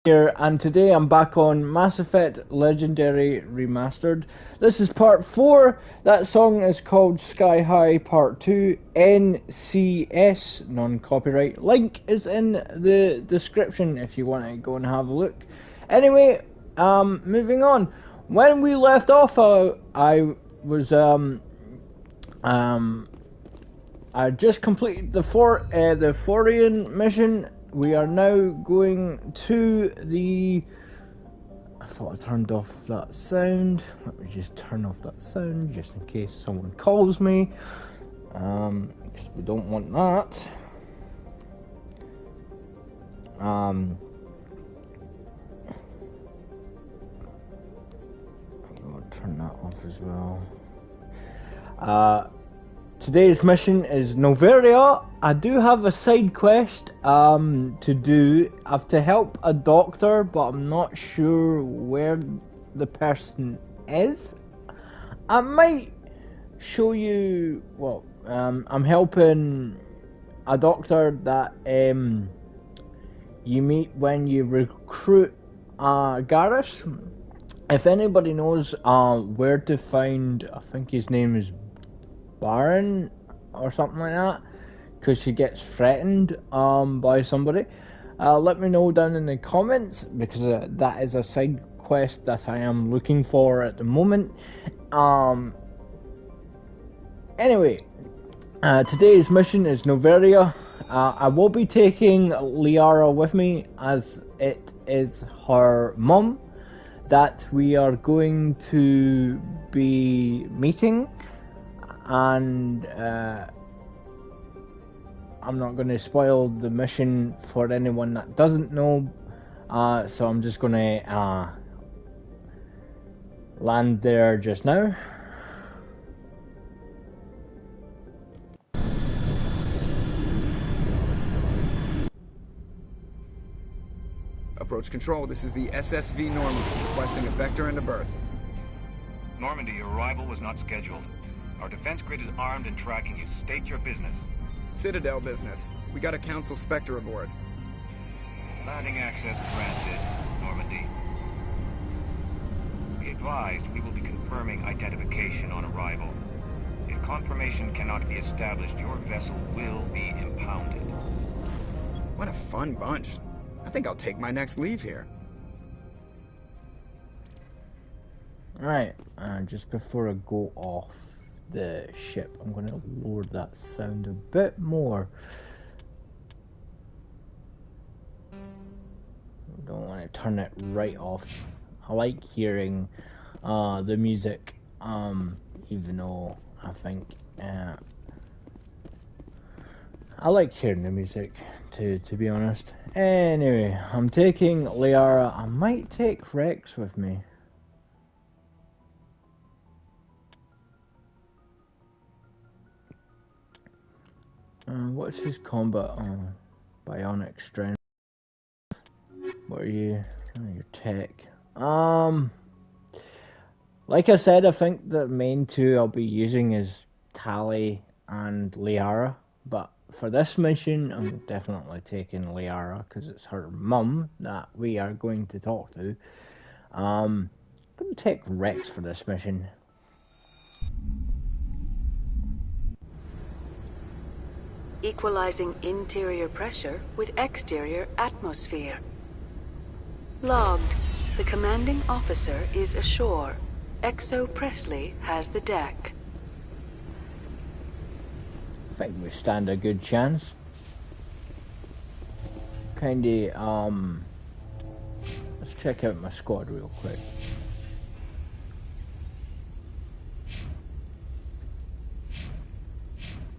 Here, and today I'm back on Mass Effect Legendary Remastered. This is part 4. That song is called Sky High Part 2 NCS, non-copyright. Link is in the description if you want to go and have a look. Anyway, moving on. When we left off, I just completed the Forian mission. We are now going to the... I thought I turned off that sound. Let me just turn off that sound just in case someone calls me. Because we don't want that. I'm going to turn that off as well. Today's mission is Noveria. I do have a side quest to do. I have to help a doctor, but I'm not sure where the person is. I might show you. Well, I'm helping a doctor that you meet when you recruit Garrus. If anybody knows where to find, I think his name is Baron or something like that, because she gets threatened by somebody, let me know down in the comments, because that is a side quest that I am looking for at the moment. Anyway, today's mission is Noveria. I will be taking Liara with me, as it is her mum that we are going to be meeting. And I'm not going to spoil the mission for anyone that doesn't know, so I'm just going to land there just now. Approach control, this is the SSV Normandy, requesting a vector and a berth. Normandy, your arrival was not scheduled. Our defense grid is armed and tracking you. State your business. Citadel business. We got a Council Spectre aboard. Landing access granted, Normandy. Be advised, we will be confirming identification on arrival. If confirmation cannot be established, your vessel will be impounded. What a fun bunch. I think I'll take my next leave here. Alright, just before I go off the ship, I'm going to lower that sound a bit more. I don't want to turn it right off. I like hearing the music, even though I think I like hearing the music to be honest. Anyway, I'm taking Liara. I might take Rex with me. What's his combat? Bionic strength. What are you? Oh, your tech. Like I said, I think the main two I'll be using is Tali and Liara. But for this mission, I'm definitely taking Liara because it's her mum that we are going to talk to. I'm going to take Rex for this mission. Equalizing interior pressure with exterior atmosphere. Logged. The commanding officer is ashore. Exo Presley has the deck. I think we stand a good chance. Kinda, let's check out my squad real quick.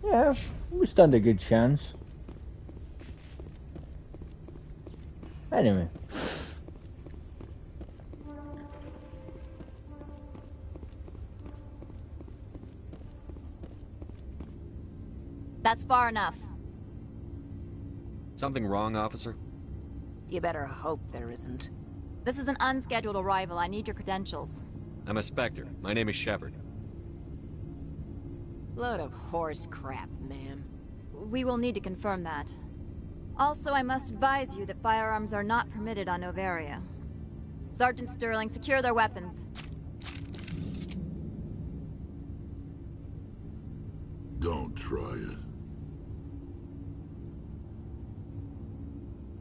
Yeah, we stand a good chance. Anyway. That's far enough. Something wrong, officer? You better hope there isn't. This is an unscheduled arrival. I need your credentials. I'm a Spectre. My name is Shepard. Load of horse crap, ma'am. We will need to confirm that. Also, I must advise you that firearms are not permitted on Novaria. Sergeant Sterling, secure their weapons. Don't try it.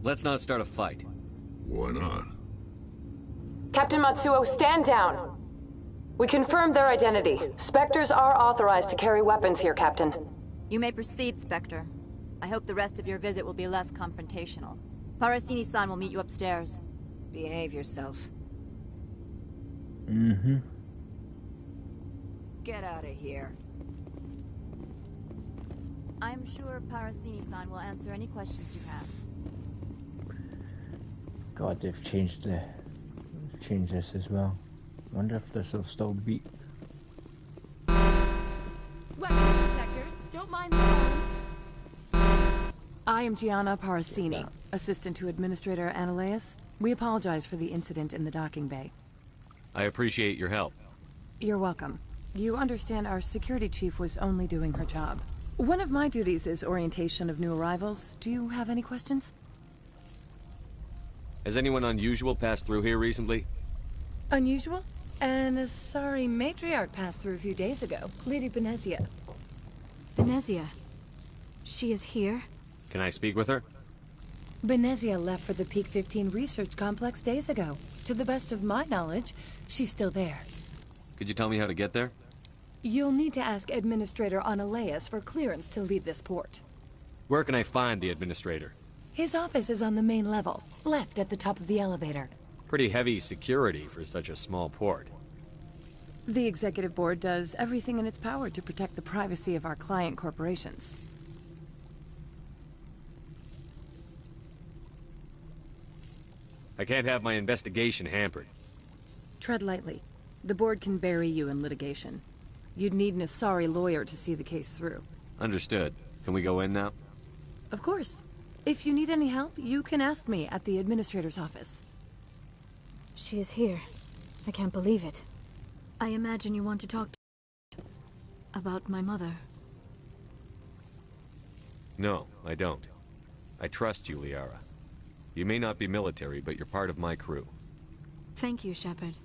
Let's not start a fight. Why not? Captain Matsuo, stand down! We confirmed their identity. Spectres are authorized to carry weapons here, Captain. You may proceed, Spectre. I hope the rest of your visit will be less confrontational. Parasini-san will meet you upstairs. Behave yourself. Mm-hmm. Get out of here. I'm sure Parasini-san will answer any questions you have. God, they've changed this as well. Wonder if this will still beat. Weapon detectors, don't mind the phones. I am Gianna Parasini, assistant to Administrator Analaeus. We apologize for the incident in the docking bay. I appreciate your help. You're welcome. You understand our security chief was only doing her job. One of my duties is orientation of new arrivals. Do you have any questions? Has anyone unusual passed through here recently? Unusual? And a sorry matriarch passed through a few days ago. Lady Benezia. Benezia? She is here? Can I speak with her? Benezia left for the Peak 15 research complex days ago. To the best of my knowledge, she's still there. Could you tell me how to get there? You'll need to ask Administrator Analaeus for clearance to leave this port. Where can I find the administrator? His office is on the main level, left at the top of the elevator. Pretty heavy security for such a small port. The Executive Board does everything in its power to protect the privacy of our client corporations. I can't have my investigation hampered. Tread lightly. The Board can bury you in litigation. You'd need an Asari lawyer to see the case through. Understood. Can we go in now? Of course. If you need any help, you can ask me at the Administrator's office. She is here. I can't believe it. I imagine you want to talk about my mother. No, I don't. I trust you, Liara. You may not be military, but you're part of my crew. Thank you, Shepard.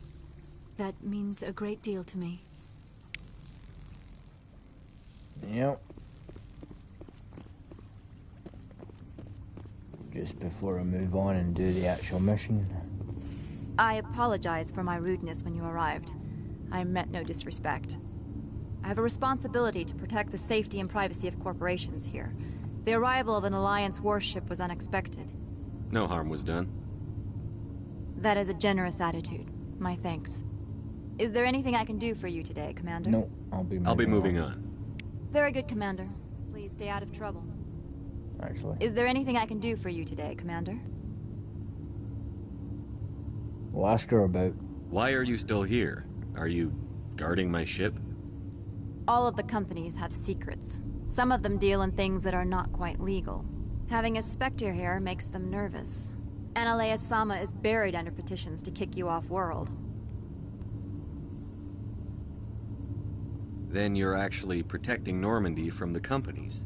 That means a great deal to me. Yep. Just before I move on and do the actual mission. I apologize for my rudeness when you arrived. I meant no disrespect. I have a responsibility to protect the safety and privacy of corporations here. The arrival of an Alliance warship was unexpected. No harm was done. That is a generous attitude. My thanks. Is there anything I can do for you today, Commander? No, I'll be moving on. Very good, Commander. Please stay out of trouble. Actually. Is there anything I can do for you today, Commander? We'll ask her about. Why are you still here? Are you guarding my ship? All of the companies have secrets. Some of them deal in things that are not quite legal. Having a Spectre here makes them nervous. Analaeus-sama is buried under petitions to kick you off-world. Then you're actually protecting Normandy from the companies.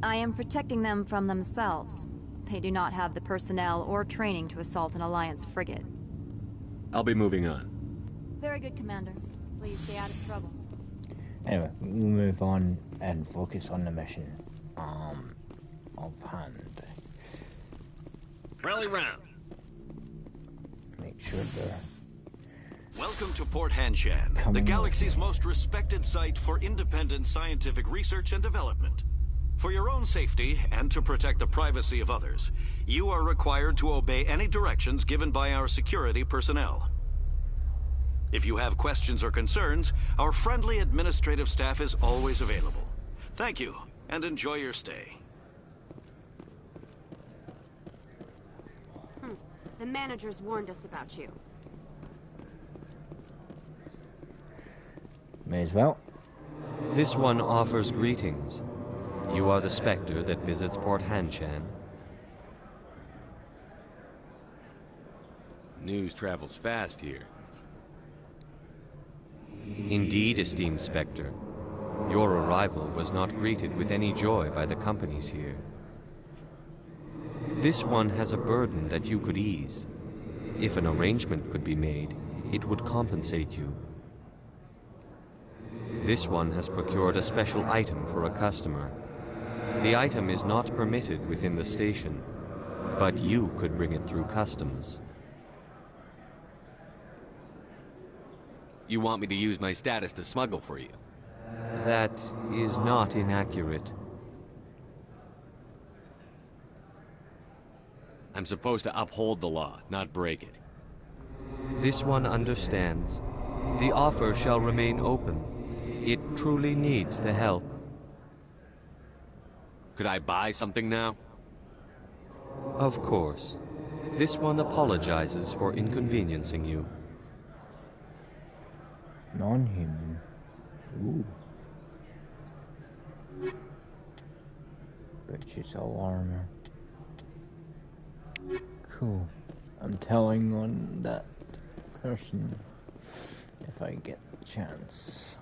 I am protecting them from themselves. They do not have the personnel or training to assault an Alliance frigate. I'll be moving on. Very good, Commander. Please stay out of trouble. Anyway, we'll move on and focus on the mission. Offhand. Rally round. Make sure they're... Welcome to Port Hanshan, the galaxy's most respected site for independent scientific research and development. For your own safety, and to protect the privacy of others, you are required to obey any directions given by our security personnel. If you have questions or concerns, our friendly administrative staff is always available. Thank you, and enjoy your stay. The managers warned us about you. May as well. This one offers greetings. You are the Spectre that visits Port Hanshan. News travels fast here. Indeed, esteemed Spectre. Your arrival was not greeted with any joy by the companies here. This one has a burden that you could ease. If an arrangement could be made, it would compensate you. This one has procured a special item for a customer. The item is not permitted within the station, but you could bring it through customs. You want me to use my status to smuggle for you? That is not inaccurate. I'm supposed to uphold the law, not break it. This one understands. The offer shall remain open. It truly needs the help. Could I buy something now? Of course. This one apologizes for inconveniencing you. Non-human. Ooh. Bet she's all armor. Cool. I'm telling on that person if I get the chance.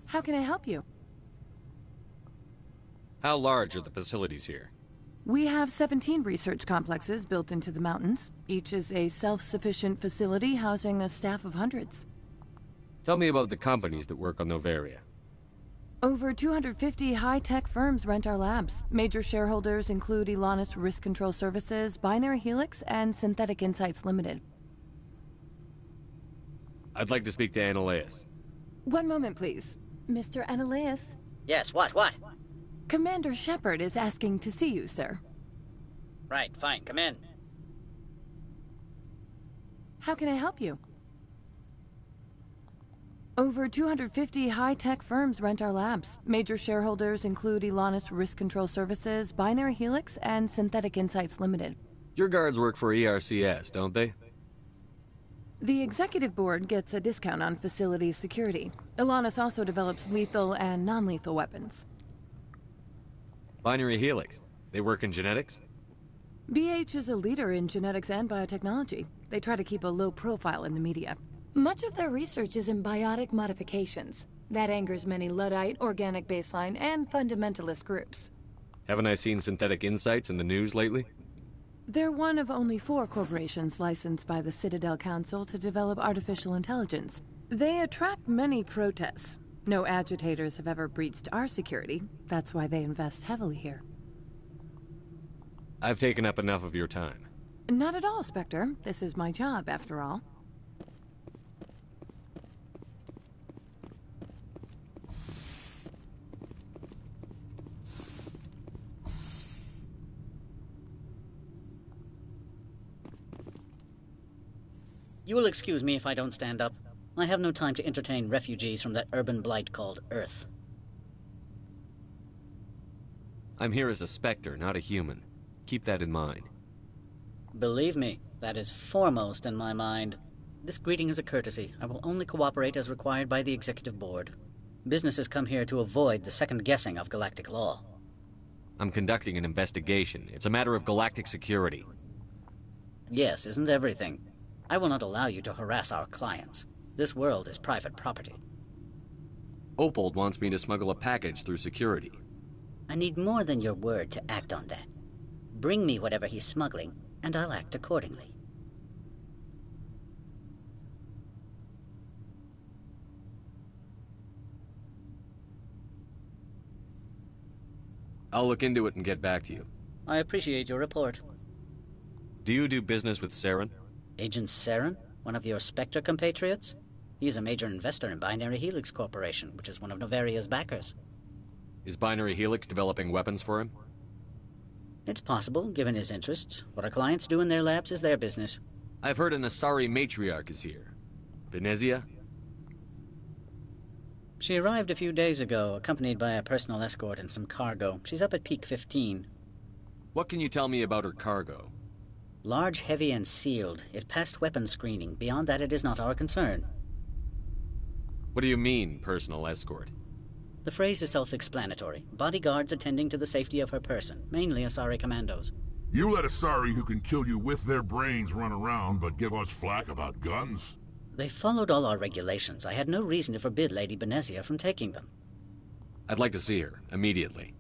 How can I help you? How large are the facilities here? We have 17 research complexes built into the mountains. Each is a self-sufficient facility housing a staff of hundreds. Tell me about the companies that work on Noveria. Over 250 high-tech firms rent our labs. Major shareholders include Elanus Risk Control Services, Binary Helix, and Synthetic Insights Limited. I'd like to speak to Annaleus. One moment, please. Mr. Annaleus? Yes, what? Commander Shepard is asking to see you, sir. Right, fine, come in. How can I help you? Over 250 high-tech firms rent our labs. Major shareholders include Elanus Risk Control Services, Binary Helix, and Synthetic Insights Limited. Your guards work for ERCS, don't they? The executive board gets a discount on facility security. Elanus also develops lethal and non-lethal weapons. Binary Helix. They work in genetics? BH is a leader in genetics and biotechnology. They try to keep a low profile in the media. Much of their research is in biotic modifications. That angers many Luddite, organic baseline, and fundamentalist groups. Haven't I seen Synthetic Insights in the news lately? They're one of only 4 corporations licensed by the Citadel Council to develop artificial intelligence. They attract many protests. No agitators have ever breached our security. That's why they invest heavily here. I've taken up enough of your time. Not at all, Spectre. This is my job, after all. You will excuse me if I don't stand up. I have no time to entertain refugees from that urban blight called Earth. I'm here as a Spectre, not a human. Keep that in mind. Believe me, that is foremost in my mind. This greeting is a courtesy. I will only cooperate as required by the Executive Board. Businesses come here to avoid the second guessing of galactic law. I'm conducting an investigation. It's a matter of galactic security. Yes, isn't everything? I will not allow you to harass our clients. This world is private property. Opold wants me to smuggle a package through security. I need more than your word to act on that. Bring me whatever he's smuggling, and I'll act accordingly. I'll look into it and get back to you. I appreciate your report. Do you do business with Saren? Agent Saren? One of your Spectre compatriots? He's a major investor in Binary Helix Corporation, which is one of Novaria's backers. Is Binary Helix developing weapons for him? It's possible, given his interests. What our clients do in their labs is their business. I've heard an Asari matriarch is here. Venezia? She arrived a few days ago, accompanied by a personal escort and some cargo. She's up at Peak 15. What can you tell me about her cargo? Large, heavy, and sealed. It passed weapons screening. Beyond that, it is not our concern. What do you mean, personal escort? The phrase is self-explanatory. Bodyguards attending to the safety of her person, mainly Asari commandos. You let Asari who can kill you with their brains run around, but give us flack about guns? They followed all our regulations. I had no reason to forbid Lady Benezia from taking them. I'd like to see her, immediately.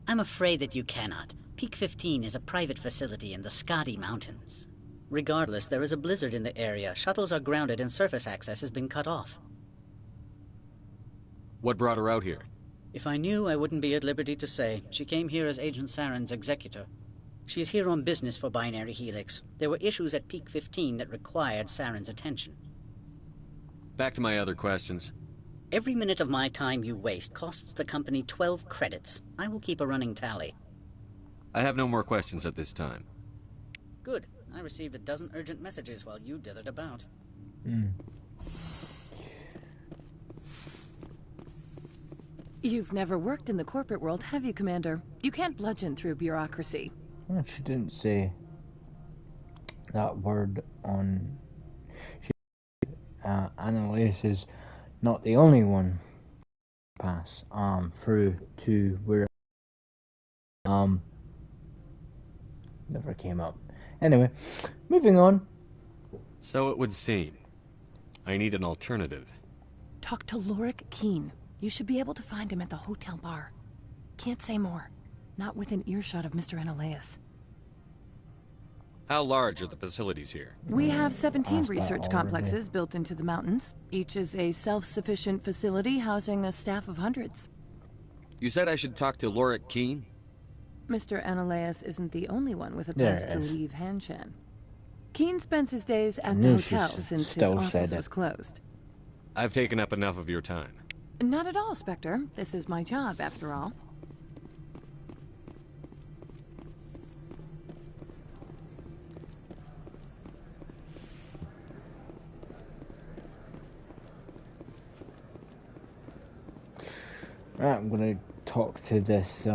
I'm afraid that you cannot. Peak 15 is a private facility in the Skadi Mountains. Regardless, there is a blizzard in the area. Shuttles are grounded and surface access has been cut off. What brought her out here? If I knew, I wouldn't be at liberty to say. She came here as Agent Saren's executor. She's here on business for Binary Helix. There were issues at Peak 15 that required Saren's attention. Back to my other questions. Every minute of my time you waste costs the company 12 credits. I will keep a running tally. I have no more questions at this time. Good. I received a dozen urgent messages while you dithered about. You've never worked in the corporate world, have you, Commander? You can't bludgeon through bureaucracy. Well, she didn't say that word on... Annalise is not the only one pass through to where never came up. Anyway, moving on. So it would seem. I need an alternative. Talk to Lorik Keen. You should be able to find him at the hotel bar. Can't say more. Not within earshot of Mr. Annaleis. How large are the facilities here? We have 17 research complexes built into the mountains. Each is a self-sufficient facility housing a staff of hundreds. You said I should talk to Lorik Keen? Mr. Annaleis isn't the only one with a pass to leave Hanshan. Keen spends his days at the hotel since his office was closed. I've taken up enough of your time. Not at all, Spectre. This is my job, after all. Right, I'm gonna talk to this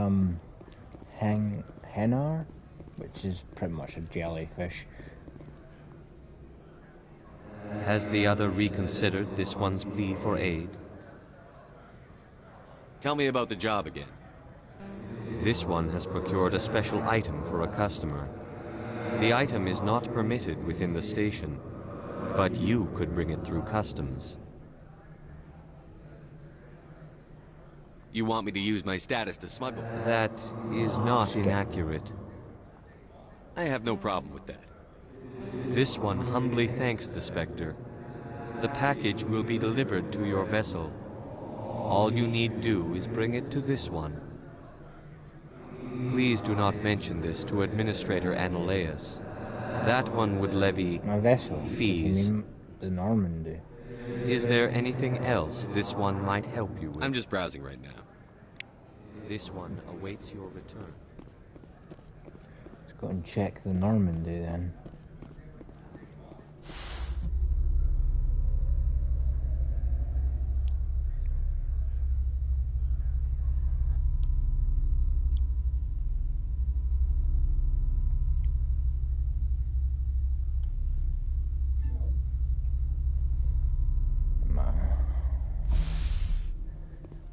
Henar, which is pretty much a jellyfish. Has the other reconsidered this one's plea for aid? Tell me about the job again. This one has procured a special item for a customer. The item is not permitted within the station, but you could bring it through customs. You want me to use my status to smuggle? That is not inaccurate. I have no problem with that. This one humbly thanks the Spectre. The package will be delivered to your vessel. All you need do is bring it to this one. Please do not mention this to Administrator Annaleis. That one would levy my vessel fees. You mean the Normandy? Is there anything else this one might help you with? I'm just browsing right now. This one awaits your return. Let's go and check the Normandy then.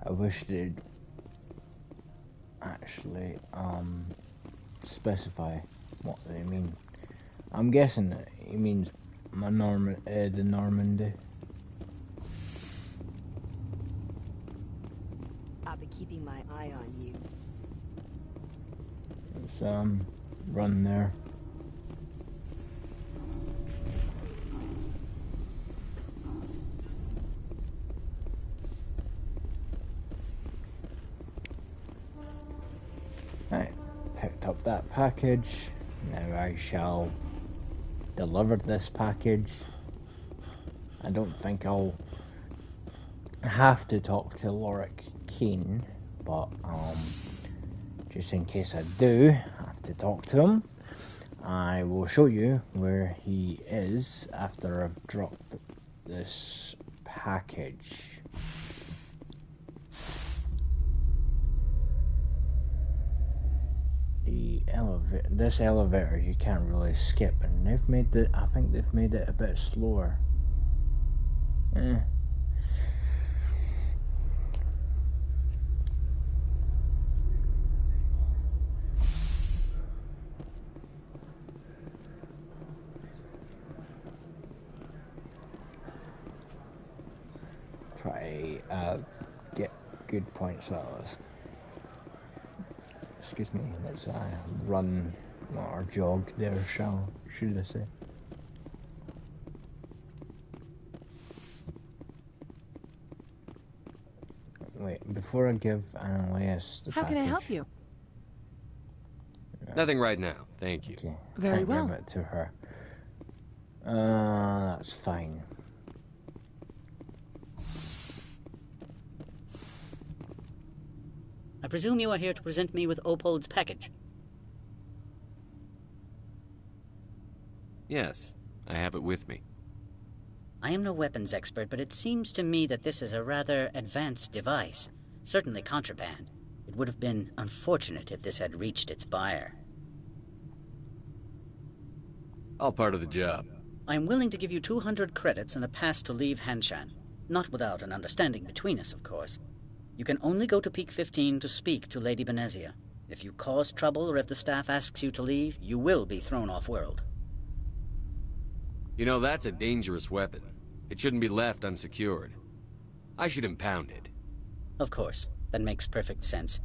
I wish they'd actually specify what they mean. I'm guessing that he means the Normandy. I'll be keeping my eye on you. Let's run there. Right, picked up that package. Now I shall deliver this package. I don't think I'll have to talk to Lorik Keen, but just in case I do have to talk to him, I will show you where he is after I've dropped this package. This elevator you can't really skip, and they've made it. I think they've made it a bit slower. pretty get good points out of this. Excuse me, let's run or jog there, should I say. Wait, before I give Annelias the How can I package, help you? Nothing right now, thank you. Okay, Very can't well. give it to her. That's fine. I presume you are here to present me with Opold's package. Yes, I have it with me. I am no weapons expert, but it seems to me that this is a rather advanced device. Certainly contraband. It would have been unfortunate if this had reached its buyer. All part of the job. I am willing to give you 200 credits and a pass to leave Hanshan. Not without an understanding between us, of course. You can only go to Peak 15 to speak to Lady Benezia. If you cause trouble or if the staff asks you to leave, you will be thrown off-world. You know, that's a dangerous weapon. It shouldn't be left unsecured. I should impound it. Of course. That makes perfect sense.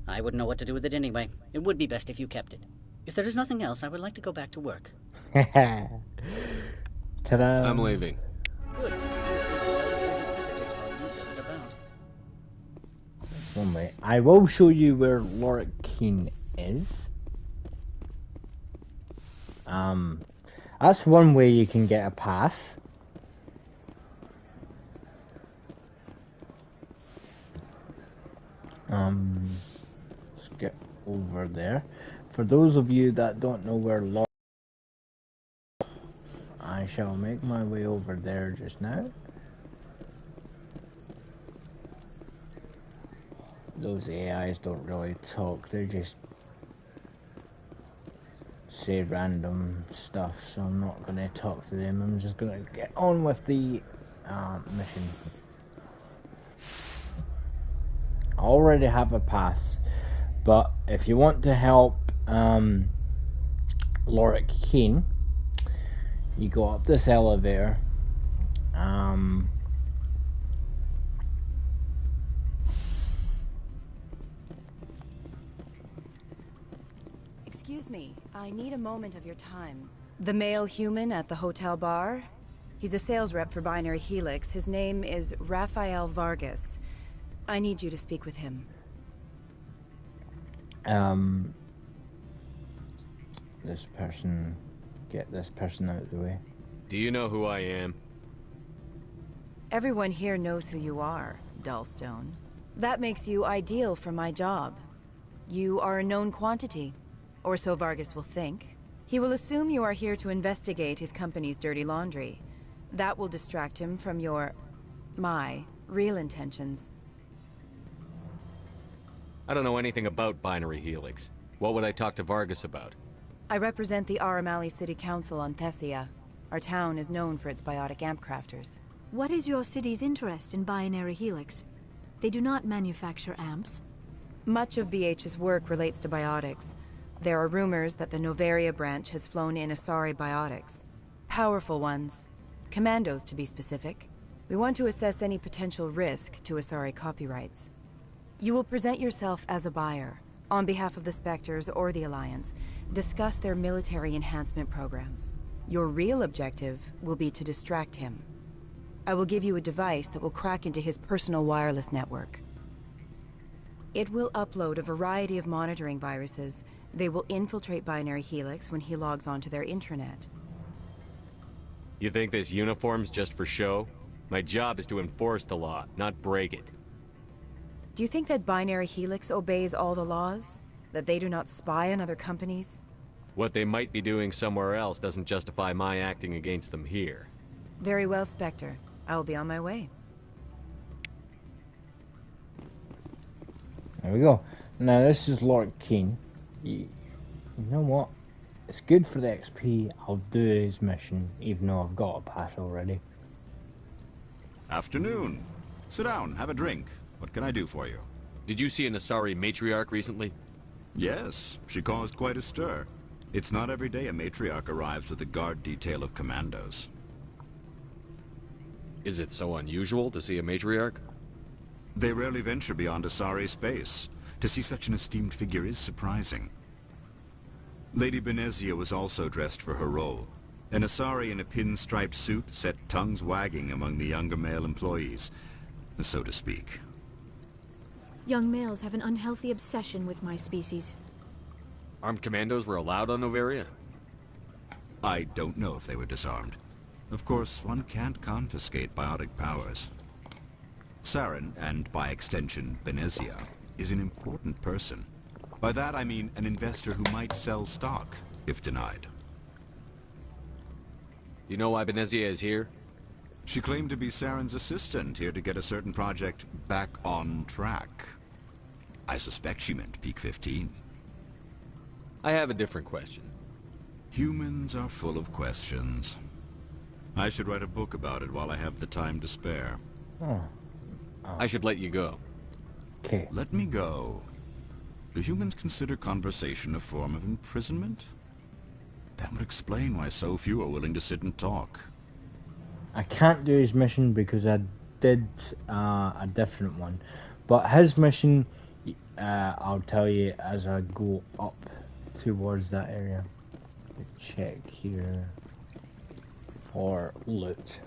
I wouldn't know what to do with it anyway. It would be best if you kept it. If there is nothing else, I would like to go back to work. Ta-da! I'm leaving. Good. I received 11 urgent messages while you gathered about. One minute. I will show you where Lorik Keene is. That's one way you can get a pass. Let's get over there. For those of you that don't know where Lorik, I shall make my way over there just now. Those AIs don't really talk, they just say random stuff, so I'm not going to talk to them. I'm just going to get on with the mission. I already have a pass, but if you want to help Lorik Keene, you go up this elevator. Excuse me, I need a moment of your time. The male human at the hotel bar? He's a sales rep for Binary Helix. His name is Rafael Vargas. I need you to speak with him. This person, get this person out of the way. Do you know who I am? Everyone here knows who you are, Dullstone. That makes you ideal for my job. You are a known quantity, or so Vargas will think. He will assume you are here to investigate his company's dirty laundry. That will distract him from my real intentions. I don't know anything about Binary Helix. What would I talk to Vargas about? I represent the Aramali City Council on Thessia. Our town is known for its biotic amp crafters. What is your city's interest in Binary Helix? They do not manufacture amps. Much of BH's work relates to biotics. There are rumors that the Novaria branch has flown in Asari biotics. Powerful ones. Commandos, to be specific. We want to assess any potential risk to Asari copyrights. You will present yourself as a buyer, on behalf of the Spectres or the Alliance. Discuss their military enhancement programs. Your real objective will be to distract him. I will give you a device that will crack into his personal wireless network. It will upload a variety of monitoring viruses. They will infiltrate Binary Helix when he logs onto their intranet. You think this uniform's just for show? My job is to enforce the law, not break it. Do you think that Binary Helix obeys all the laws? That they do not spy on other companies? What they might be doing somewhere else doesn't justify my acting against them here. Very well, Spectre. I will be on my way. There we go. Now this is Lorik Keene. You know what? It's good for the XP. I'll do his mission, even though I've got a pass already. Afternoon. Sit down, have a drink. What can I do for you? Did you see an Asari matriarch recently? Yes, she caused quite a stir. It's not every day a matriarch arrives with a guard detail of commandos. Is it so unusual to see a matriarch? They rarely venture beyond Asari space. To see such an esteemed figure is surprising. Lady Benezia was also dressed for her role. An Asari in a pinstriped suit set tongues wagging among the younger male employees, so to speak. Young males have an unhealthy obsession with my species. Armed commandos were allowed on Noveria? I don't know if they were disarmed. Of course, one can't confiscate biotic powers. Saren, and by extension Benezia, is an important person. By that I mean an investor who might sell stock, if denied. You know why Benezia is here? She claimed to be Saren's assistant, here to get a certain project back on track. I suspect she meant Peak 15. I have a different question. Humans are full of questions. I should write a book about it while I have the time to spare. I should let you go. Okay. Let me go. Do humans consider conversation a form of imprisonment? That would explain why so few are willing to sit and talk. I can't do his mission because I did a different one. But his mission, I'll tell you as I go up towards that area. Check here for loot.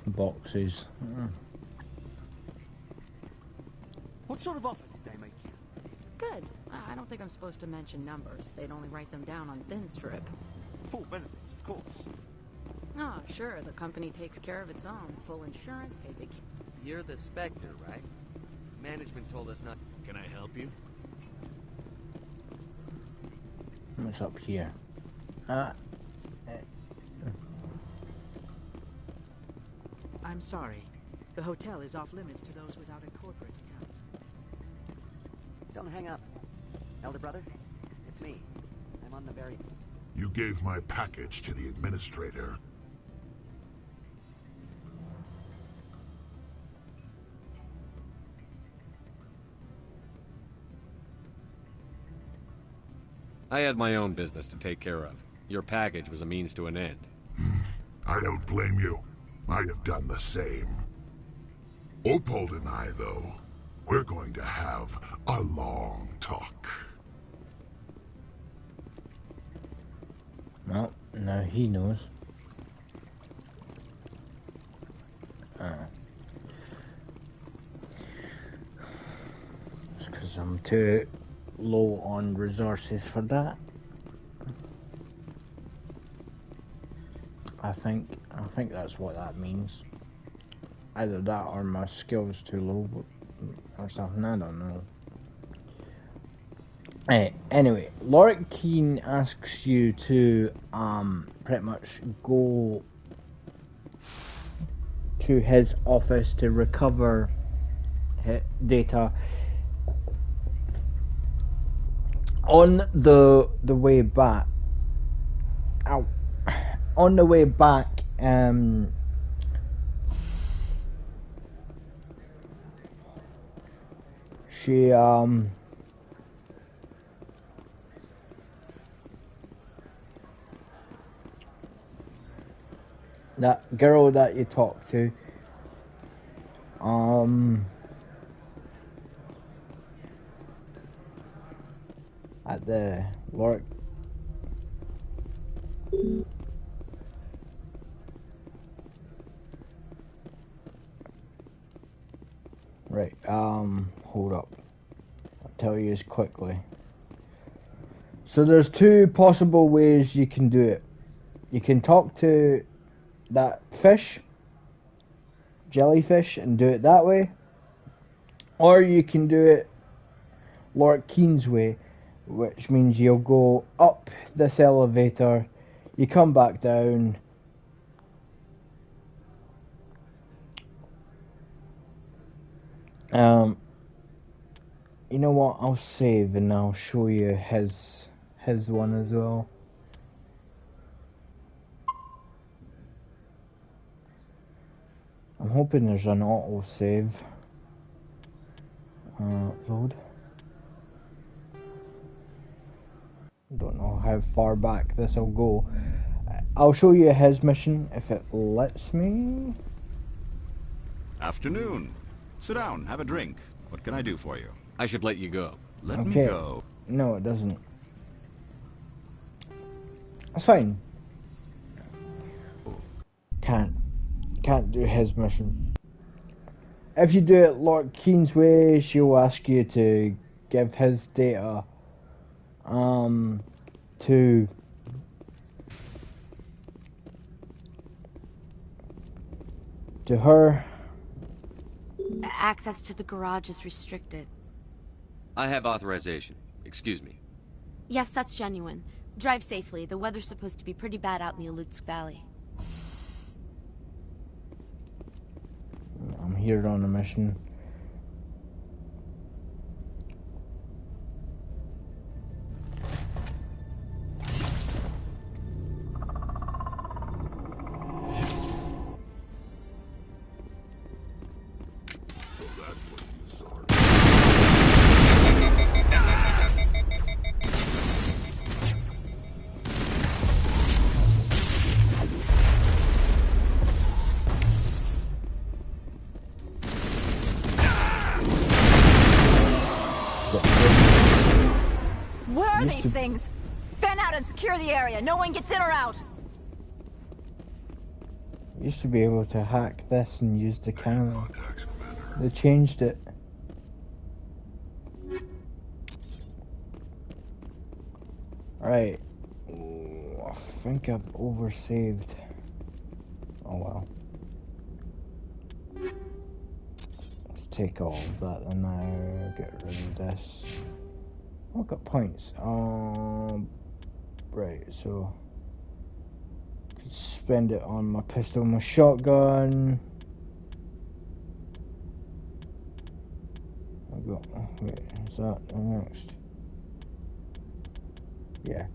Boxes. What sort of offer did they make you? Good. I don't think I'm supposed to mention numbers. They'd only write them down on thin strip. Full benefits, of course. Oh, sure. The company takes care of its own. Full insurance, paid vacation. You're the Spectre, right? Management told us not... Can I help you? What's up here? I'm sorry. The hotel is off limits to those without a corporate account. Don't hang up. Elder brother, it's me. I'm on the very... You gave my package to the administrator. I had my own business to take care of. Your package was a means to an end. I don't blame you. I'd have done the same. Opold and I, though, we're going to have a long talk. Well, now he knows. It's because I'm too low on resources for that. I think that's what that means. Either that or my skills too low or something, I don't know. Anyway, Lorik Keen asks you to pretty much go to his office to recover data. On the way back, on the way back, she that girl that you talked to, at the work. Right, hold up. I'll tell you this quickly. So there's two possible ways you can do it. You can talk to that fish, jellyfish, and do it that way. Or you can do it Lord Keen's way, which means you'll go up this elevator, you come back down, you know what, I'll save and I'll show you his one as well. I'm hoping there's an auto save. Load. Don't know how far back this will go. I'll show you his mission if it lets me. Afternoon. Sit down, have a drink. What can I do for you? I should let you go. Let me go. No, it doesn't. That's fine. Can't do his mission. If you do it Lord Keen's way, she'll ask you to give his data to her. Access to the garage is restricted. I have authorization. Excuse me. Yes, that's genuine. Drive safely. The weather's supposed to be pretty bad out in the Alutsk Valley. I'm here on a mission. What are these things? Fan out and secure the area. No one gets in or out. Used to be able to hack this and use the camera. They changed it. Right. I think I've oversaved. Oh well. Let's take all of that and now get rid of this. Oh, I've got points. Right, so could spend it on my pistol, my shotgun. I got. Wait, is that the next? Yeah.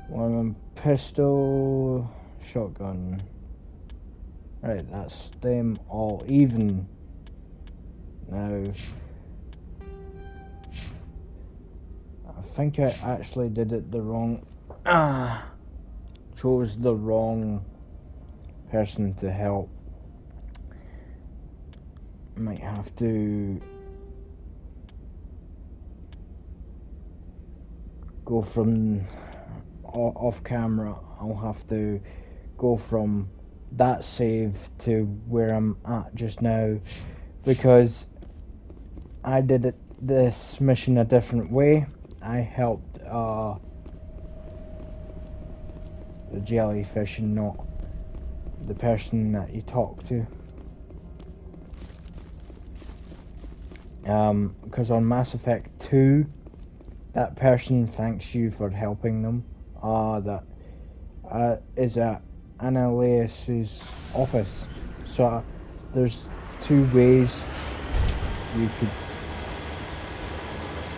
One pistol, shotgun. Right, that's them all even. Now, I think I actually did it the wrong. Chose the wrong person to help. Might have to go from off camera. I'll have to go from that save to where I'm at just now because I did this mission a different way. I helped the jellyfish and not the person that you talk to. Because on Mass Effect 2, that person thanks you for helping them. That is at Annaleis's office. So there's two ways you could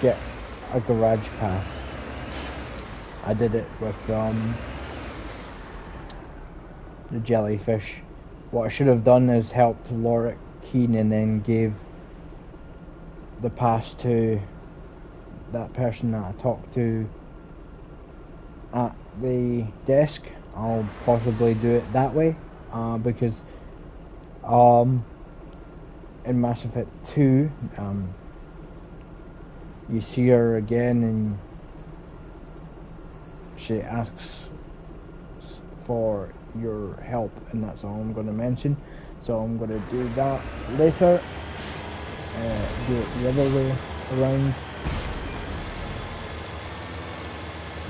get a garage pass. I did it with the jellyfish. What I should have done is helped Lord Keen and then gave the pass to that person that I talked to at the desk. I'll possibly do it that way because in Mass Effect 2 you see her again and she asks for your help, and that's all I'm going to mention. So I'm going to do that later. Do it the other way around.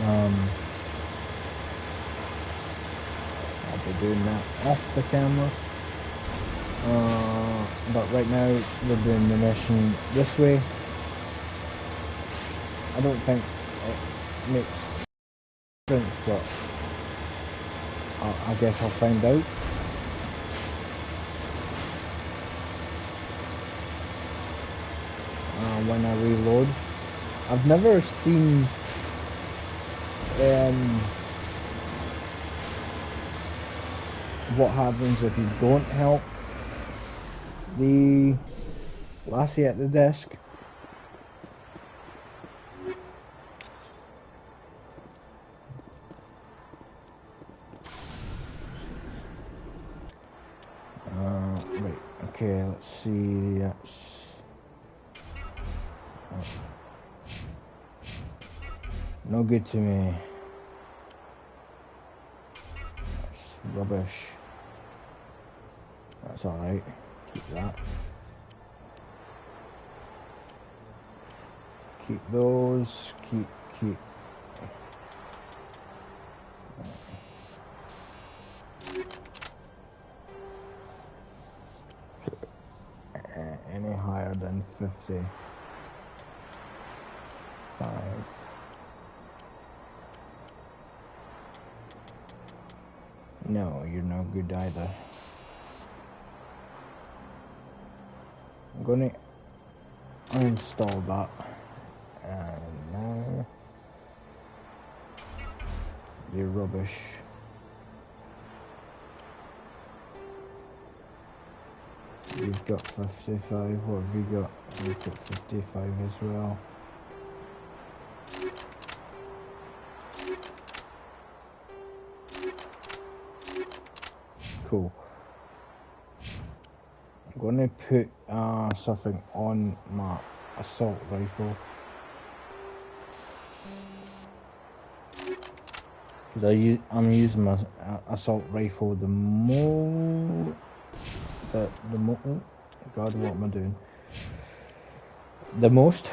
I'll be doing that off the camera. But right now we're doing the mission this way. I don't think it makes sense, but I guess I'll find out. When I reload. I've never seen what happens if you don't help the lassie at the desk. let's see, that's no good to me. That's rubbish. That's alright, keep that. Keep those, keep. Any higher than 50. 5. No, you're no good either. I'm gonna uninstall that. And now you're rubbish. You've got 55, what have you got? You've got 55 as well. Cool. I'm gonna put something on my assault rifle. Because I'm using my assault rifle the most. Oh, God, what am I doing? The most.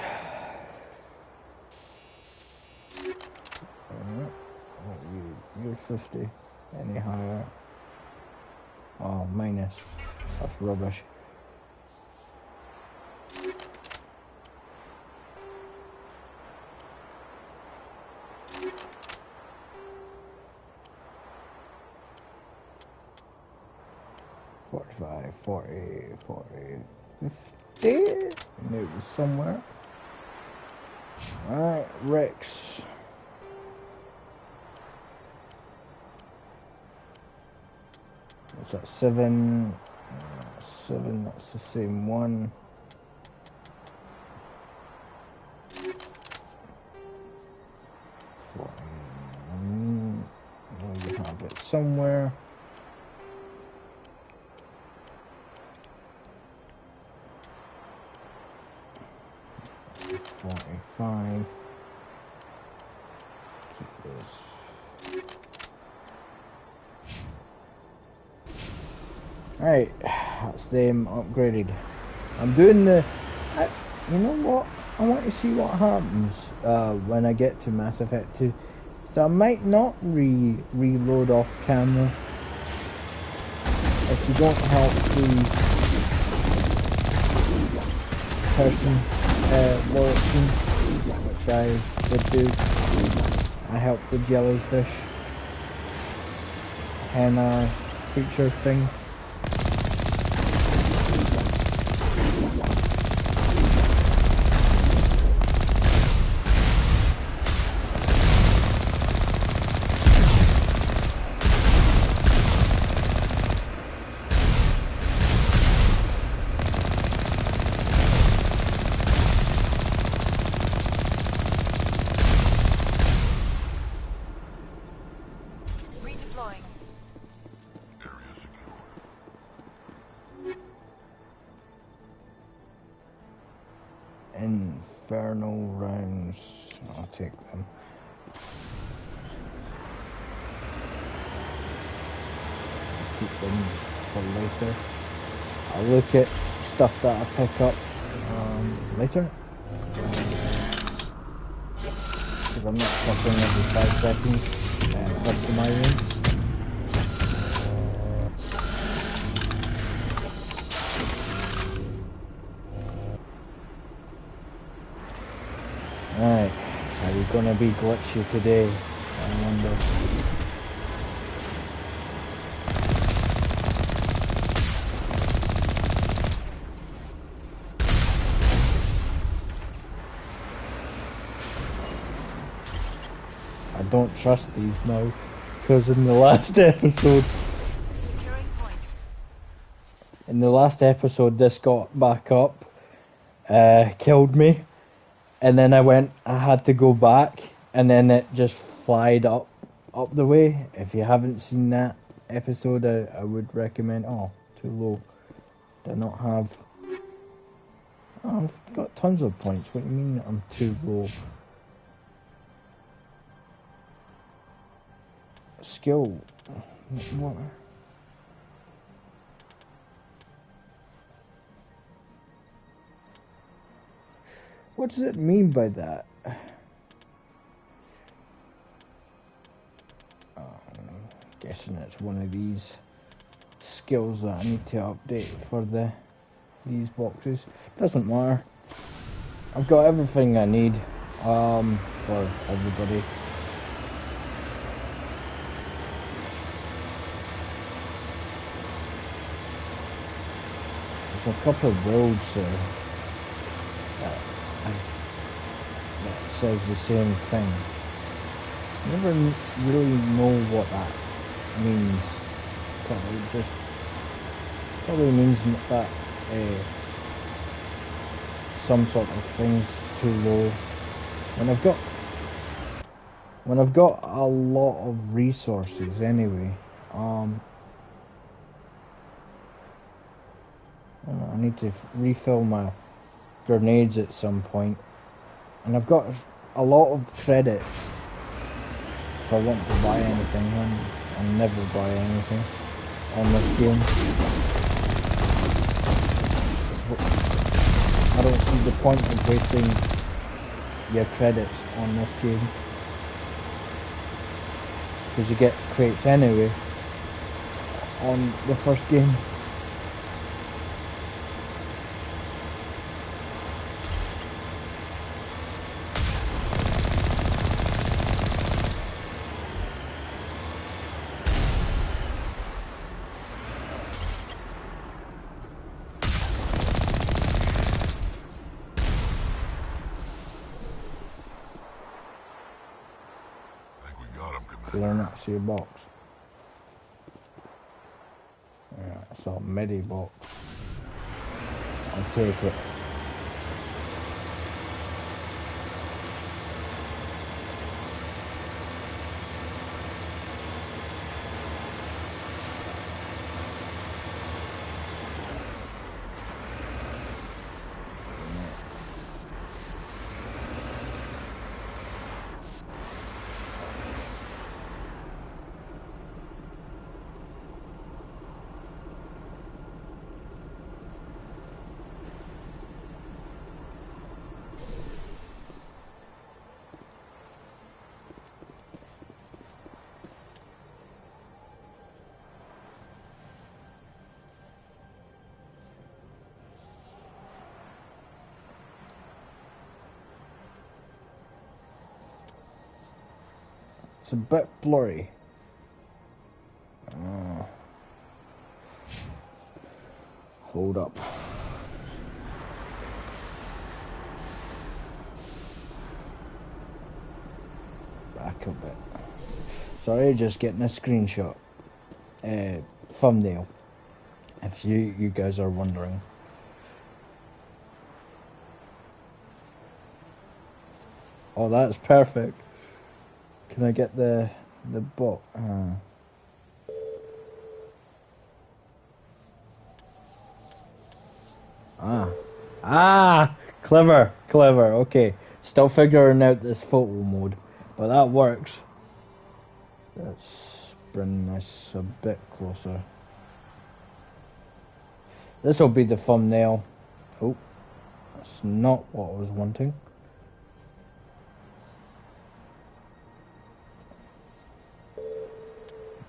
You're 50. Any higher? Oh, minus. That's rubbish. $45, $40, $40, $50. Maybe somewhere. Alright, Rex. What's that? 7. 7, that's the same one. You have it somewhere. $45. Keep this. Alright, that's them upgraded. I'm doing the... you know what? I want to see what happens when I get to Mass Effect 2. So I might not reload off camera if you don't help the person watching, which I would do. I help the jellyfish henna creature thing. Infernal rounds. I'll take them. Keep them for later. I'll look at stuff that I pick up later. Because I'm not stopping every 5 seconds customizing. Alright, are you gonna be glitchy today? I wonder. I don't trust these now, because in the last episode... In the last episode this got back up, killed me. And then I had to go back, and then it just flied up the way. If you haven't seen that episode, I would recommend. Oh, too low. Do I not have... Oh, I've got tons of points. What do you mean I'm too low? Skill. What? What does it mean by that? Guessing it's one of these skills that I need to update for these boxes. Doesn't matter. I've got everything I need for everybody. There's a couple of roads there that says the same thing. Never really know what that means. Probably means that some sort of thing's too low. When I've got a lot of resources anyway, I need to refill my grenades at some point, and I've got a lot of credits. If I want to buy anything, I'll never buy anything on this game. I don't see the point of wasting your credits on this game, because you get crates anyway on the first game. Learn that to your box. Yeah, it's a MIDI box. I'll take it. It's a bit blurry. Hold up. Back a bit. Sorry, just getting a screenshot. Thumbnail. If you guys are wondering. Oh, that's perfect. Can I get the bot? Clever. Okay, still figuring out this photo mode, but that works. Let's bring this a bit closer. This will be the thumbnail. Oh, that's not what I was wanting.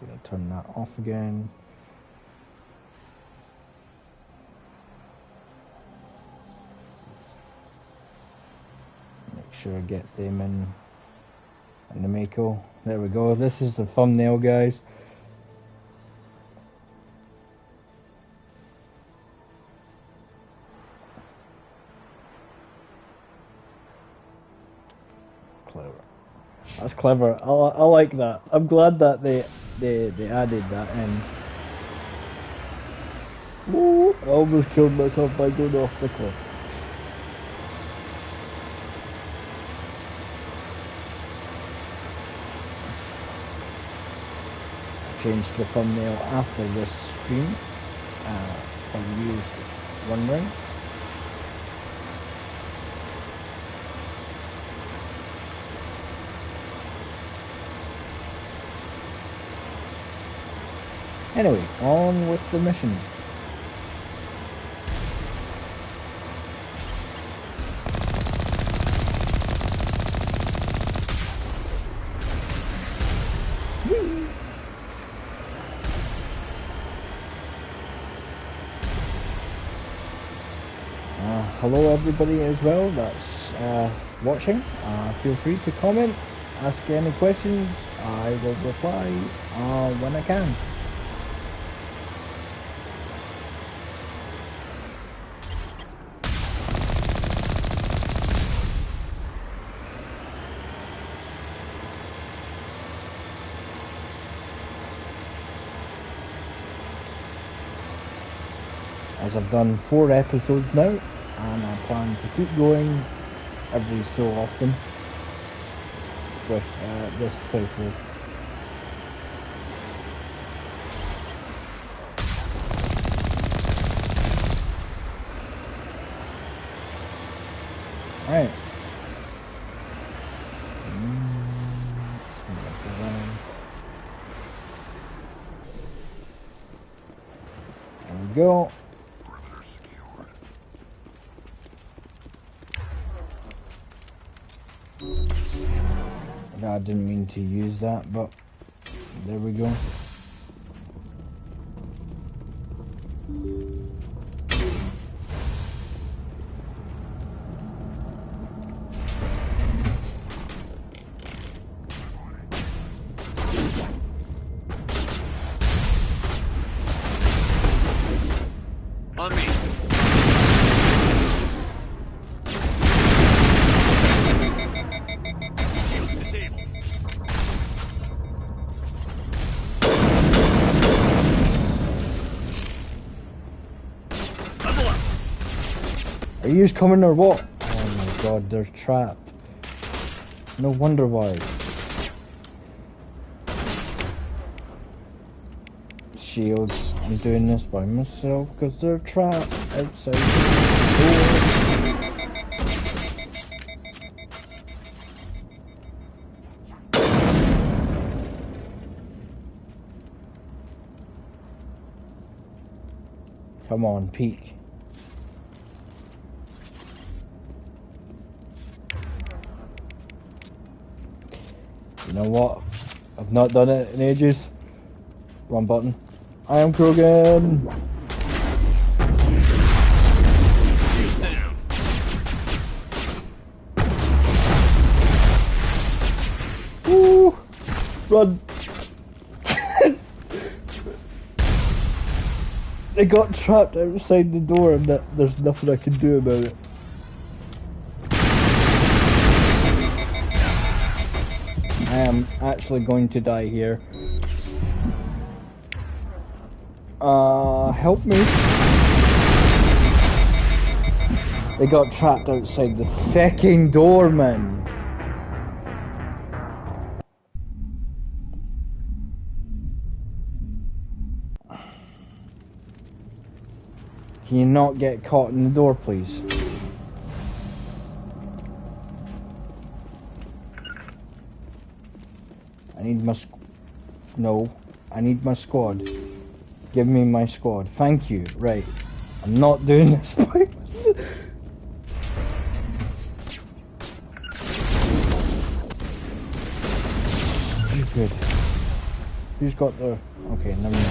Gonna turn that off again. Make sure I get them in the Mako. There we go. This is the thumbnail, guys. Clever. That's clever. I like that. I'm glad that they added that in. Ooh, I almost killed myself by going off the cliff. I changed the thumbnail after this stream. for you wondering. Anyway, on with the mission. Hello everybody as well that's watching. Feel free to comment, ask any questions. I will reply when I can. As I've done 4 episodes now, and I plan to keep going every so often with this playthrough. Right. There we go. I didn't mean to use that, but there we go. On me. Are you coming or what? Oh my god, they're trapped. No wonder why. Shields. I'm doing this by myself because they're trapped outside the door. Come on, peek. You know what? I've not done it in ages. Wrong button. I am Krogan. Shoot down. Woo! Run. They got trapped outside the door and there's nothing I can do about it. I am actually going to die here. Help me. They got trapped outside the fucking door, man. Can you not get caught in the door, please? I need my no, I need my squad. Give me my squad. Thank you. Right. I'm not doing this, please. Stupid. Who's got the... Okay, never mind.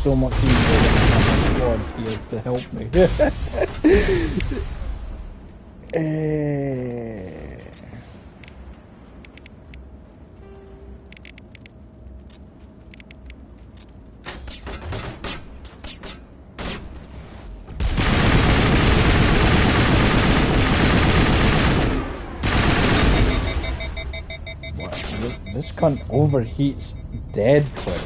So much easier to have a squad here to help me. This cunt overheats dead quick.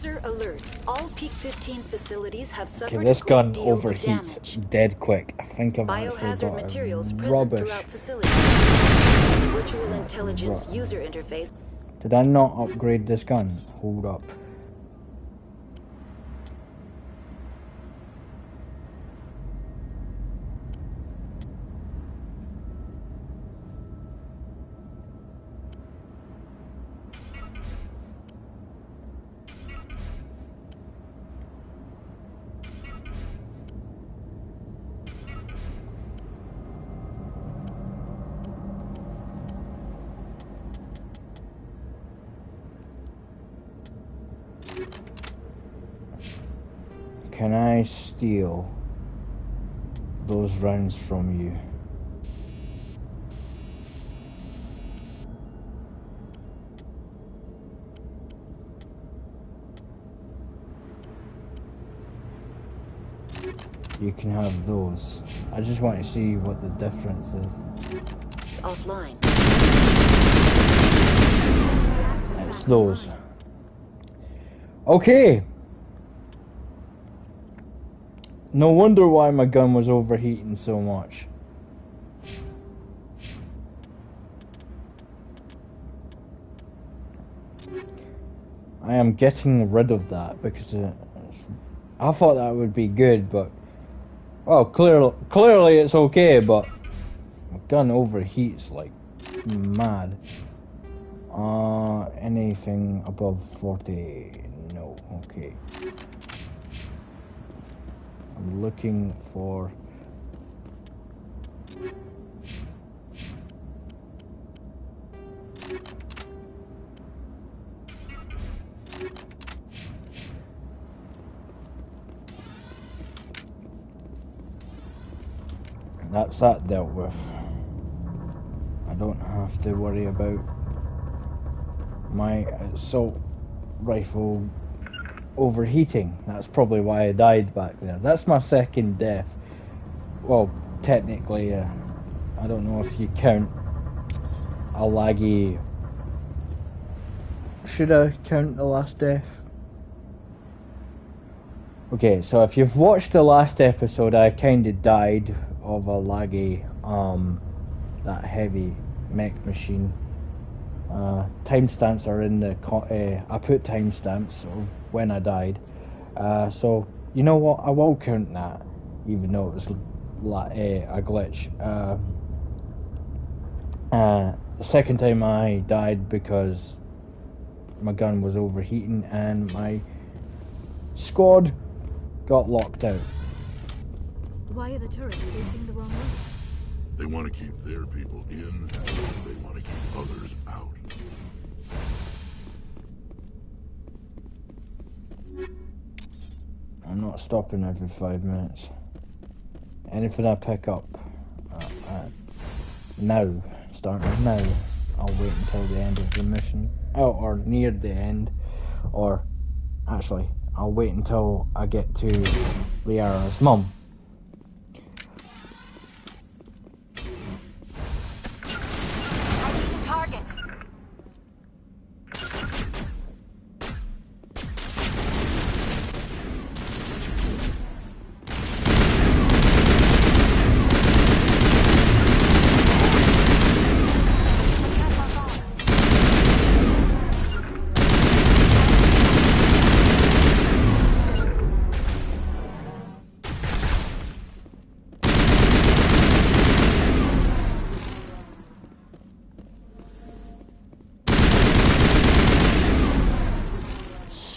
User alert. All Peak 15 facilities have Okay, suffered this a great gun deal of overheats damage. dead quick. I think I've actually Biohazard got materials a present rubbish. throughout facilities. Virtual intelligence user interface. Did I not upgrade this gun? Hold up. Can I steal those rounds from you? You can have those. I just want to see what the difference is. It's offline. It's those. Okay. No wonder why my gun was overheating so much. I am getting rid of that because I thought that would be good, but well, clearly it's okay, but my gun overheats like mad. Anything above 40? No. Okay. I'm looking for. That's that dealt with. I don't have to worry about my assault rifle overheating. That's probably why I died back there. That's my second death. Well, technically, I don't know if you count a laggy. Should I count the last death? Okay, so if you've watched the last episode, I kinda died of a laggy, that heavy mech machine. Timestamps are in the I put timestamps of when I died, so you know what, I will count that even though it was a glitch. The second time I died because my gun was overheating and my squad got locked out. Why are the turrets facing the wrong way? They want to keep their people in, they want to keep others out. I'm not stopping every 5 minutes. Anything I pick up now, starting now, I'll wait until the end of the mission. Oh, or near the end. Or, actually, I'll wait until I get to Liara's mum.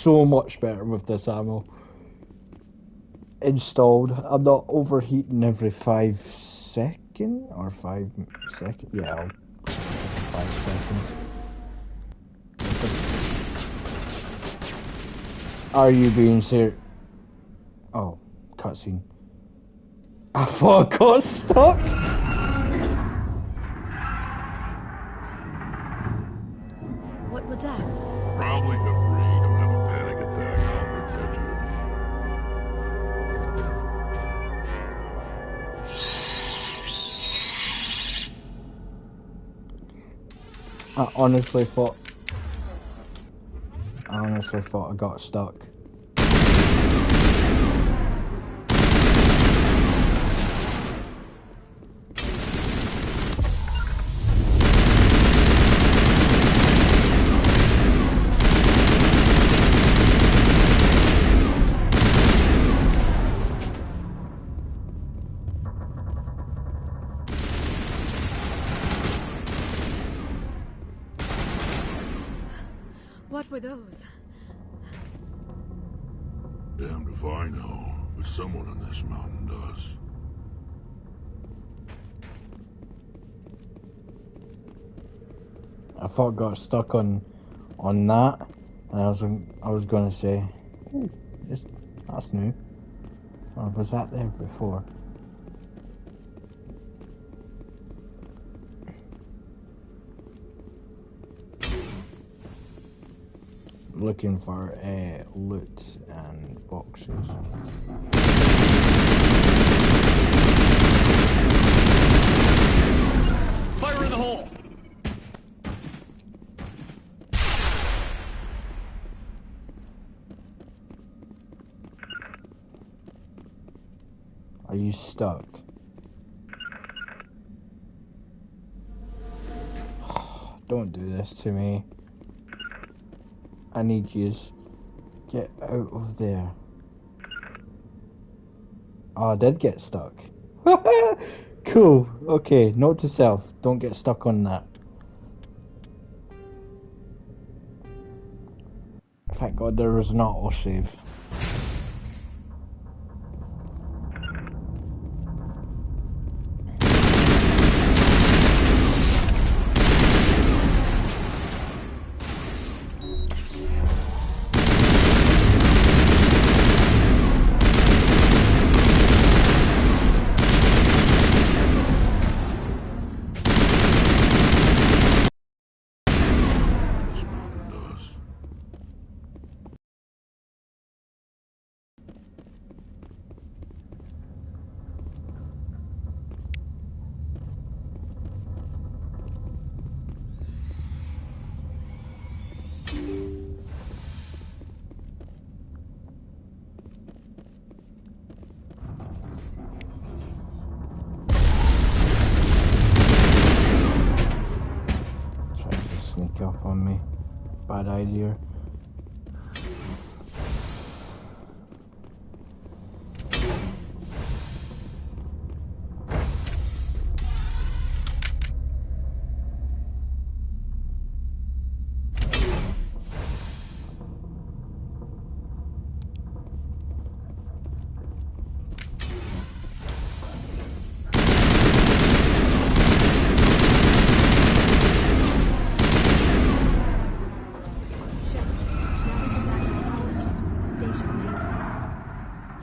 So much better with this ammo installed. I'm not overheating every 5 seconds or 5 seconds. Yeah, 5 seconds. Are you being serious? Oh, cutscene. I thought I got stuck. What was that? Probably the brain. Don't have a panic attack. I'll protect you. I honestly thought I honestly thought I got stuck. What were those? Damned if I know, but someone on this mountain does. I thought I got stuck on that, and I was gonna say, ooh, that's new. Or was that there before? Looking for loot and boxes. Fire in the hole! Are you stuck? Don't do this to me. I need you to get out of there. Oh, I did get stuck. Cool. Okay, note to self. Don't get stuck on that. Thank God there was an autosave. Sneak up on me. Bad idea.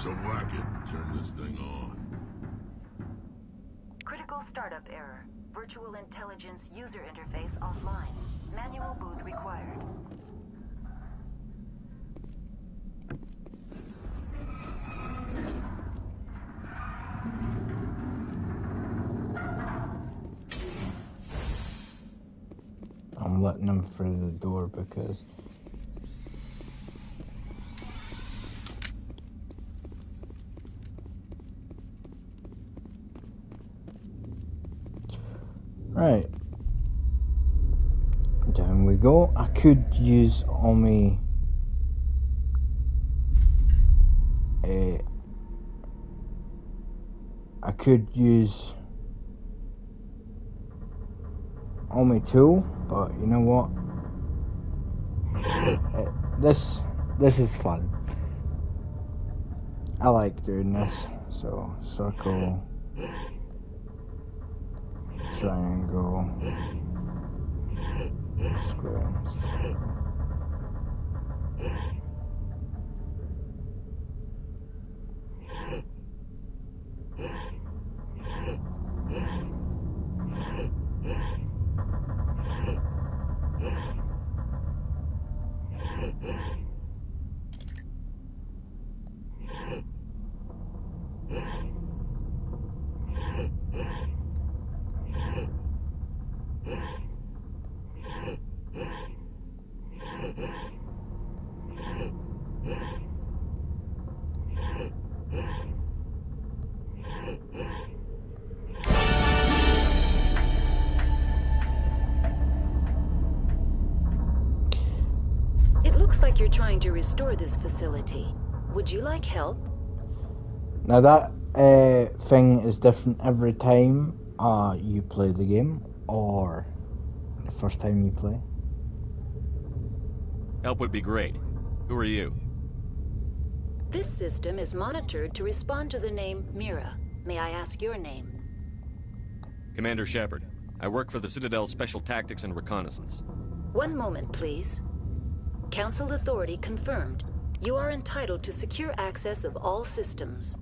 So whack it and turn this thing on. Critical startup error. Virtual intelligence user interface offline. Manual boot required. I'm letting him through the door because right. Down we go. I could use Omi I could use Omi tool, but you know what? This is fun. I like doing this. So circle, triangle, square, circle. Looks like you're trying to restore this facility. Would you like help? Now that thing is different every time you play the game, or the first time you play. Help would be great. Who are you? This system is monitored to respond to the name Mira. May I ask your name? Commander Shepard. I work for the Citadel Special Tactics and Reconnaissance. One moment, please. Council authority confirmed. You are entitled to secure access of all systems.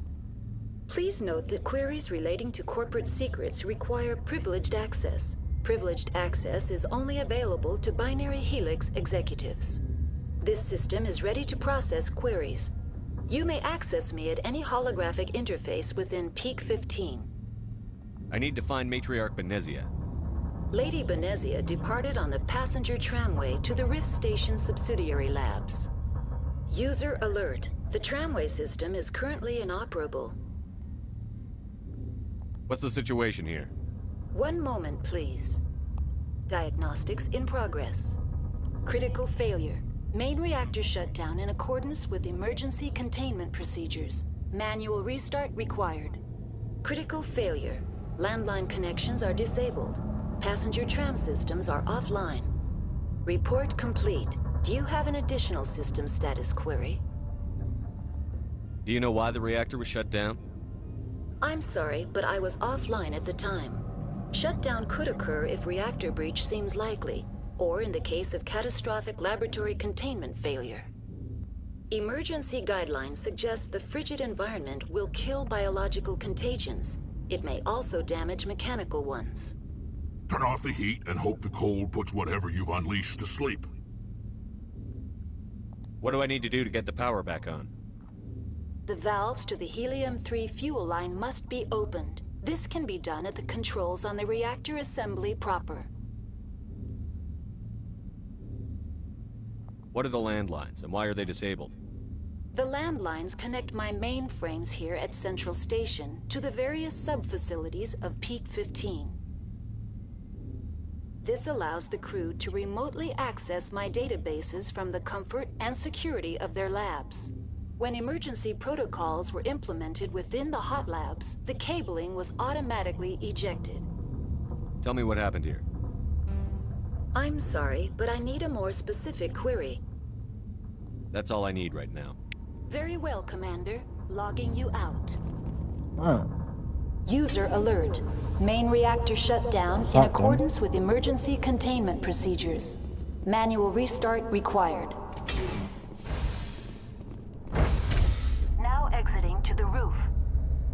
Please note that queries relating to corporate secrets require privileged access. Privileged access is only available to Binary Helix executives. This system is ready to process queries. You may access me at any holographic interface within Peak 15. I need to find Matriarch Benezia. Lady Benezia departed on the passenger tramway to the Rift Station subsidiary labs. User alert. The tramway system is currently inoperable. What's the situation here? One moment, please. Diagnostics in progress. Critical failure. Main reactor shut down in accordance with emergency containment procedures. Manual restart required. Critical failure. Landline connections are disabled. Passenger tram systems are offline. Report complete. Do you have an additional system status query? Do you know why the reactor was shut down? I'm sorry, but I was offline at the time. Shutdown could occur if reactor breach seems likely, or in the case of catastrophic laboratory containment failure. Emergency guidelines suggest the frigid environment will kill biological contagions. It may also damage mechanical ones. Turn off the heat and hope the cold puts whatever you've unleashed to sleep. What do I need to do to get the power back on? The valves to the helium-3 fuel line must be opened. This can be done at the controls on the reactor assembly proper. What are the landlines, and why are they disabled? The landlines connect my mainframes here at Central Station to the various sub-facilities of Peak 15. This allows the crew to remotely access my databases from the comfort and security of their labs. When emergency protocols were implemented within the hot labs, the cabling was automatically ejected. Tell me what happened here. I'm sorry, but I need a more specific query. That's all I need right now. Very well, Commander. Logging you out. Oh. User alert. Main reactor shut down in accordance with emergency containment procedures. Manual restart required. Now exiting to the roof.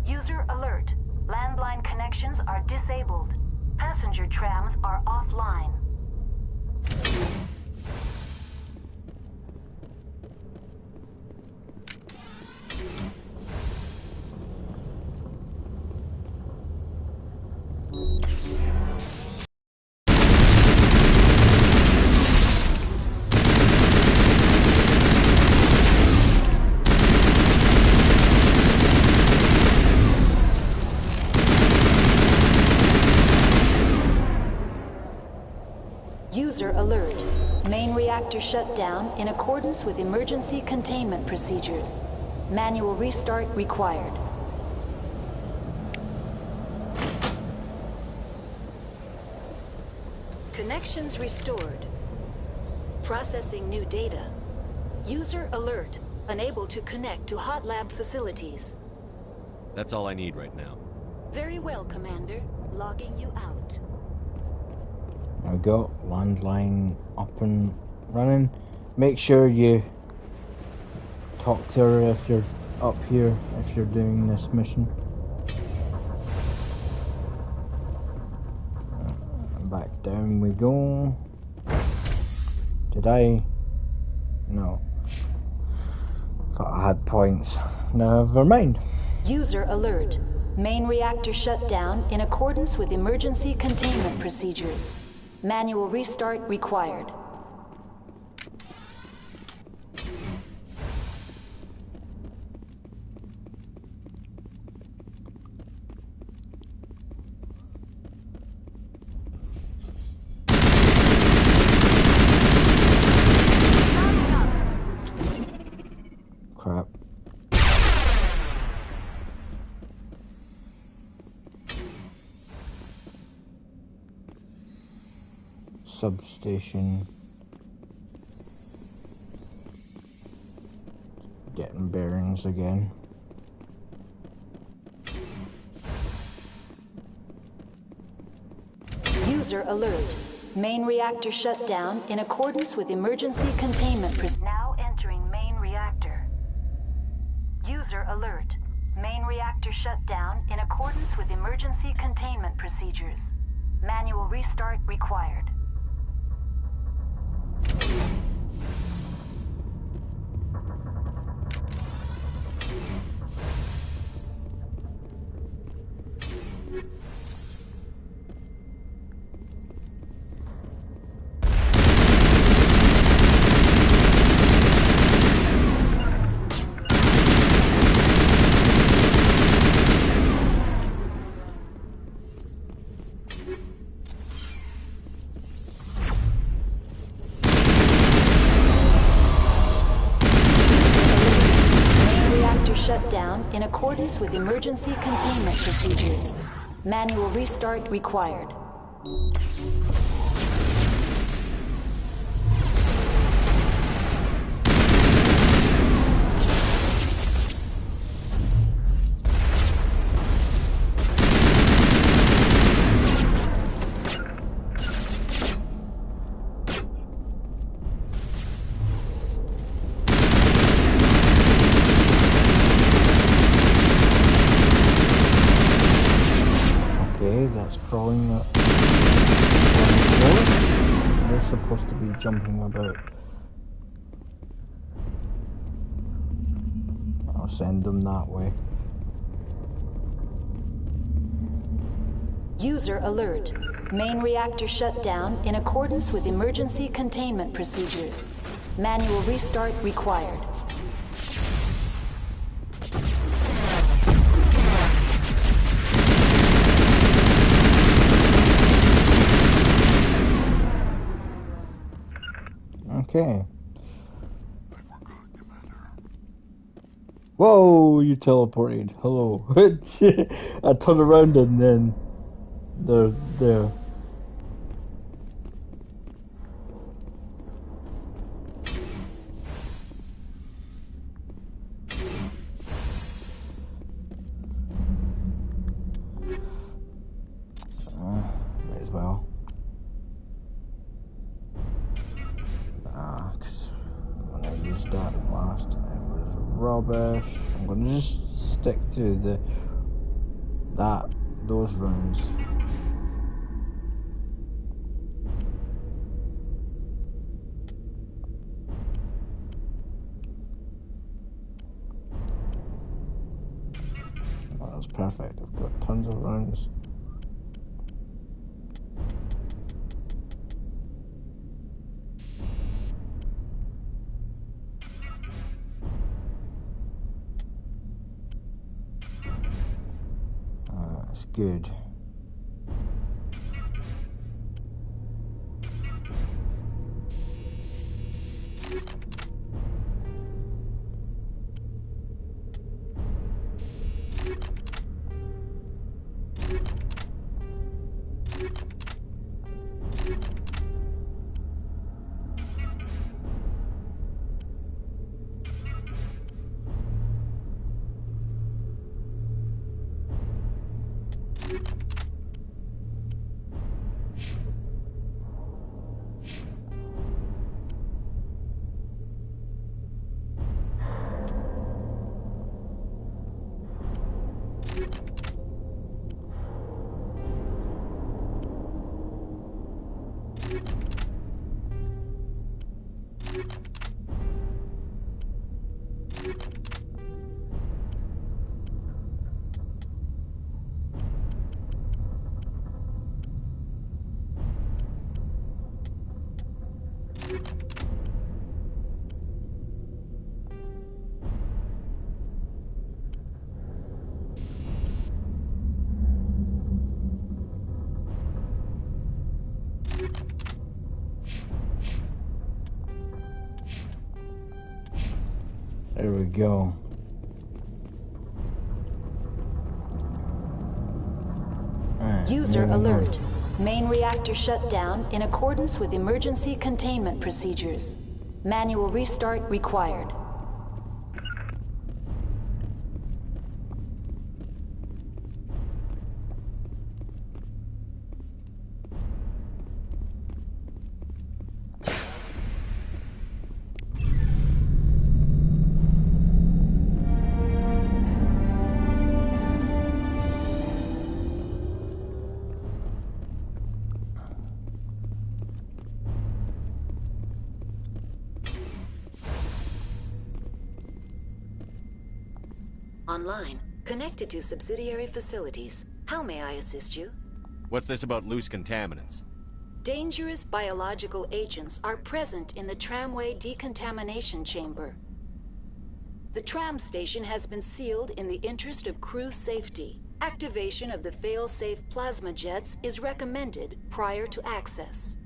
User alert. Landline connections are disabled. Passenger trams are offline. User alert. Main reactor shut down in accordance with emergency containment procedures. Manual restart required. Connections restored. Processing new data. User alert. Unable to connect to hot lab facilities. That's all I need right now. Very well, Commander. Logging you out. There we go. Landline up and running. Make sure you talk to her if you're up here, if you're doing this mission. Back down we go. Did I? No. Thought I had points. Never mind. User alert. Main reactor shut down in accordance with emergency containment procedures. Manual restart required. substation. Getting bearings again. User alert. Main reactor shut down in accordance with emergency containment procedures. Now entering main reactor. User alert. Main reactor shut down in accordance with emergency containment procedures. Manual restart required. Shut down in accordance with emergency containment procedures. Manual restart required. That's crawling up. They're supposed to be jumping about. I'll send them that way. User alert. Main reactor shut down in accordance with emergency containment procedures. Manual restart required. Okay. Whoa, you teleported. Hello. I turned around and then they're there. Might as well. When I used that last time it was rubbish. I'm gonna just stick to those rooms. Oh, that's perfect. I've got tons of rounds. That's good. There we go. User alert. Main reactor shut down in accordance with emergency containment procedures. Manual restart required. Online, connected to subsidiary facilities. How may I assist you? What's this about loose contaminants? Dangerous biological agents are present in the tramway decontamination chamber. The tram station has been sealed in the interest of crew safety. Activation of the fail-safe plasma jets is recommended prior to access.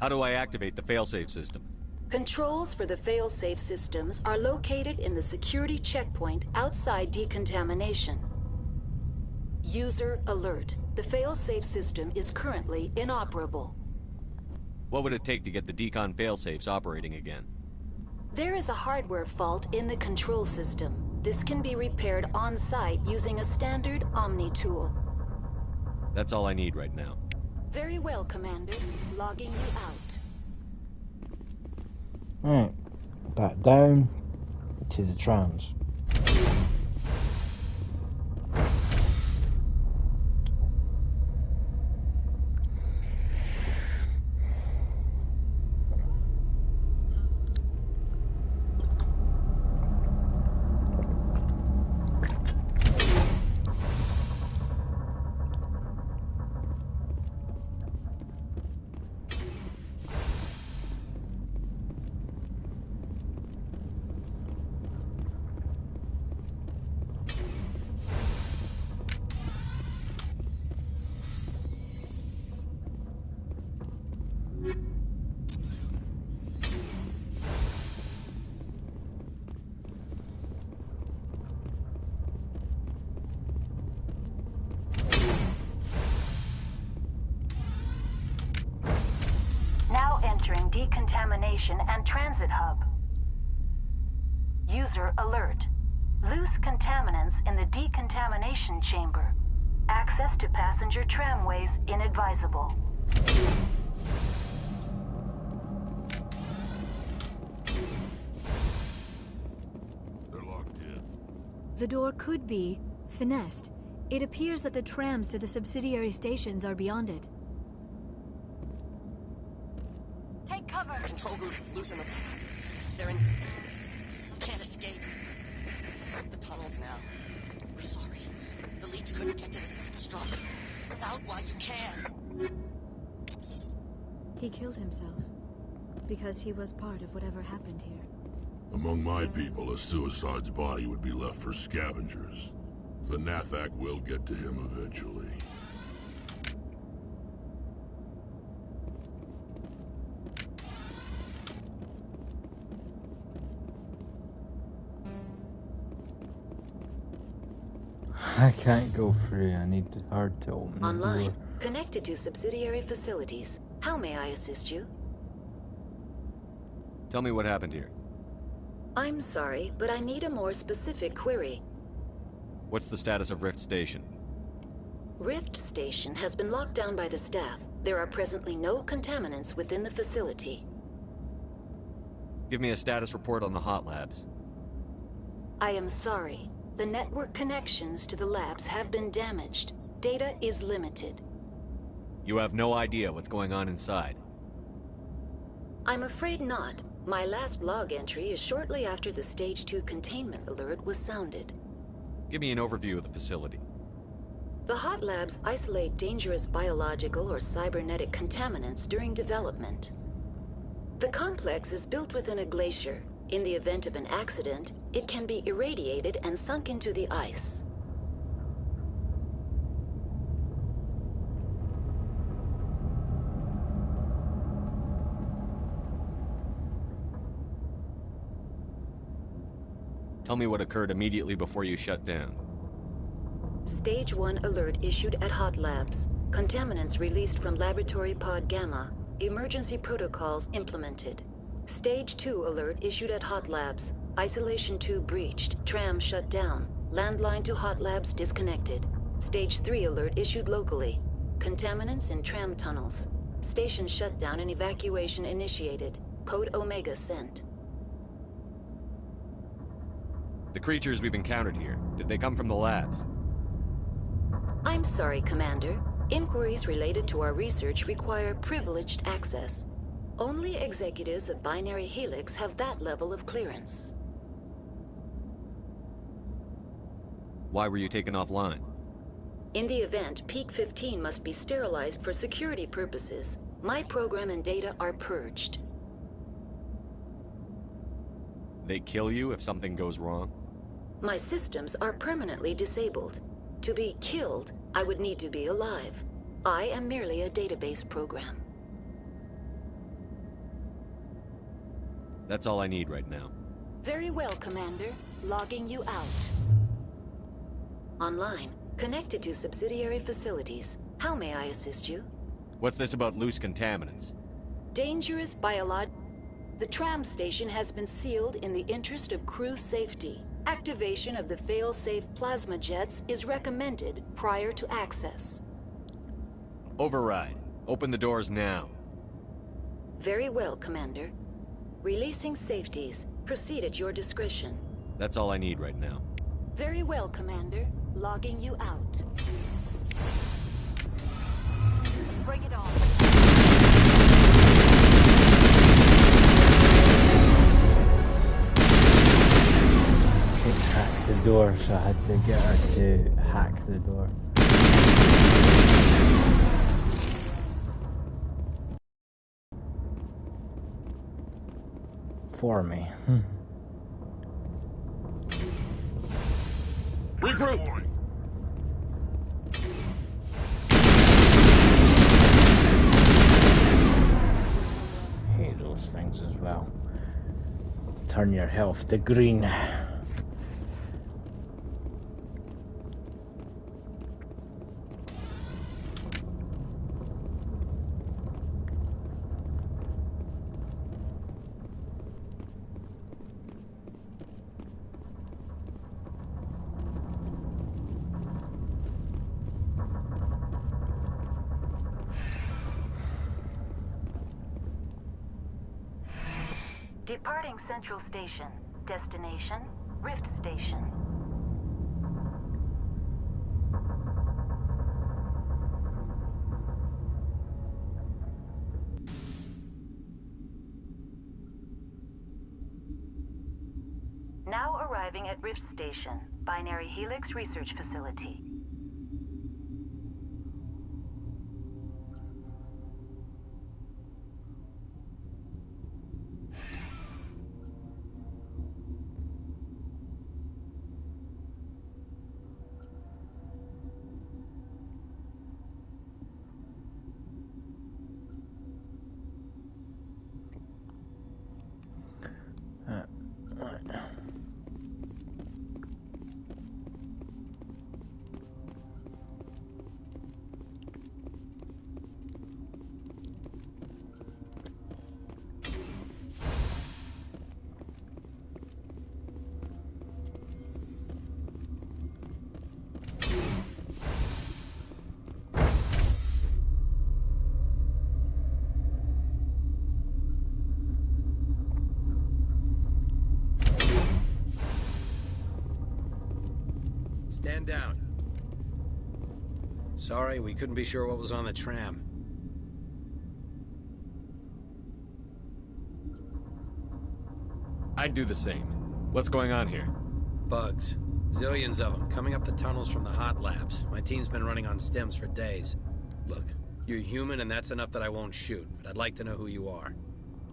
How do I activate the failsafe system? Controls for the fail-safe systems are located in the security checkpoint outside decontamination. User alert. The fail-safe system is currently inoperable. What would it take to get the decon failsafes operating again? There is a hardware fault in the control system. This can be repaired on-site using a standard Omni tool. That's all I need right now. Very well, Commander. Logging you out. Right, back down to the trams. Entering decontamination and transit hub. User alert. Loose contaminants in the decontamination chamber. Access to passenger tramways inadvisable. They're locked in. The door could be finessed. It appears that the trams to the subsidiary stations are beyond it. Take cover! Control group, loosen them. They're in... Can't escape. The tunnels now. We're sorry. The leads couldn't get to the third struck. Out while you can. He killed himself. Because he was part of whatever happened here. Among my people, a suicide's body would be left for scavengers. The Nathak will get to him eventually. I can't go through. I need her to open Online, the door. connected to subsidiary facilities. How may I assist you? Tell me what happened here. I'm sorry, but I need a more specific query. What's the status of Rift Station? Rift Station has been locked down by the staff. There are presently no contaminants within the facility. Give me a status report on the hot labs. I am sorry. The network connections to the labs have been damaged. Data is limited. You have no idea what's going on inside. I'm afraid not. My last log entry is shortly after the Stage 2 containment alert was sounded. Give me an overview of the facility. The hot labs isolate dangerous biological or cybernetic contaminants during development. The complex is built within a glacier. In the event of an accident, it can be irradiated and sunk into the ice. Tell me what occurred immediately before you shut down. Stage 1 alert issued at Hot Labs. Contaminants released from Laboratory Pod Gamma. Emergency protocols implemented. Stage 2 alert issued at Hot Labs. Isolation 2 breached. Tram shut down. Landline to Hot Labs disconnected. Stage 3 alert issued locally. Contaminants in tram tunnels. Station shutdown and evacuation initiated. Code Omega sent. The creatures we've encountered here, did they come from the labs? I'm sorry, Commander. Inquiries related to our research require privileged access. Only executives of Binary Helix have that level of clearance. Why were you taken offline? In the event, Peak 15 must be sterilized for security purposes. My program and data are purged. They kill you if something goes wrong? My systems are permanently disabled. To be killed, I would need to be alive. I am merely a database program. That's all I need right now. Very well, Commander. Logging you out. Online. Connected to subsidiary facilities. How may I assist you? What's this about loose contaminants? Dangerous biolog... The tram station has been sealed in the interest of crew safety. Activation of the fail-safe plasma jets is recommended prior to access. Override. Open the doors now. Very well, Commander. Releasing safeties. Proceed at your discretion. That's all I need right now. Very well, Commander. Logging you out. Bring it on. Couldn't hack the door, so I had to get her to hack the door. For me. Regroup! Hate those things as well. Turn your health to green. Departing Central Station. Destination, Rift Station. Now arriving at Rift Station, Binary Helix Research Facility. Stand down. Sorry, we couldn't be sure what was on the tram. I'd do the same. What's going on here? Bugs. Zillions of them, coming up the tunnels from the hot labs. My team's been running on stims for days. Look, you're human and that's enough that I won't shoot, but I'd like to know who you are.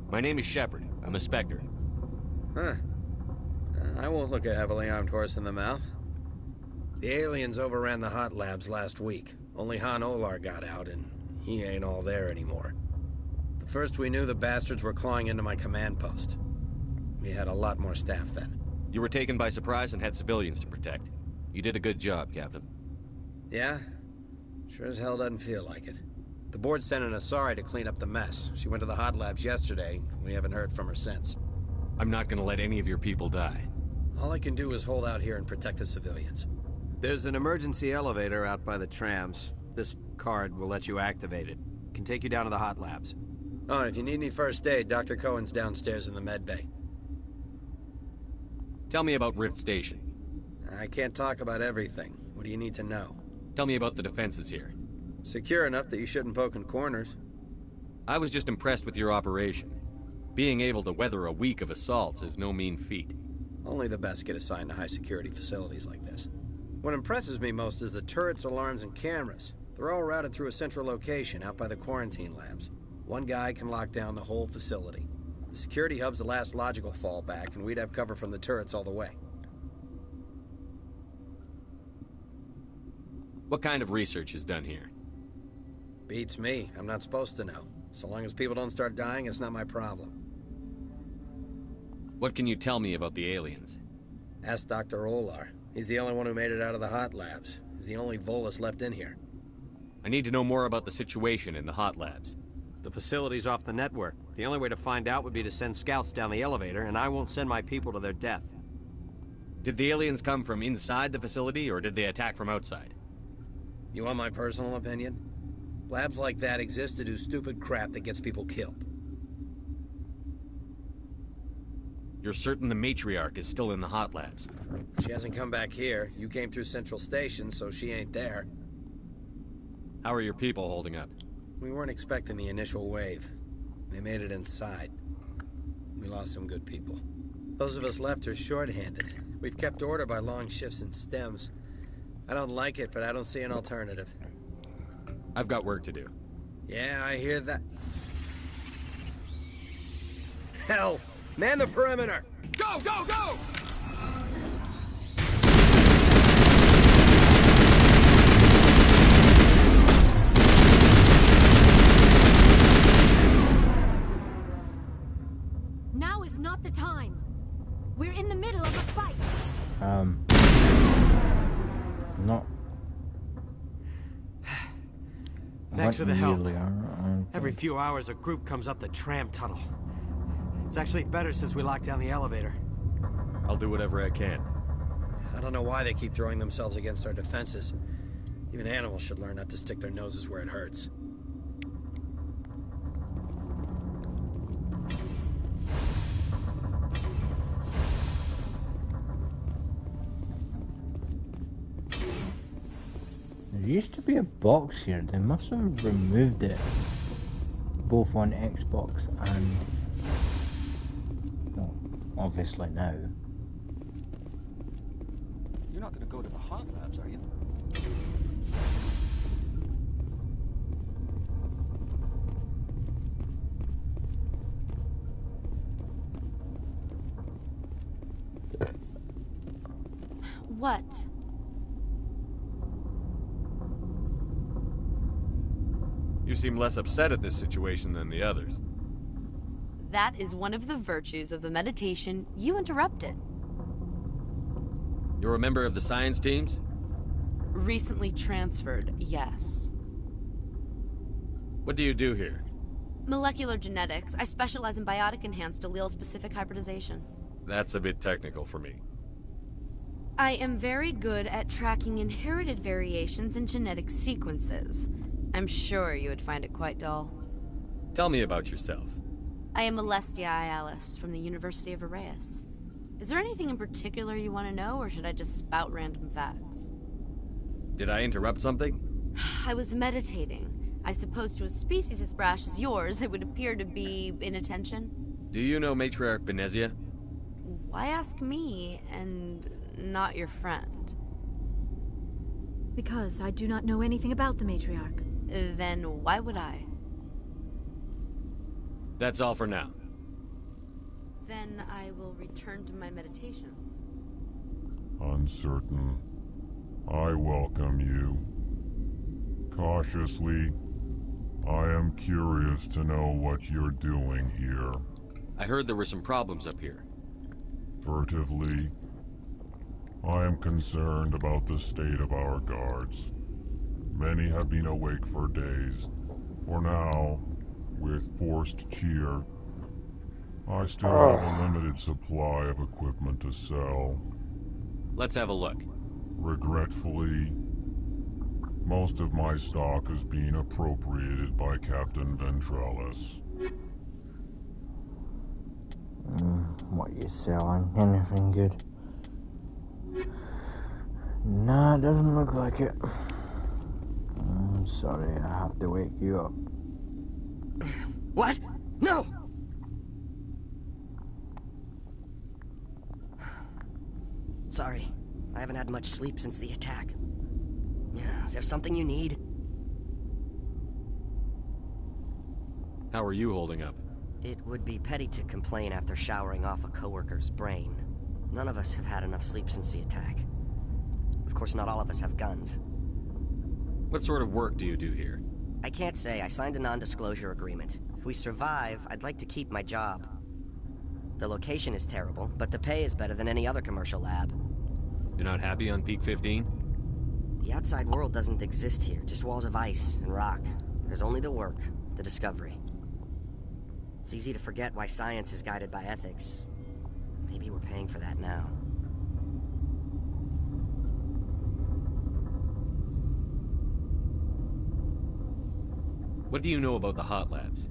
My name is Shepard. I'm a Spectre. Huh. I won't look a heavily armed horse in the mouth. The aliens overran the hot labs last week. Only Han Olar got out, and he ain't all there anymore. The first we knew, the bastards were clawing into my command post. We had a lot more staff then. You were taken by surprise and had civilians to protect. You did a good job, Captain. Yeah? Sure as hell doesn't feel like it. The board sent an Asari to clean up the mess. She went to the hot labs yesterday. We haven't heard from her since. I'm not gonna let any of your people die. All I can do is hold out here and protect the civilians. There's an emergency elevator out by the trams. This card will let you activate it. Can take you down to the hot labs. Oh, and if you need any first aid, Dr. Cohen's downstairs in the med bay. Tell me about Rift Station. I can't talk about everything. What do you need to know? Tell me about the defenses here. Secure enough that you shouldn't poke in corners. I was just impressed with your operation. Being able to weather a week of assaults is no mean feat. Only the best get assigned to high-security facilities like this. What impresses me most is the turrets, alarms, and cameras. They're all routed through a central location out by the quarantine labs. One guy can lock down the whole facility. The security hub's the last logical fallback, and we'd have cover from the turrets all the way. What kind of research is done here? Beats me. I'm not supposed to know. So long as people don't start dying, it's not my problem. What can you tell me about the aliens? Ask Dr. Olar. He's the only one who made it out of the hot labs. He's the only Volus left in here. I need to know more about the situation in the hot labs. The facility's off the network. The only way to find out would be to send scouts down the elevator, and I won't send my people to their death. Did the aliens come from inside the facility, or did they attack from outside? You want my personal opinion? Labs like that exist to do stupid crap that gets people killed. You're certain the matriarch is still in the hot labs? She hasn't come back here. You came through Central Station, so she ain't there. How are your people holding up? We weren't expecting the initial wave. They made it inside. We lost some good people. Those of us left are short-handed. We've kept order by long shifts and stems. I don't like it, but I don't see an alternative. I've got work to do. Yeah, I hear that. Hell! Man the perimeter! Go, go, go! Now is not the time. We're in the middle of a fight. Not. Thanks for the help. Really, Every few hours, a group comes up the tram tunnel. It's actually better since we locked down the elevator. I'll do whatever I can. I don't know why they keep throwing themselves against our defenses. Even animals should learn not to stick their noses where it hurts. There used to be a box here. They must have removed it, both on Xbox and, well, obviously now. You're not going to go to the hot labs, are you? What? You seem less upset at this situation than the others. That is one of the virtues of the meditation you interrupted. You're a member of the science teams? Recently transferred, yes. What do you do here? Molecular genetics. I specialize in biotic-enhanced allele-specific hybridization. That's a bit technical for me. I am very good at tracking inherited variations in genetic sequences. I'm sure you would find it quite dull. Tell me about yourself. I am Alestia Ialis from the University of Arraeus. Is there anything in particular you want to know, or should I just spout random facts? Did I interrupt something? I was meditating. I suppose to a species as brash as yours, it would appear to be inattention. Do you know Matriarch Benezia? Why ask me, and not your friend? Because I do not know anything about the matriarch. Then why would I? That's all for now. Then I will return to my meditations. Uncertain. I welcome you. Cautiously, I am curious to know what you're doing here. I heard there were some problems up here. Furtively, I am concerned about the state of our guards. Many have been awake for days. For now, with forced cheer, I still have a limited supply of equipment to sell. Let's have a look. Regretfully, most of my stock is being appropriated by Captain Ventralis. What you selling? Anything good? Nah, it doesn't look like it. I'm sorry, I have to wake you up. What? No! Sorry, I haven't had much sleep since the attack. Is there something you need? How are you holding up? It would be petty to complain after showering off a coworker's brain. None of us have had enough sleep since the attack. Of course, not all of us have guns. What sort of work do you do here? I can't say. I signed a non-disclosure agreement. If we survive, I'd like to keep my job. The location is terrible, but the pay is better than any other commercial lab. You're not happy on Peak 15? The outside world doesn't exist here, just walls of ice and rock. There's only the work, the discovery. It's easy to forget why science is guided by ethics. Maybe we're paying for that now. What do you know about the hot labs?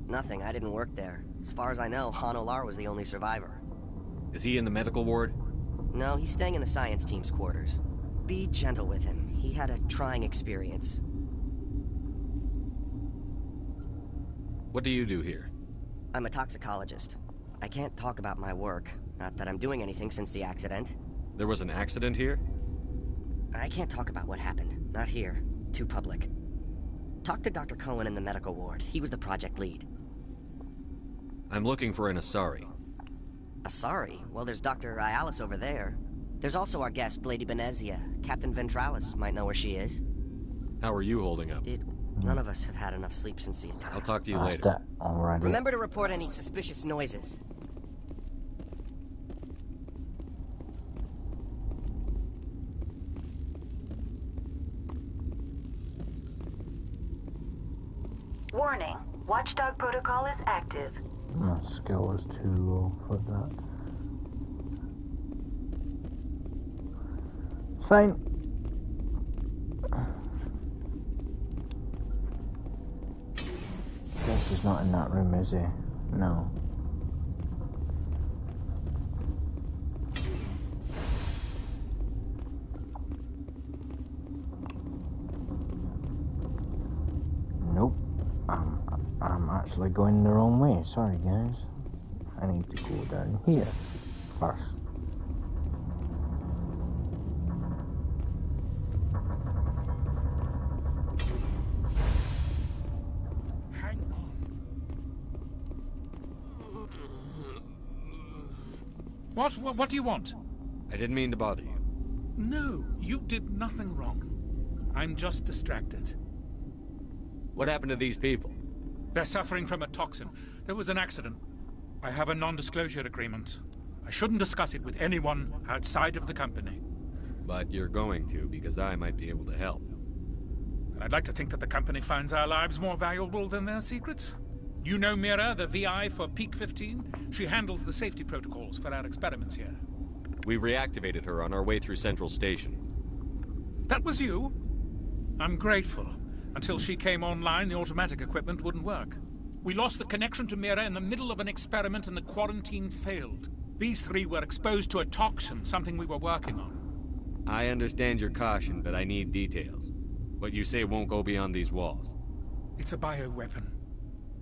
Nothing. I didn't work there. As far as I know, Han Olar was the only survivor. Is he in the medical ward? No, he's staying in the science team's quarters. Be gentle with him. He had a trying experience. What do you do here? I'm a toxicologist. I can't talk about my work. Not that I'm doing anything since the accident. There was an accident here? I can't talk about what happened. Not here. Too public. Talk to Dr. Cohen in the medical ward. He was the project lead. I'm looking for an Asari. Asari? Well, there's Dr. Ialis over there. There's also our guest, Lady Benezia. Captain Ventralis might know where she is. How are you holding up? None of us have had enough sleep since the attack. I'll talk to you later. Remember to report any suspicious noises. Warning. Watchdog protocol is active. My skill is too low for that. Fine. Guess he's not in that room, is he? No. Nope. I'm actually going the wrong way. Sorry, guys. I need to go down here first. What do you want? I didn't mean to bother you. No, you did nothing wrong. I'm just distracted. What happened to these people? They're suffering from a toxin. There was an accident. I have a non-disclosure agreement. I shouldn't discuss it with anyone outside of the company. But you're going to, because I might be able to help. And I'd like to think that the company finds our lives more valuable than their secrets. You know Mira, the VI for Peak 15? She handles the safety protocols for our experiments here. We reactivated her on our way through Central Station. That was you? I'm grateful. Until she came online, the automatic equipment wouldn't work. We lost the connection to Mira in the middle of an experiment and the quarantine failed. These three were exposed to a toxin, something we were working on. I understand your caution, but I need details. What you say won't go beyond these walls. It's a bioweapon,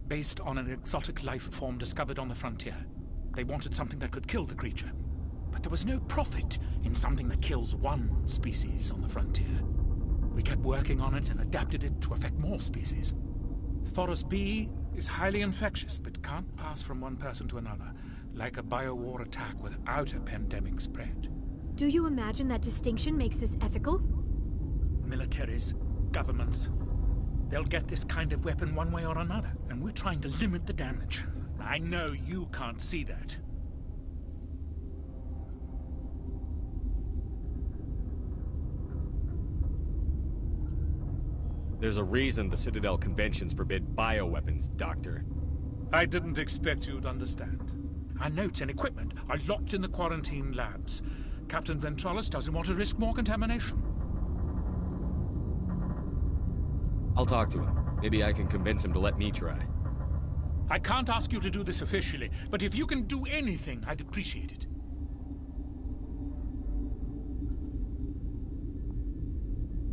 based on an exotic life form discovered on the frontier. They wanted something that could kill the creature. But there was no profit in something that kills one species on the frontier. We kept working on it and adapted it to affect more species. Thoros B is highly infectious, but can't pass from one person to another, like a biowar attack without a pandemic spread. Do you imagine that distinction makes this ethical? Militaries, governments, they'll get this kind of weapon one way or another, and we're trying to limit the damage. I know you can't see that. There's a reason the Citadel conventions forbid bioweapons, Doctor. I didn't expect you'd understand. Our notes and equipment are locked in the quarantine labs. Captain Ventralis doesn't want to risk more contamination. I'll talk to him. Maybe I can convince him to let me try. I can't ask you to do this officially, but if you can do anything, I'd appreciate it.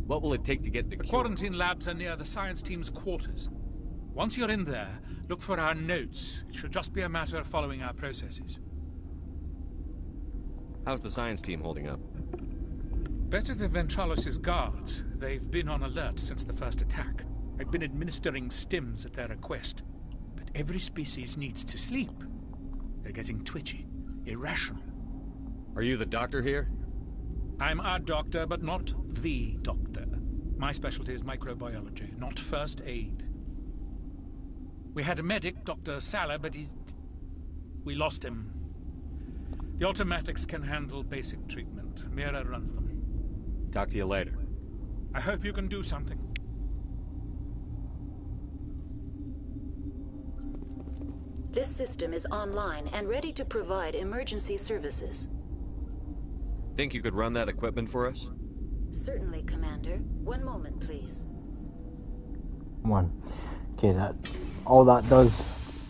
What will it take to get the cure? Quarantine labs are near the science team's quarters. Once you're in there, look for our notes. It should just be a matter of following our processes. How's the science team holding up? Better than Ventralis' guards. They've been on alert since the first attack. I've been administering stims at their request. But every species needs to sleep. They're getting twitchy, irrational. Are you the doctor here? I'm a doctor, but not the doctor. My specialty is microbiology, not first aid. We had a medic, Dr. Salah, but we lost him. The automatics can handle basic treatment. Mira runs them. Talk to you later. I hope you can do something. This system is online and ready to provide emergency services. Think you could run that equipment for us? Certainly, Commander. One moment, please. One. Okay, all that does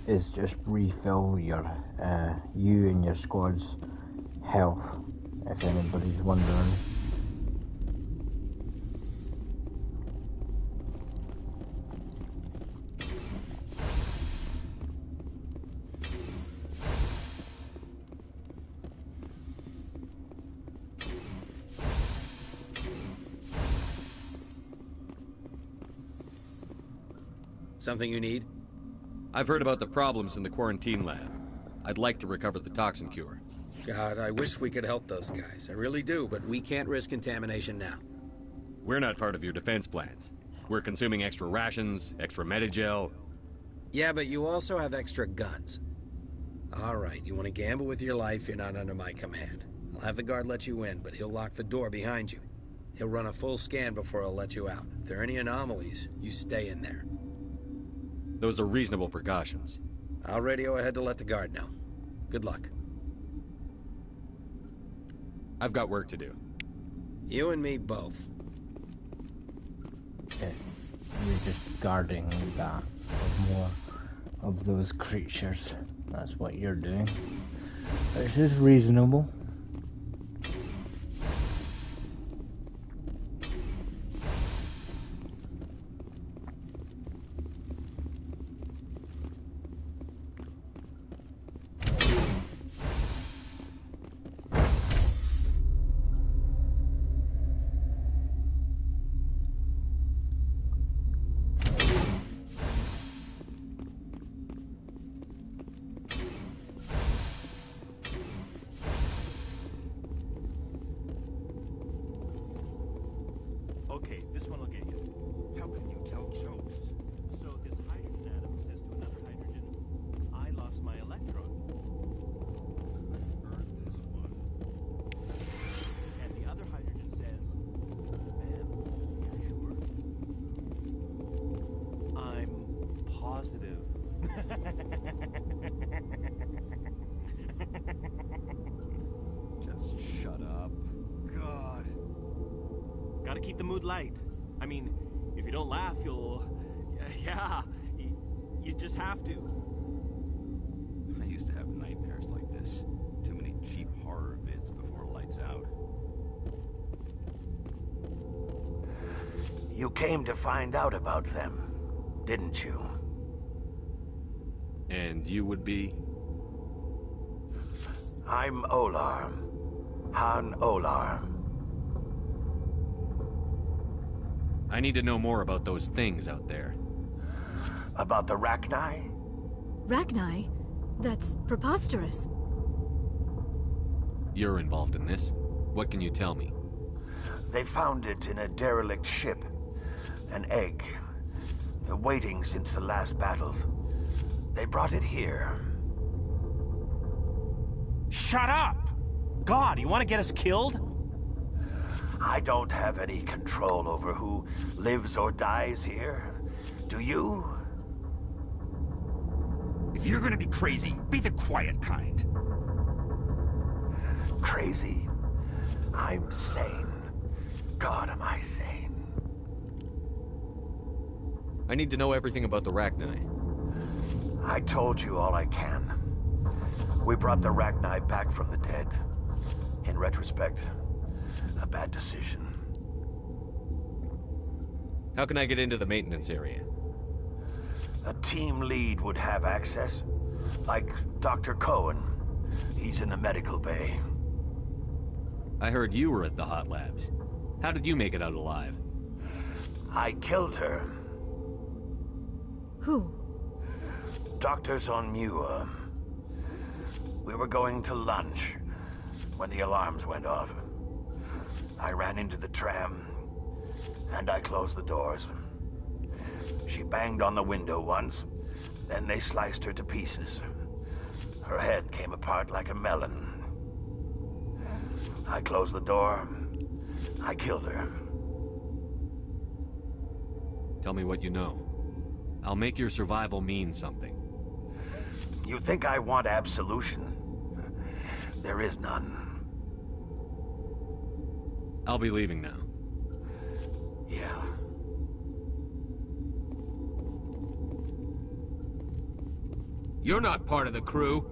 is just refill your you and your squad's health, if anybody's wondering. Something you need? I've heard about the problems in the quarantine lab. I'd like to recover the toxin cure. God, I wish we could help those guys. I really do, but we can't risk contamination now. We're not part of your defense plans. We're consuming extra rations, extra Medigel. Yeah, but you also have extra guns. All right, you want to gamble with your life, you're not under my command. I'll have the guard let you in, but he'll lock the door behind you. He'll run a full scan before he'll let you out. If there are any anomalies, you stay in there. Those are reasonable precautions. I'll radio ahead to let the guard know. Good luck. I've got work to do. You and me both. Okay. You're just guarding that for more of those creatures. That's what you're doing. This is reasonable. Okay, this one will get you. How can you tell jokes? So this hydrogen atom says to another hydrogen, I lost my electron. Heard this one. And the other hydrogen says, man, you sure? I'm positive. Just shut up. God. Gotta keep the mood light. I mean, if you don't laugh, you'll... Yeah, you just have to. I used to have nightmares like this. Too many cheap horror vids before lights out. You came to find out about them, didn't you? And you would be? I'm Olar. Han Olar. I need to know more about those things out there. About the Rachni? Rachni? That's preposterous. You're involved in this. What can you tell me? They found it in a derelict ship. An egg. Waiting since the last battles. They brought it here. Shut up! God, you want to get us killed? I don't have any control over who lives or dies here. Do you? If you're gonna be crazy, be the quiet kind. Crazy? I'm sane. God, am I sane. I need to know everything about the Rachni. I told you all I can. We brought the Rachni back from the dead. In retrospect, a bad decision. How can I get into the maintenance area? A team lead would have access. Like Dr. Cohen. He's in the medical bay. I heard you were at the hot labs. How did you make it out alive? I killed her. Who? Doctors on Muir. We were going to lunch when the alarms went off. I ran into the tram, and I closed the doors. She banged on the window once, then they sliced her to pieces. Her head came apart like a melon. I closed the door. I killed her. Tell me what you know. I'll make your survival mean something. You think I want absolution? There is none. I'll be leaving now. Yeah. You're not part of the crew.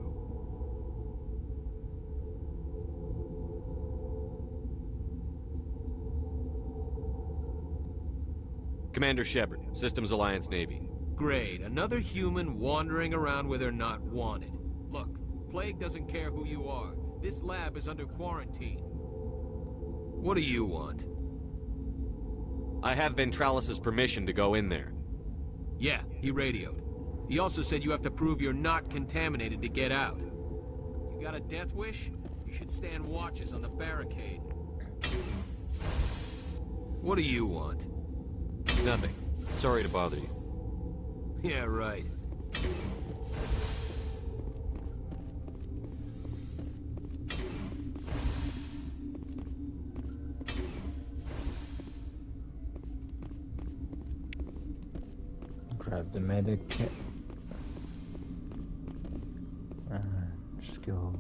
Commander Shepard, Systems Alliance Navy. Great. Another human wandering around where they're not wanted. Look, Plague doesn't care who you are. This lab is under quarantine. What do you want? I have Ventralis's permission to go in there. Yeah, he radioed. He also said you have to prove you're not contaminated to get out. You got a death wish? You should stand watches on the barricade. What do you want? Nothing. Sorry to bother you. Yeah, right. Grab the medic kit. Just go.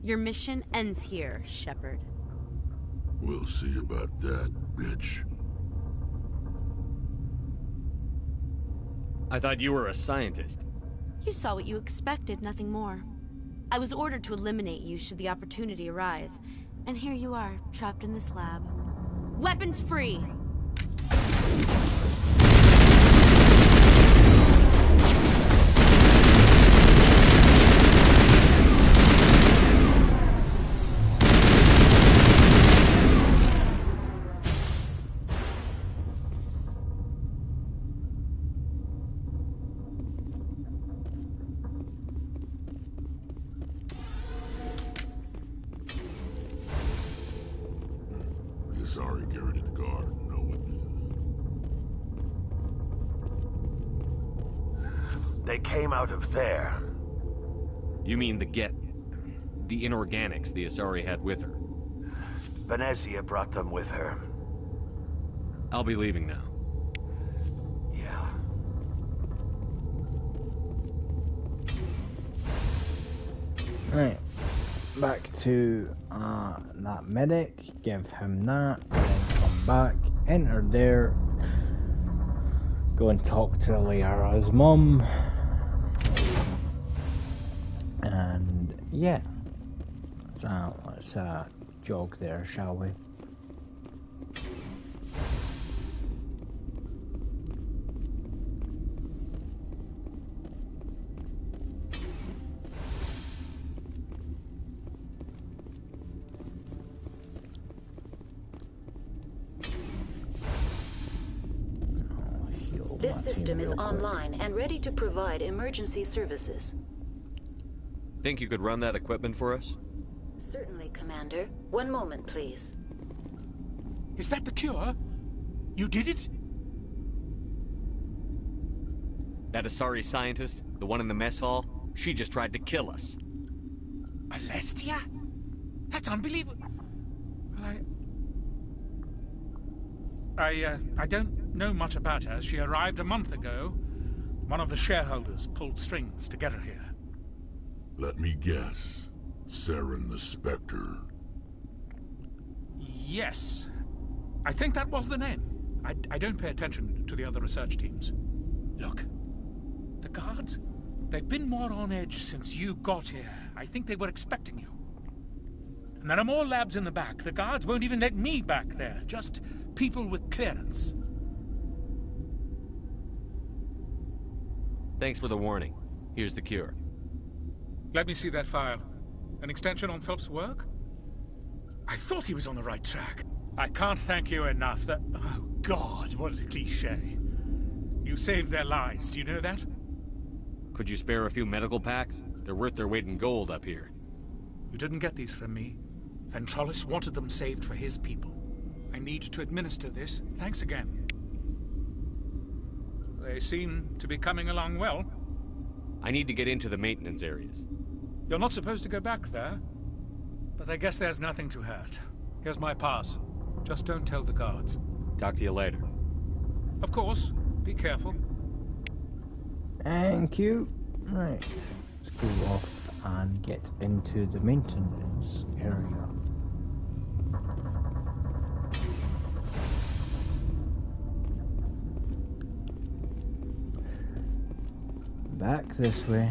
Your mission ends here, Shepard. We'll see about that, bitch. I thought you were a scientist. You saw what you expected, nothing more. I was ordered to eliminate you should the opportunity arise. And here you are, trapped in this lab. Weapons free! Sorry, Garrett at the guard. No witnesses. They came out of there. You mean the inorganics the Asari had with her? Venezia brought them with her. I'll be leaving now. Yeah. Right. Back to that medic, give him that, then come back, enter there, go and talk to Liara's mum, and yeah, so let's jog there, shall we? This system is online and ready to provide emergency services. Think you could run that equipment for us? Certainly, Commander. One moment, please. Is that the cure? You did it? That Asari scientist, the one in the mess hall, she just tried to kill us. Alestia? That's unbelievable. Well, I don't know much about her. She arrived a month ago. One of the shareholders pulled strings to get her here. Let me guess. Saren the Spectre. Yes. I think that was the name. I don't pay attention to the other research teams. Look, the guards, they've been more on edge since you got here. I think they were expecting you. And there are more labs in the back. The guards won't even let me back there. Just people with clearance. Thanks for the warning. Here's the cure. Let me see that file. An extension on Phelps' work? I thought he was on the right track. I can't thank you enough that... Oh, God, what a cliché. You saved their lives, do you know that? Could you spare a few medical packs? They're worth their weight in gold up here. You didn't get these from me. Ventrolis wanted them saved for his people. I need to administer this. Thanks again. They seem to be coming along well. I need to get into the maintenance areas. You're not supposed to go back there, but I guess there's nothing to hurt. Here's my pass. Just don't tell the guards. Talk to you later. Of course. Be careful. Thank you. Right. Let's go off and get into the maintenance area. Back this way.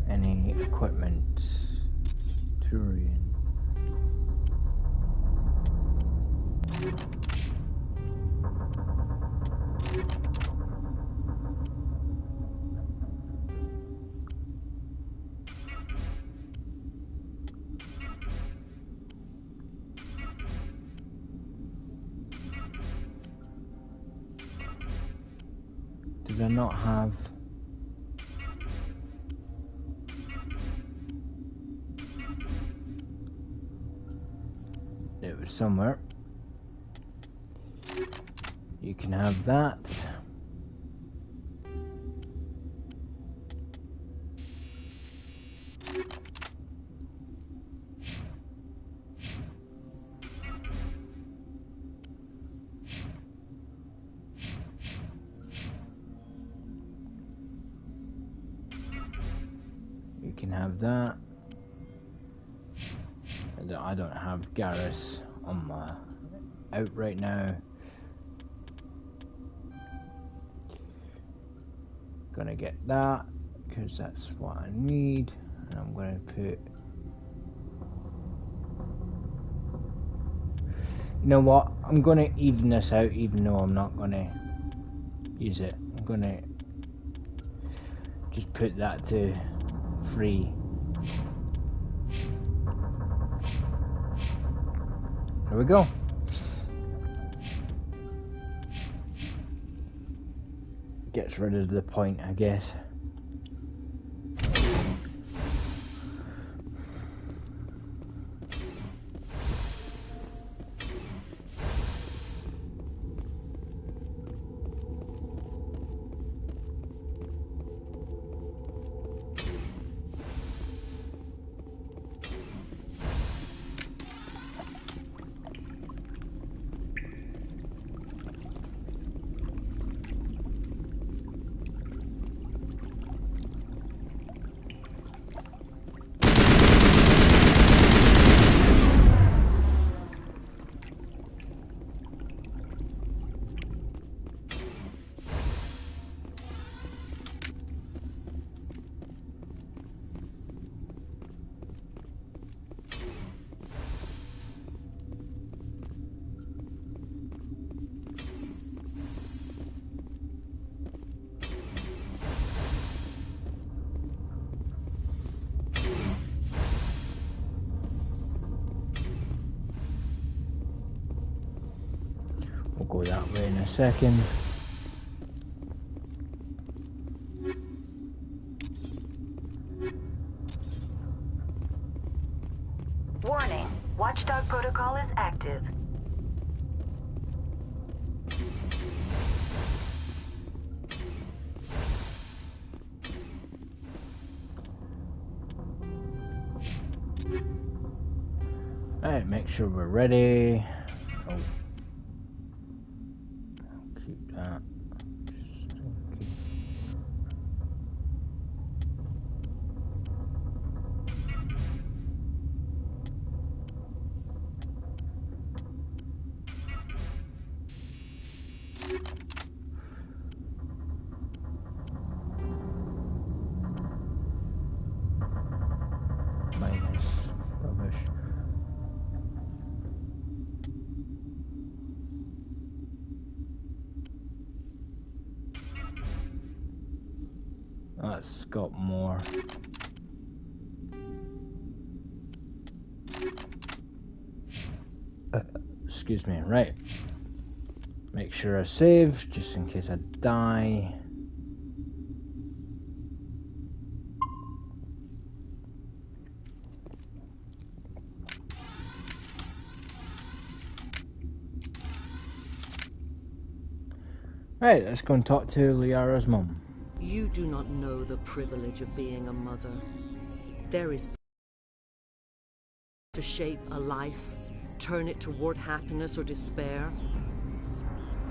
Any equipment? Turian. Did I not have... It was somewhere. You can have that. You can have that. I don't have Garrus on my out right now. Gonna get that because that's what I need, and I'm gonna put. You know what? I'm gonna even this out, even though I'm not gonna use it. I'm gonna just put that to free. There we go. Gets rid of the point, I guess. that way in a second. Warning, Watchdog protocol is active. Alright, make sure we're ready. Oh. Keep that. Minus rubbish. That's got more. Excuse me, right. Make sure I save, just in case I die. Right, let's go and talk to Liara's mum. You do not know the privilege of being a mother. There is to shape a life, turn it toward happiness or despair.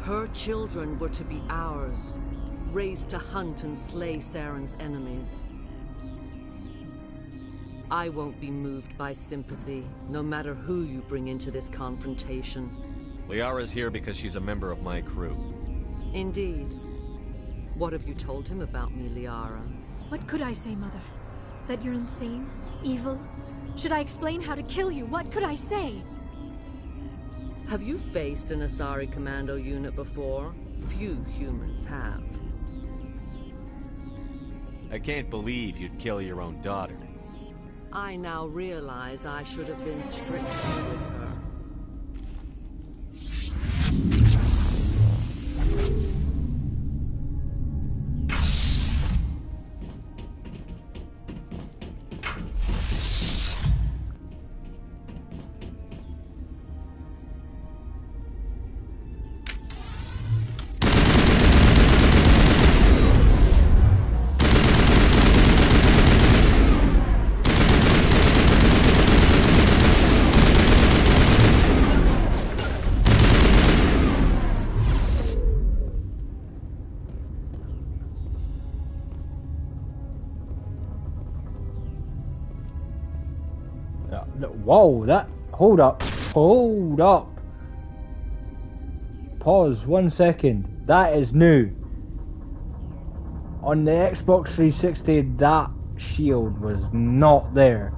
Her children were to be ours, raised to hunt and slay Saren's enemies. I won't be moved by sympathy, no matter who you bring into this confrontation. Liara's here because she's a member of my crew. Indeed. What have you told him about me, Liara? What could I say, Mother? That you're insane? Evil? Should I explain how to kill you? What could I say? Have you faced an Asari commando unit before? Few humans have. I can't believe you'd kill your own daughter. I now realize I should have been stricter with her. Whoa, that... Hold up. Hold up. Pause 1 second. That is new. On the Xbox 360, that shield was not there.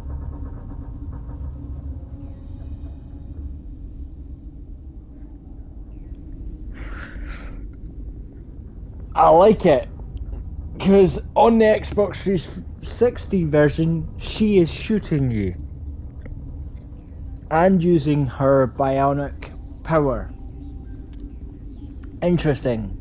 I like it. Because on the Xbox 360 version, she is shooting you. And using her bionic power. Interesting.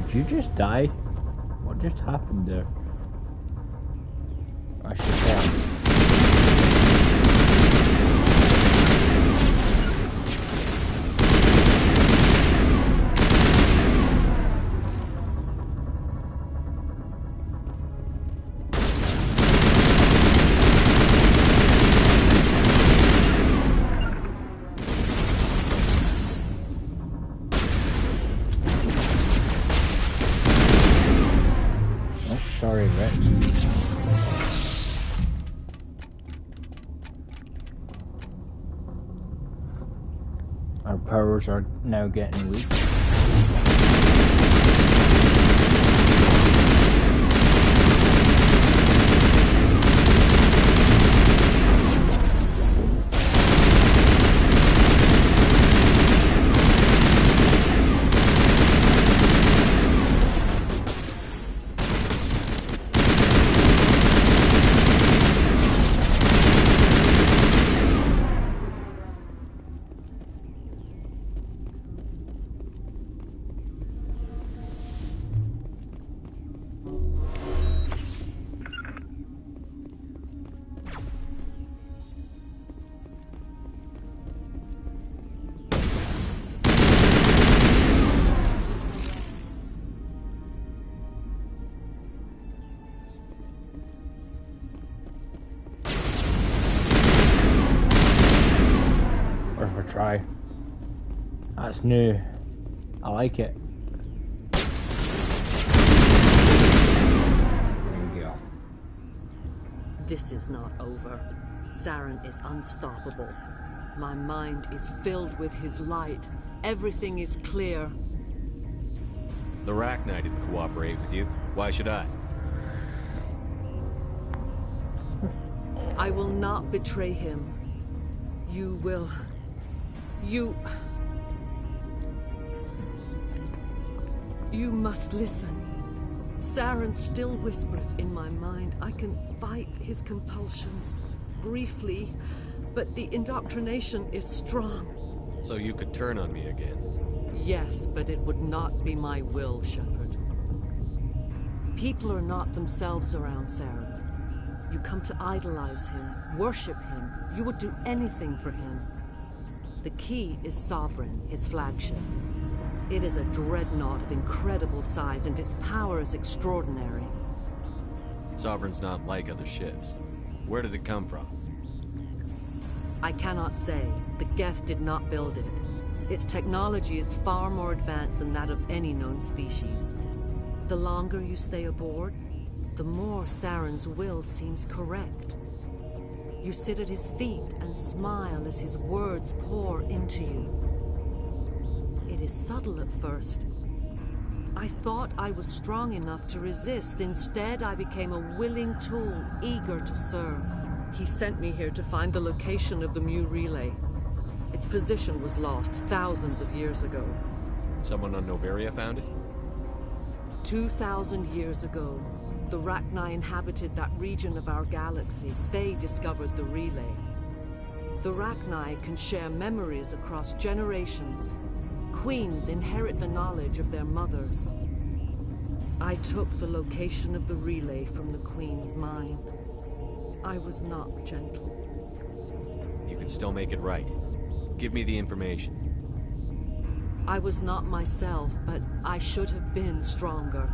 Did you just die? What just happened there? I should tell. Our powers are now getting weak. Try. That's new. I like it. There you go. This is not over. Saren is unstoppable. My mind is filled with his light. Everything is clear. The Rachni didn't cooperate with you. Why should I? I will not betray him. You will... You must listen. Saren still whispers in my mind. I can fight his compulsions, briefly, but the indoctrination is strong. So you could turn on me again? Yes, but it would not be my will, Shepard. People are not themselves around Saren. You come to idolize him, worship him. You would do anything for him. The key is Sovereign, his flagship. It is a dreadnought of incredible size, and its power is extraordinary. Sovereign's not like other ships. Where did it come from? I cannot say. The Geth did not build it. Its technology is far more advanced than that of any known species. The longer you stay aboard, the more Saren's will seems correct. You sit at his feet and smile as his words pour into you. It is subtle at first. I thought I was strong enough to resist. Instead, I became a willing tool, eager to serve. He sent me here to find the location of the Mu relay. Its position was lost thousands of years ago. Someone on Noveria found it? 2,000 years ago, the Rachni inhabited that region of our galaxy. They discovered the relay. The Rachni can share memories across generations. Queens inherit the knowledge of their mothers. I took the location of the relay from the Queen's mind. I was not gentle. You can still make it right. Give me the information. I was not myself, but I should have been stronger.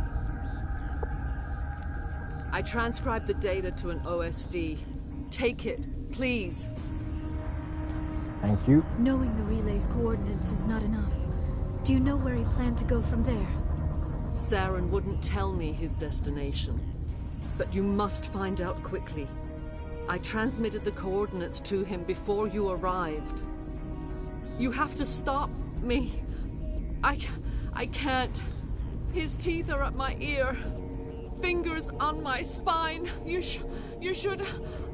I transcribed the data to an OSD. Take it, please. Thank you. Knowing the relay's coordinates is not enough. Do you know where he planned to go from there? Saren wouldn't tell me his destination. But you must find out quickly. I transmitted the coordinates to him before you arrived. You have to stop me. I can't. His teeth are at my ear. Fingers on my spine. You should...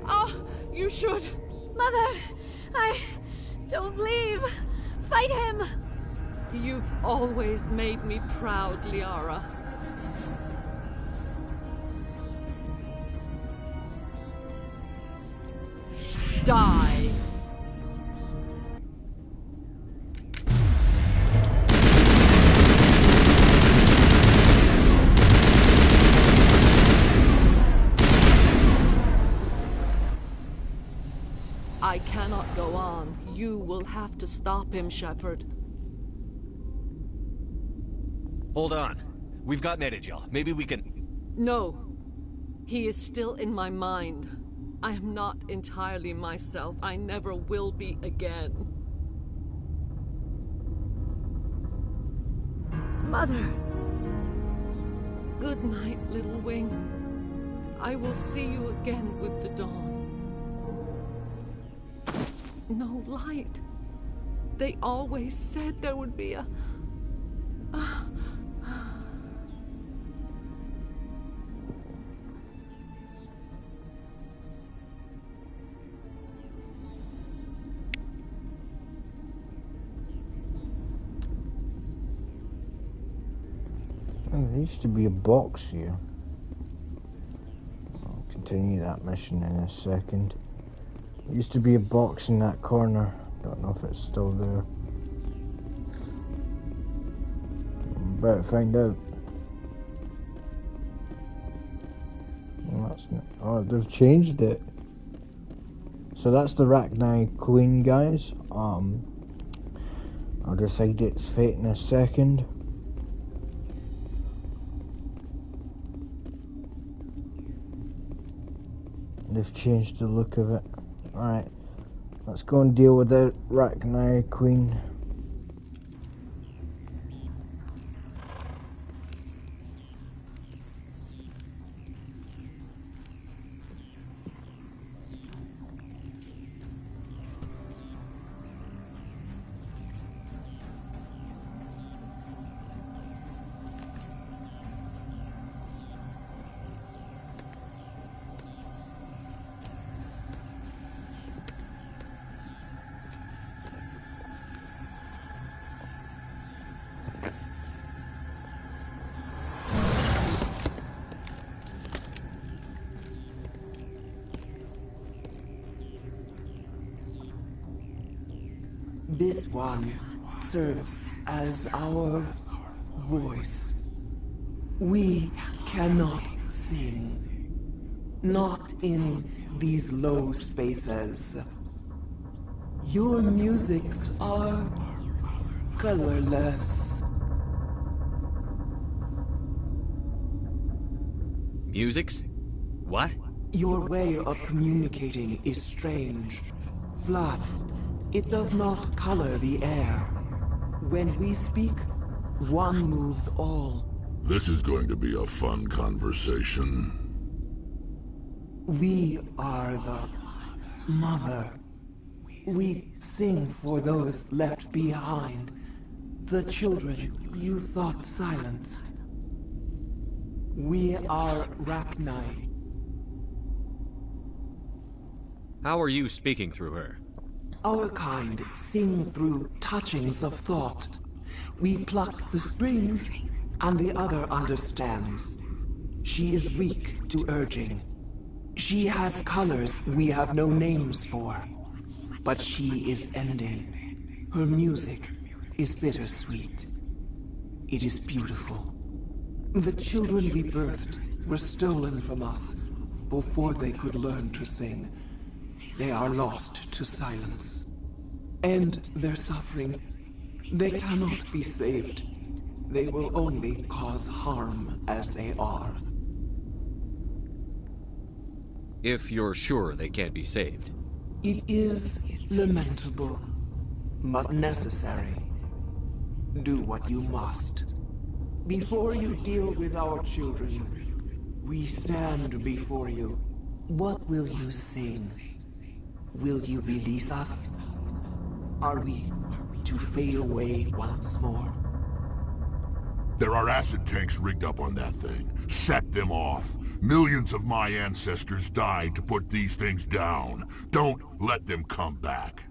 Oh, you should... Mother, don't leave. Fight him. You've always made me proud, Liara. Die. I cannot go on. You will have to stop him, Shepard. Hold on. We've got Metagel. Maybe we can... No. He is still in my mind. I am not entirely myself. I never will be again. Mother! Good night, little wing. I will see you again with the dawn. No light. They always said there would be a... Oh, there used to be a box here. I'll continue that mission in a second. There used to be a box in that corner. Don't know if it's still there. I'm about to find out. Well, that's not, oh, they've changed it. So that's the Rachni Queen, guys. I'll decide its fate in a second. They've changed the look of it. Alright, let's go and deal with the Rachni Queen. This one serves as our voice. We cannot sing. Not in these low spaces. Your musics are colorless. Musics? What? Your way of communicating is strange. Flat. It does not color the air. When we speak, one moves all. This is going to be a fun conversation. We are the mother. We sing for those left behind. The children you thought silenced. We are Rachni. How are you speaking through her? Our kind sing through touchings of thought. We pluck the strings, and the other understands. She is weak to urging. She has colors we have no names for. But she is ending. Her music is bittersweet. It is beautiful. The children we birthed were stolen from us before they could learn to sing. They are lost to silence. And their suffering, they cannot be saved. They will only cause harm as they are. If you're sure they can't be saved. It is lamentable, but necessary. Do what you must. Before you deal with our children, we stand before you. What will you sing? Will you release us? Are we to fade away once more? There are acid tanks rigged up on that thing. Set them off. Millions of my ancestors died to put these things down. Don't let them come back.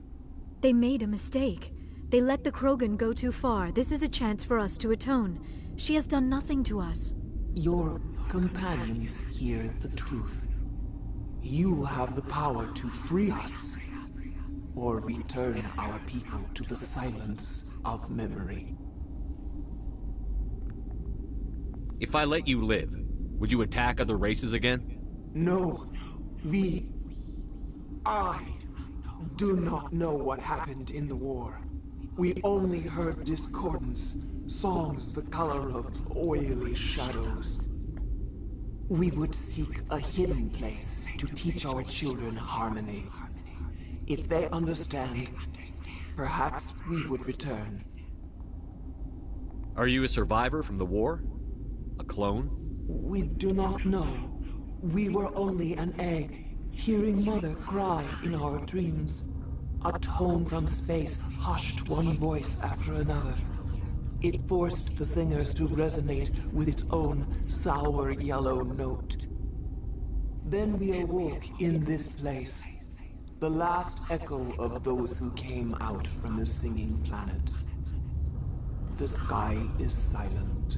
They made a mistake. They let the Krogan go too far. This is a chance for us to atone. She has done nothing to us. Your companions hear the truth. You have the power to free us, or return our people to the silence of memory. If I let you live, would you attack other races again? No. I do not know what happened in the war. We only heard discordance, songs the color of oily shadows. We would seek a hidden place to teach our children harmony. If they understand, perhaps we would return. Are you a survivor from the war? A clone? We do not know. We were only an egg, hearing Mother cry in our dreams. A tone from space hushed one voice after another. It forced the singers to resonate with its own sour yellow note. Then we awoke in this place, the last echo of those who came out from the singing planet. The sky is silent.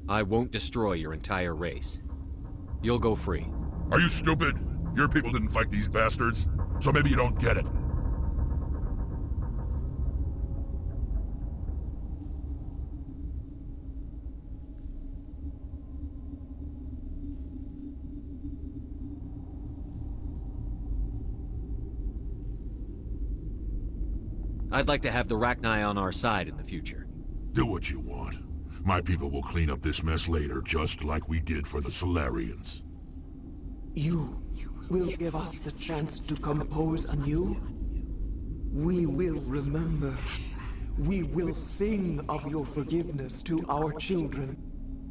I won't destroy your entire race. You'll go free. Are you stupid? Your people didn't fight these bastards, so maybe you don't get it. I'd like to have the Rachni on our side in the future. Do what you want. My people will clean up this mess later, just like we did for the Solarians. You will give us the chance to compose anew? We will remember. We will sing of your forgiveness to our children.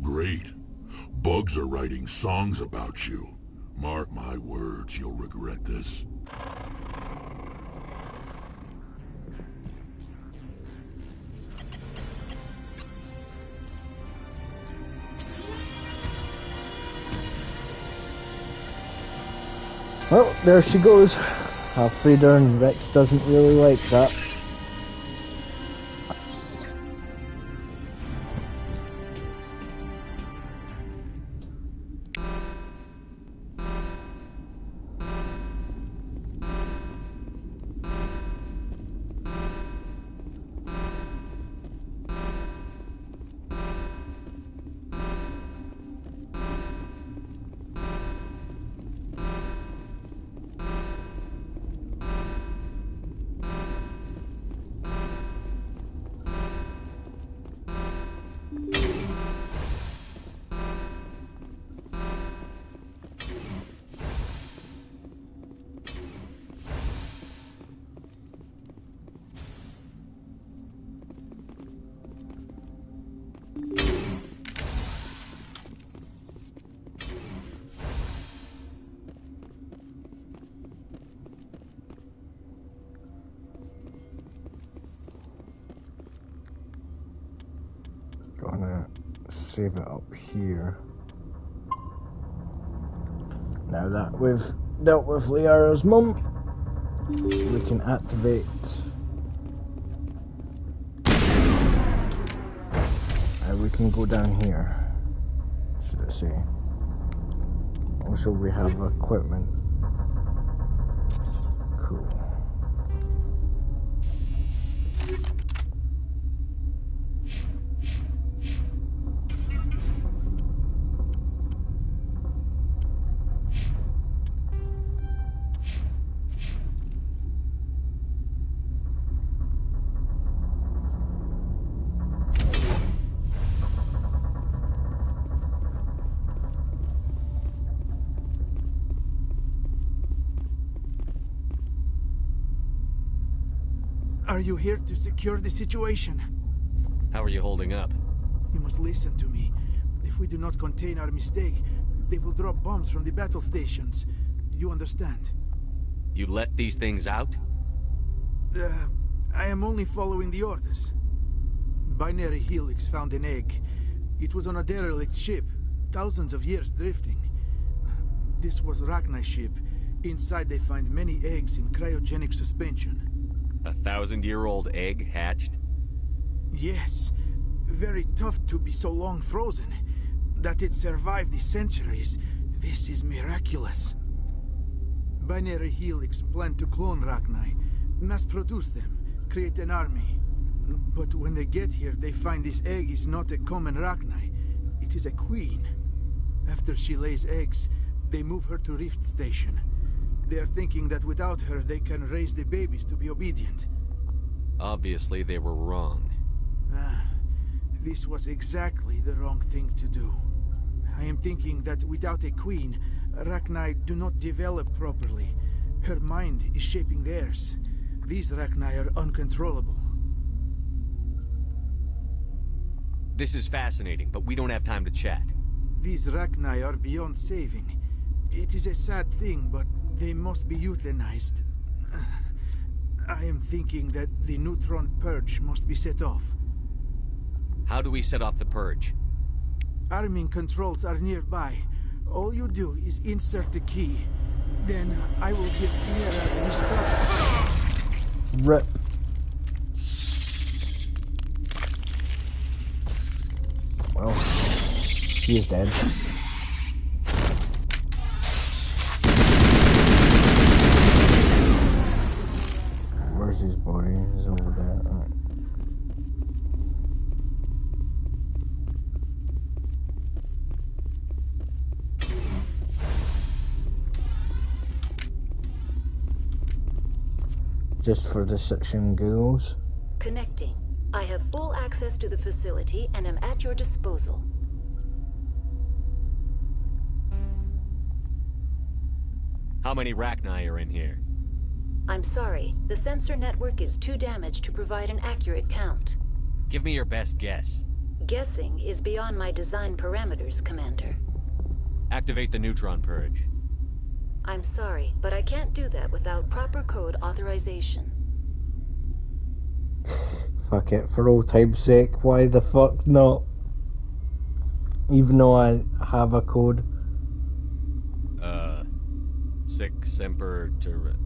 Great. Bugs are writing songs about you. Mark my words, you'll regret this. Well, there she goes. Frida and Rex doesn't really like that. Gonna save it up here. Now that we've dealt with Liara's mum, we can activate we can go down here, should I say. Also we have equipment. Cool. Are you here to secure the situation? How are you holding up? You must listen to me. If we do not contain our mistake, they will drop bombs from the battle stations. You understand? You let these things out? I am only following the orders. Binary Helix found an egg. It was on a derelict ship, thousands of years drifting. This was Rachni's ship. Inside they find many eggs in cryogenic suspension. A 1,000-year-old egg hatched? Yes. Very tough to be so long frozen. That it survived the centuries. This is miraculous. Binary Helix planned to clone Rachni, mass produce them, create an army. But when they get here, they find this egg is not a common Rachni. It is a queen. After she lays eggs, they move her to Rift Station. They are thinking that without her, they can raise the babies to be obedient. Obviously, they were wrong. This was exactly the wrong thing to do. I am thinking that without a queen, Rachni do not develop properly. Her mind is shaping theirs. These Rachni are uncontrollable. This is fascinating, but we don't have time to chat. These Rachni are beyond saving. It is a sad thing, but they must be euthanized. I am thinking that the neutron purge must be set off. How do we set off the purge? Arming controls are nearby. All you do is insert the key. Then I will give Clara the start. Rip. Well, she is dead. Where's his body? He's over there. Right. Just for the section goes. Connecting. I have full access to the facility and am at your disposal. How many Rachni are in here? I'm sorry, the sensor network is too damaged to provide an accurate count. Give me your best guess. Guessing is beyond my design parameters, Commander. Activate the neutron purge. I'm sorry, but I can't do that without proper code authorization. Fuck it, for old time's sake, why the fuck not? Even though I have a code. Sic Semper Tyrannis.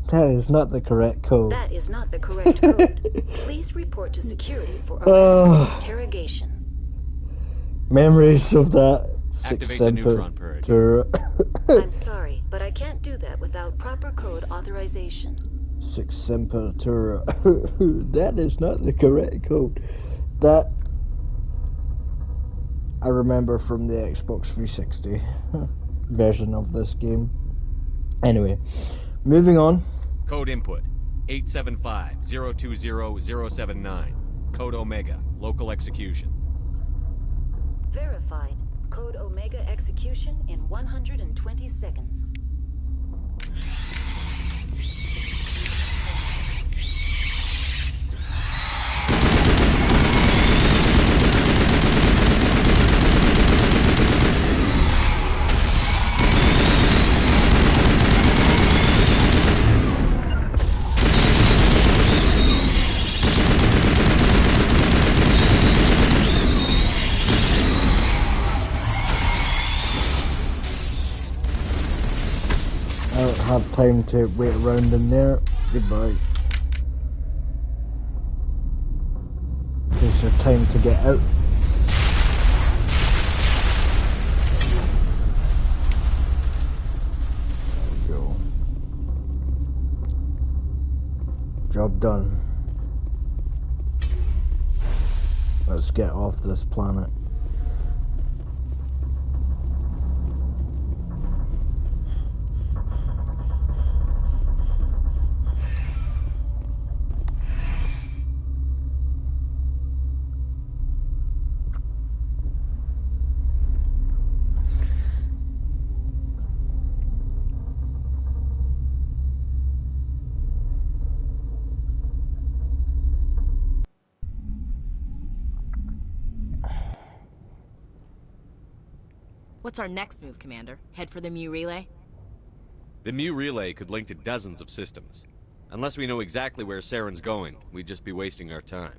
That is not the correct code. That is not the correct code. Please report to security for arrest and interrogation. Memories of that. Activate the neutron purge. I'm sorry, but I can't do that without proper code authorization. Six Semper That is not the correct code. That I remember from the Xbox 360 version of this game. Anyway, moving on. Code input 875-020-079. Code Omega. Local execution. Verified. Code Omega execution in 120 seconds. Have time to wait around in there. Goodbye. Gives her time to get out. There we go. Job done. Let's get off this planet. What's our next move, Commander? Head for the Mu relay? The Mu relay could link to dozens of systems. Unless we know exactly where Saren's going, we'd just be wasting our time.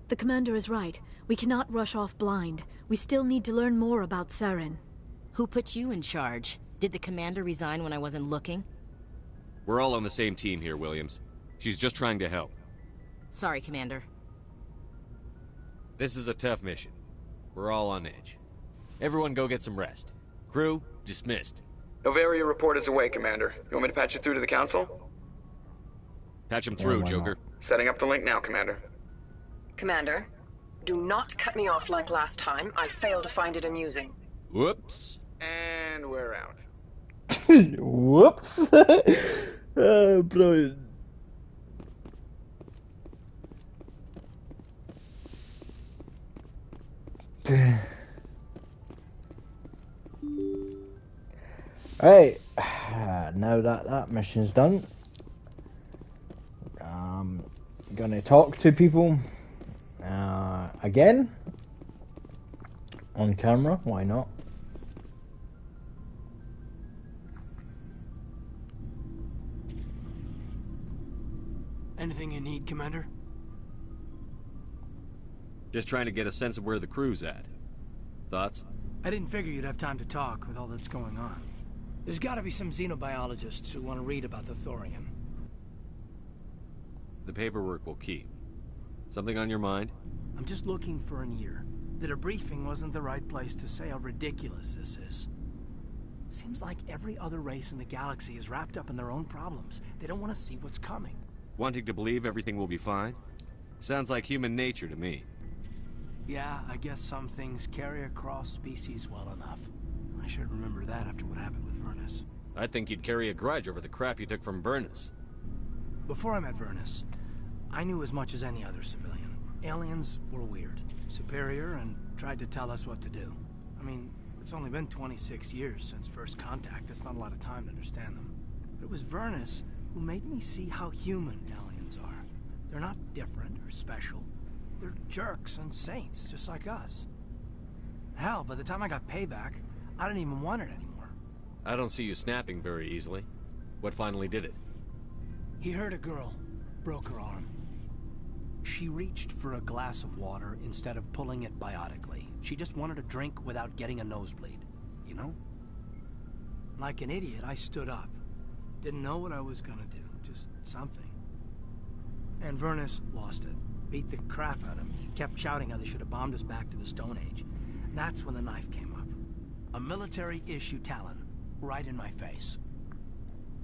The Commander is right. We cannot rush off blind. We still need to learn more about Saren. Who put you in charge? Did the Commander resign when I wasn't looking? We're all on the same team here, Williams. She's just trying to help. Sorry, Commander. This is a tough mission. We're all on edge. Everyone go get some rest. Crew, dismissed. Novaria report is away, Commander. You want me to patch it through to the Council? Patch him through, Joker. Setting up the link now, Commander. Commander, do not cut me off like last time. I failed to find it amusing. Whoops. And we're out. Whoops. Brilliant. Right, now that mission's done, I'm gonna talk to people again, On camera? Why not? Anything you need, Commander? Just trying to get a sense of where the crew's at. Thoughts? I didn't figure you'd have time to talk with all that's going on. There's gotta be some xenobiologists who want to read about the Thorian. The paperwork will keep. Something on your mind? I'm just looking for an ear. The debriefing wasn't the right place to say how ridiculous this is. Seems like every other race in the galaxy is wrapped up in their own problems. They don't want to see what's coming. Wanting to believe everything will be fine? Sounds like human nature to me. Yeah, I guess some things carry across species well enough. I should remember that after what happened with Vernus. I think you'd carry a grudge over the crap you took from Vernus. Before I met Vernus, I knew as much as any other civilian. Aliens were weird, superior, and tried to tell us what to do. I mean, it's only been 26 years since first contact. That's not a lot of time to understand them. But it was Vernus who made me see how human aliens are. They're not different or special. They're jerks and saints, just like us. Hell, by the time I got payback, I didn't even want it anymore. I don't see you snapping very easily. What finally did it? He hurt a girl, broke her arm. She reached for a glass of water instead of pulling it biotically. She just wanted a drink without getting a nosebleed, you know? Like an idiot, I stood up. Didn't know what I was gonna do, just something. And Vernus lost it. Beat the crap out of me. He kept shouting how they should have bombed us back to the Stone Age. That's when the knife came up. A military-issue talon, right in my face.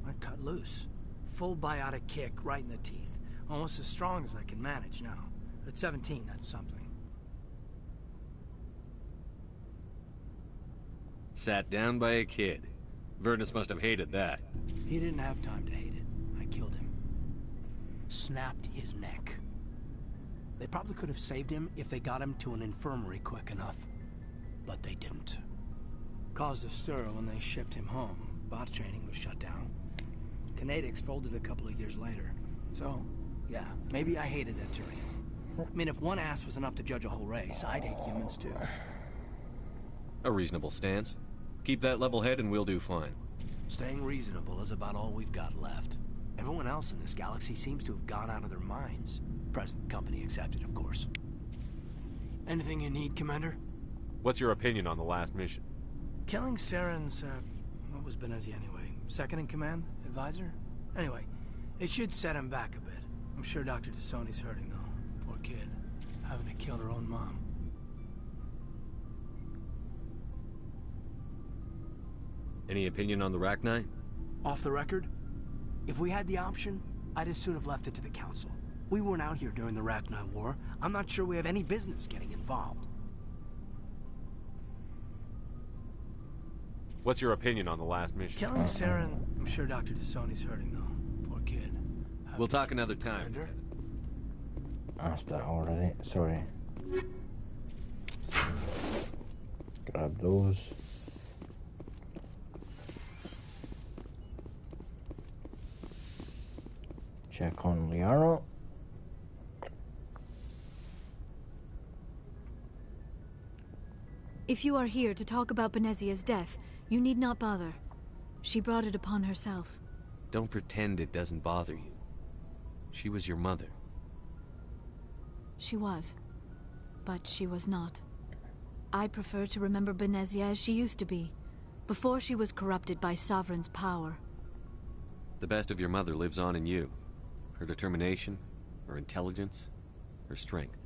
I cut loose. Full biotic kick right in the teeth. Almost as strong as I can manage now. At 17, that's something. Sat down by a kid. Vernus must have hated that. He didn't have time to hate it. I killed him. Snapped his neck. They probably could have saved him if they got him to an infirmary quick enough. But they didn't. Caused a stir when they shipped him home. Bot training was shut down. Kinetics folded a couple of years later. So, yeah, maybe I hated that Turian. I mean, if one ass was enough to judge a whole race, I'd hate humans too. A reasonable stance. Keep that level head and we'll do fine. Staying reasonable is about all we've got left. Everyone else in this galaxy seems to have gone out of their minds. Present company accepted, of course. Anything you need, Commander? What's your opinion on the last mission? Killing Saren's, what was Benezia anyway? Second in command? Advisor? Anyway, it should set him back a bit. I'm sure Dr. Tassoni's hurting, though. Poor kid. Having to kill her own mom. Any opinion on the Rachni? Off the record? If we had the option, I'd as soon have left it to the Council. We weren't out here during the Rachni War. I'm not sure we have any business getting involved. What's your opinion on the last mission? Killing Saren... I'm sure Dr. Tassoni's hurting, though. Poor kid. We'll talk another time. Commander? Asked that already. Sorry. Grab those. Check on Liara. If you are here to talk about Benezia's death, you need not bother. She brought it upon herself. Don't pretend it doesn't bother you. She was your mother. She was. But she was not. I prefer to remember Benezia as she used to be, before she was corrupted by Sovereign's power. The best of your mother lives on in you. Her determination, her intelligence, her strength.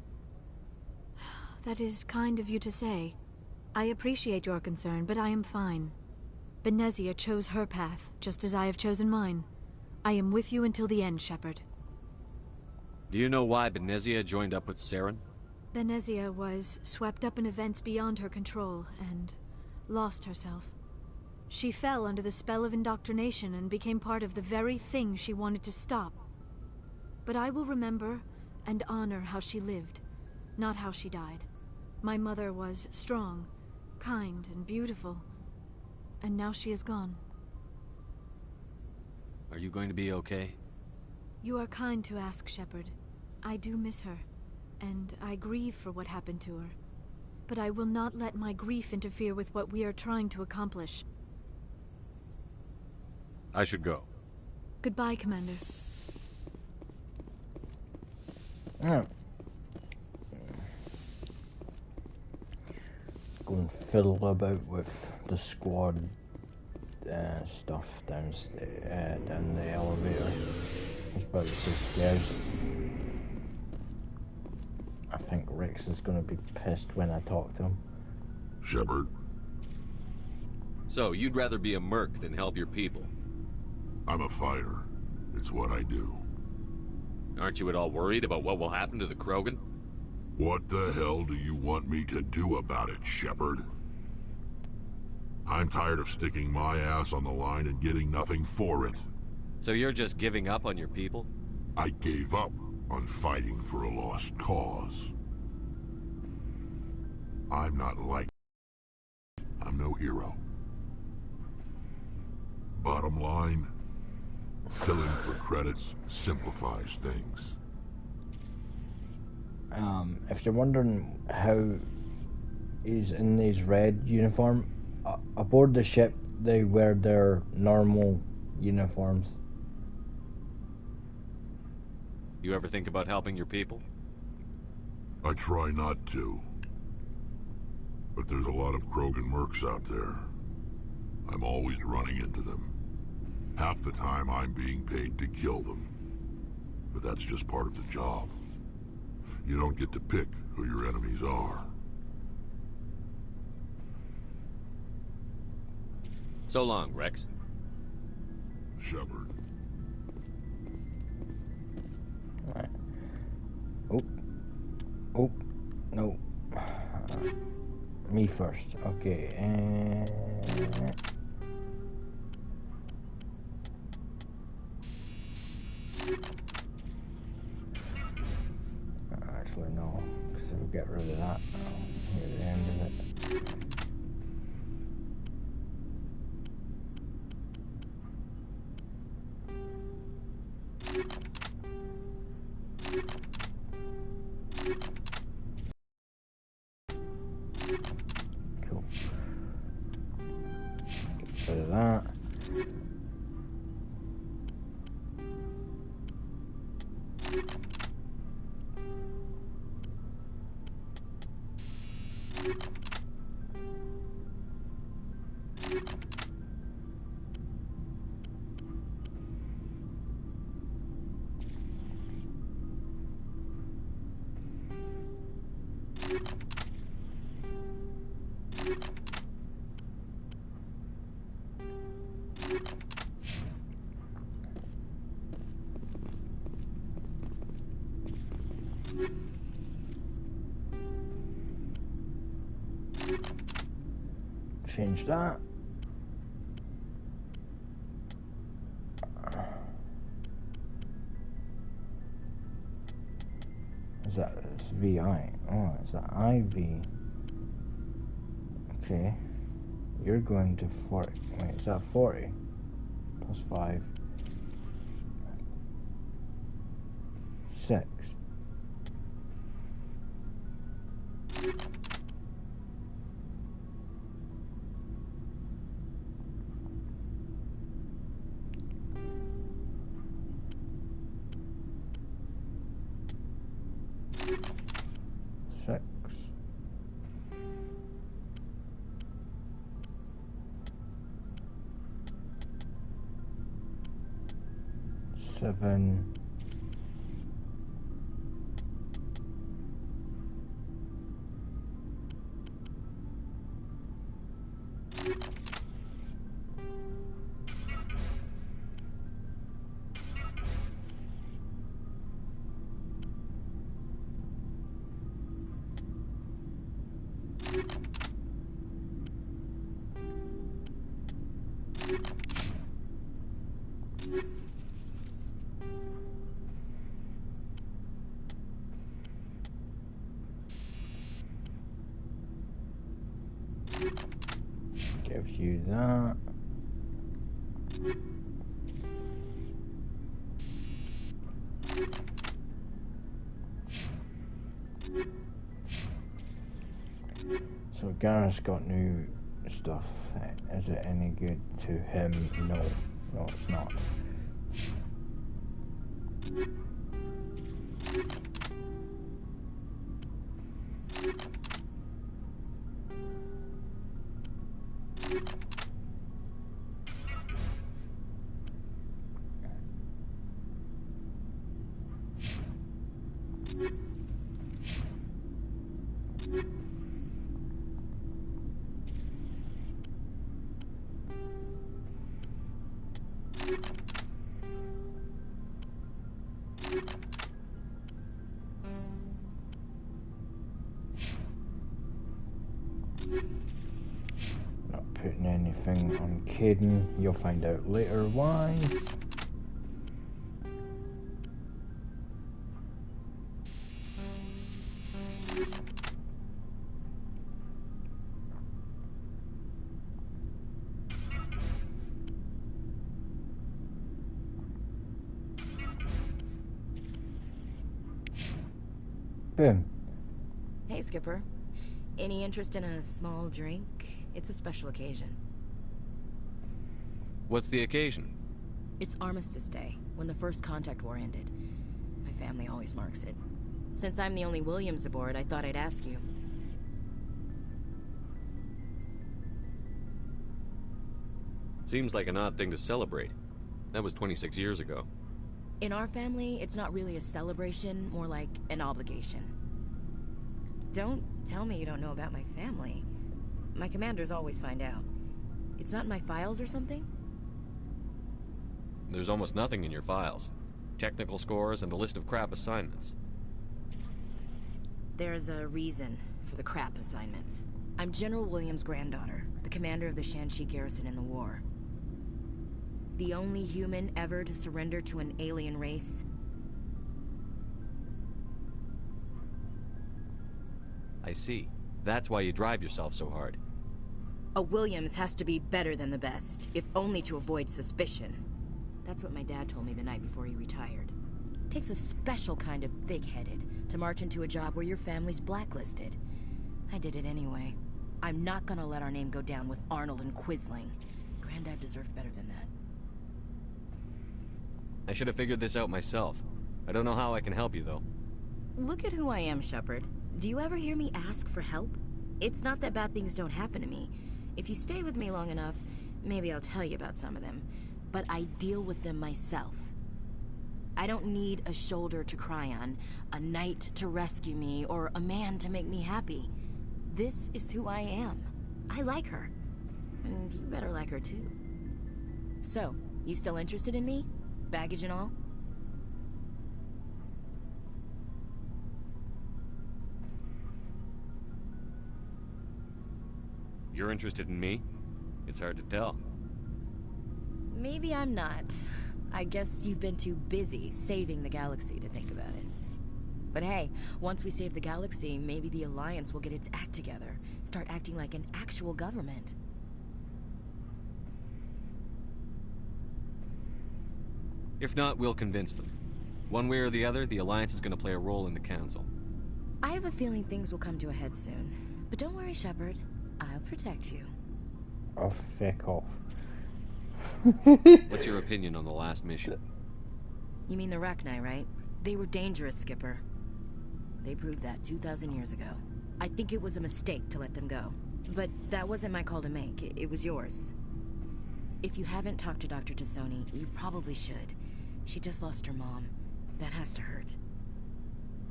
That is kind of you to say. I appreciate your concern, but I am fine. Benezia chose her path, just as I have chosen mine. I am with you until the end, Shepard. Do you know why Benezia joined up with Saren? Benezia was swept up in events beyond her control, and lost herself. She fell under the spell of indoctrination and became part of the very thing she wanted to stop. But I will remember and honor how she lived, not how she died. My mother was strong, kind, and beautiful. And now she is gone. Are you going to be okay? You are kind to ask, Shepard. I do miss her, and I grieve for what happened to her. but I will not let my grief interfere with what we are trying to accomplish. I should go. Goodbye, Commander. Oh. Go and fiddle about with the squad stuff downstairs, down the elevator. I was about to say stairs. I think Rex is going to be pissed when I talk to him. Shepard? So, you'd rather be a merc than help your people? I'm a fighter. It's what I do. Aren't you at all worried about what will happen to the Krogan? What the hell do you want me to do about it, Shepard? I'm tired of sticking my ass on the line and getting nothing for it. So you're just giving up on your people? I gave up on fighting for a lost cause. I'm not like... I'm no hero. Bottom line, killing for credits simplifies things. If you're wondering how he's in his red uniform, aboard the ship they wear their normal uniforms. You ever think about helping your people? I try not to. But there's a lot of Krogan mercs out there. I'm always running into them. Half the time I'm being paid to kill them. But that's just part of the job. You don't get to pick who your enemies are. So long, Rex. Shepard. Right. Oh. Oh. No. Me first. Okay. Actually, no. Because if we get rid of that, I'll hear the end of it. Cool. Get rid of that. Change that. Is that it's VI? Oh, it's that IV. Okay. You're going to 40. Wait, is that 40? Plus 5. 6. Seven. Gives you that. So Gareth's got new stuff. Is it any good to him? No. No, it's not. Not putting anything on Caden. You'll find out later why. Boom. Hey, Skipper. Any interest in a small drink? It's a special occasion. What's the occasion? It's Armistice Day, when the first contact war ended. My family always marks it. Since I'm the only Williams aboard, I thought I'd ask you. Seems like an odd thing to celebrate. That was 26 years ago. In our family, it's not really a celebration, more like an obligation. Don't tell me you don't know about my family. My commanders always find out. It's not in my files or something? There's almost nothing in your files. Technical scores and a list of crap assignments. There's a reason for the crap assignments. I'm General Williams' granddaughter, the commander of the Shanxi garrison in the war. The only human ever to surrender to an alien race. I see. That's why you drive yourself so hard. A Williams has to be better than the best, if only to avoid suspicion. That's what my dad told me the night before he retired. Takes a special kind of thick-headed to march into a job where your family's blacklisted. I did it anyway. I'm not gonna let our name go down with Arnold and Quisling. Granddad deserved better than that. I should have figured this out myself. I don't know how I can help you, though. Look at who I am, Shepard. Do you ever hear me ask for help? It's not that bad things don't happen to me. If you stay with me long enough, maybe I'll tell you about some of them. But I deal with them myself. I don't need a shoulder to cry on, a knight to rescue me, or a man to make me happy. This is who I am. I like her. And you better like her too. So, you still interested in me? Baggage and all? You're interested in me? It's hard to tell. Maybe I'm not. I guess you've been too busy saving the galaxy to think about it. But hey, once we save the galaxy, maybe the Alliance will get its act together. Start acting like an actual government. If not, we'll convince them. One way or the other, the Alliance is going to play a role in the Council. I have a feeling things will come to a head soon. But don't worry, Shepard. I'll protect you. Oh, feck off. What's your opinion on the last mission? You mean the Rachni, right? They were dangerous, Skipper. They proved that 2,000 years ago. I think it was a mistake to let them go. But that wasn't my call to make. It was yours. If you haven't talked to Dr. Tassoni, you probably should. She just lost her mom. That has to hurt.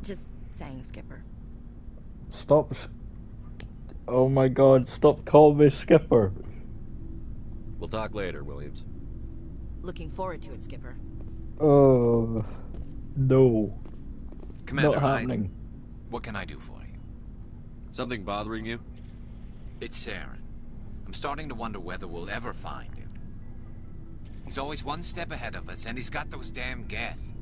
Just saying, Skipper. Stop. Oh my god, stop calling me Skipper. We'll talk later, Williams. Looking forward to it, Skipper. Oh, no. Commander, not happening. What can I do for you? Something bothering you? It's Saren. I'm starting to wonder whether we'll ever find him. He's always one step ahead of us, and he's got those damn Geth.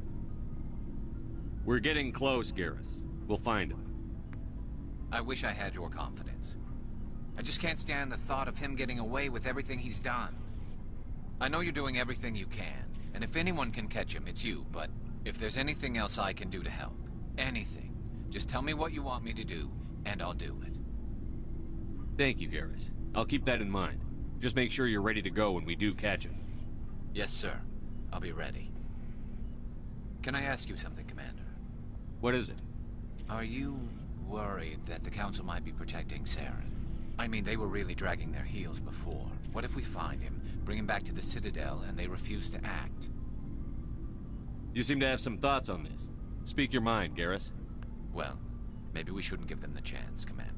We're getting close, Garrus. We'll find him. I wish I had your confidence. I just can't stand the thought of him getting away with everything he's done. I know you're doing everything you can, and if anyone can catch him, it's you, but if there's anything else I can do to help, anything, just tell me what you want me to do, and I'll do it. Thank you, Garrus. I'll keep that in mind. Just make sure you're ready to go when we do catch him. Yes, sir. I'll be ready. Can I ask you something, Commander? What is it? Are you worried that the Council might be protecting Saren? I mean, they were really dragging their heels before. What if we find him, bring him back to the Citadel, and they refuse to act? You seem to have some thoughts on this. Speak your mind, Garrus. Well, maybe we shouldn't give them the chance, Commander.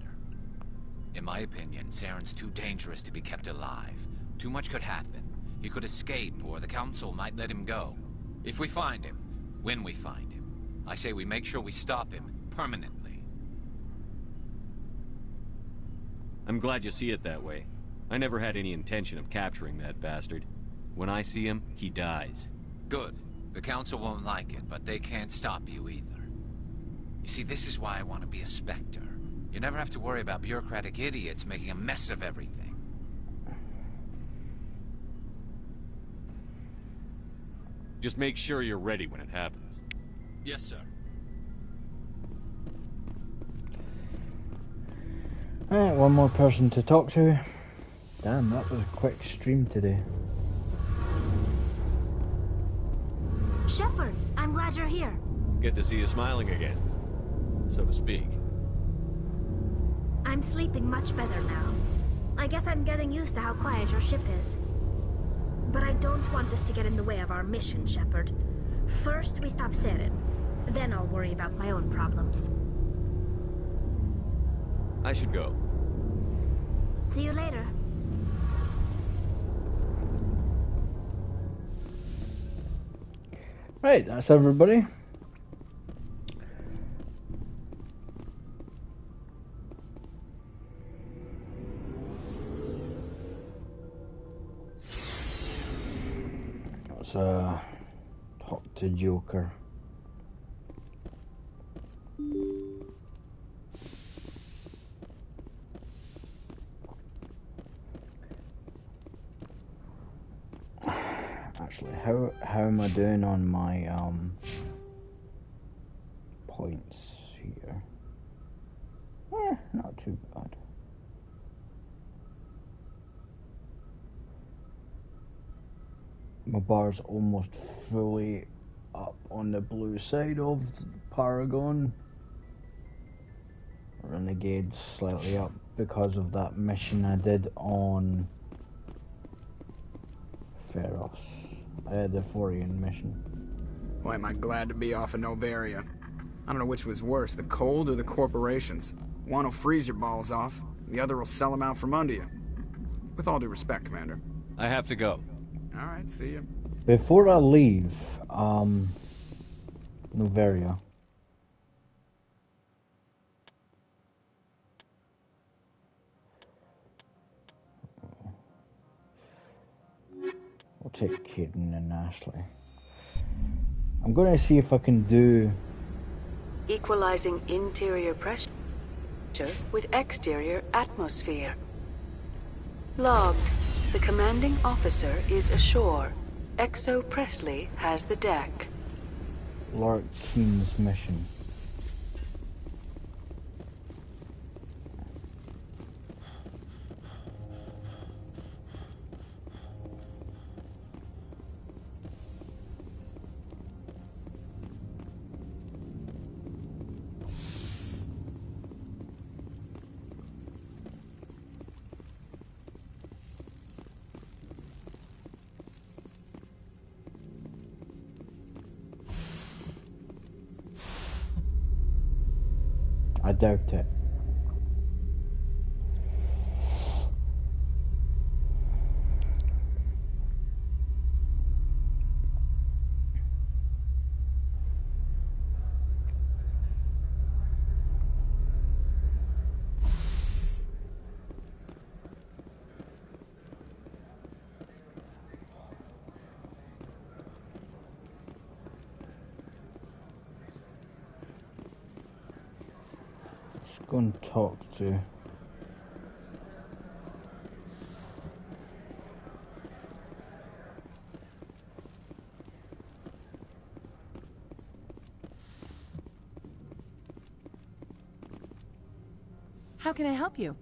In my opinion, Saren's too dangerous to be kept alive. Too much could happen. He could escape, or the Council might let him go. If we find him, when we find him, I say we make sure we stop him permanently. I'm glad you see it that way. I never had any intention of capturing that bastard. When I see him, he dies. Good. The Council won't like it, but they can't stop you either. You see, this is why I want to be a Spectre. You never have to worry about bureaucratic idiots making a mess of everything. Just make sure you're ready when it happens. Yes, sir. Alright, one more person to talk to. Damn, that was a quick stream today. Shepard, I'm glad you're here. Good to see you smiling again, so to speak. I'm sleeping much better now. I guess I'm getting used to how quiet your ship is. But I don't want this to get in the way of our mission, Shepard. First, we stop Saren. Then I'll worry about my own problems. I should go. See you later. Right, that's everybody. Let's talk to Joker. Actually, how am I doing on my points here? Not too bad. My bar's almost fully up on the blue side of Paragon. Renegade slightly up because of that mission I did on Feros. The Forian mission. Boy, am I glad to be off of Novaria. I don't know which was worse, the cold or the corporations. One will freeze your balls off, the other will sell them out from under you. With all due respect, Commander. I have to go. Alright, see you. Before I leave, Novaria. We'll take Caden and Ashley. I'm going to see if I can do... Equalizing interior pressure with exterior atmosphere. Logged. The commanding officer is ashore. Exo Presley has the deck. Lord Keen's mission. I doubt it. Go and talk to How can I help you?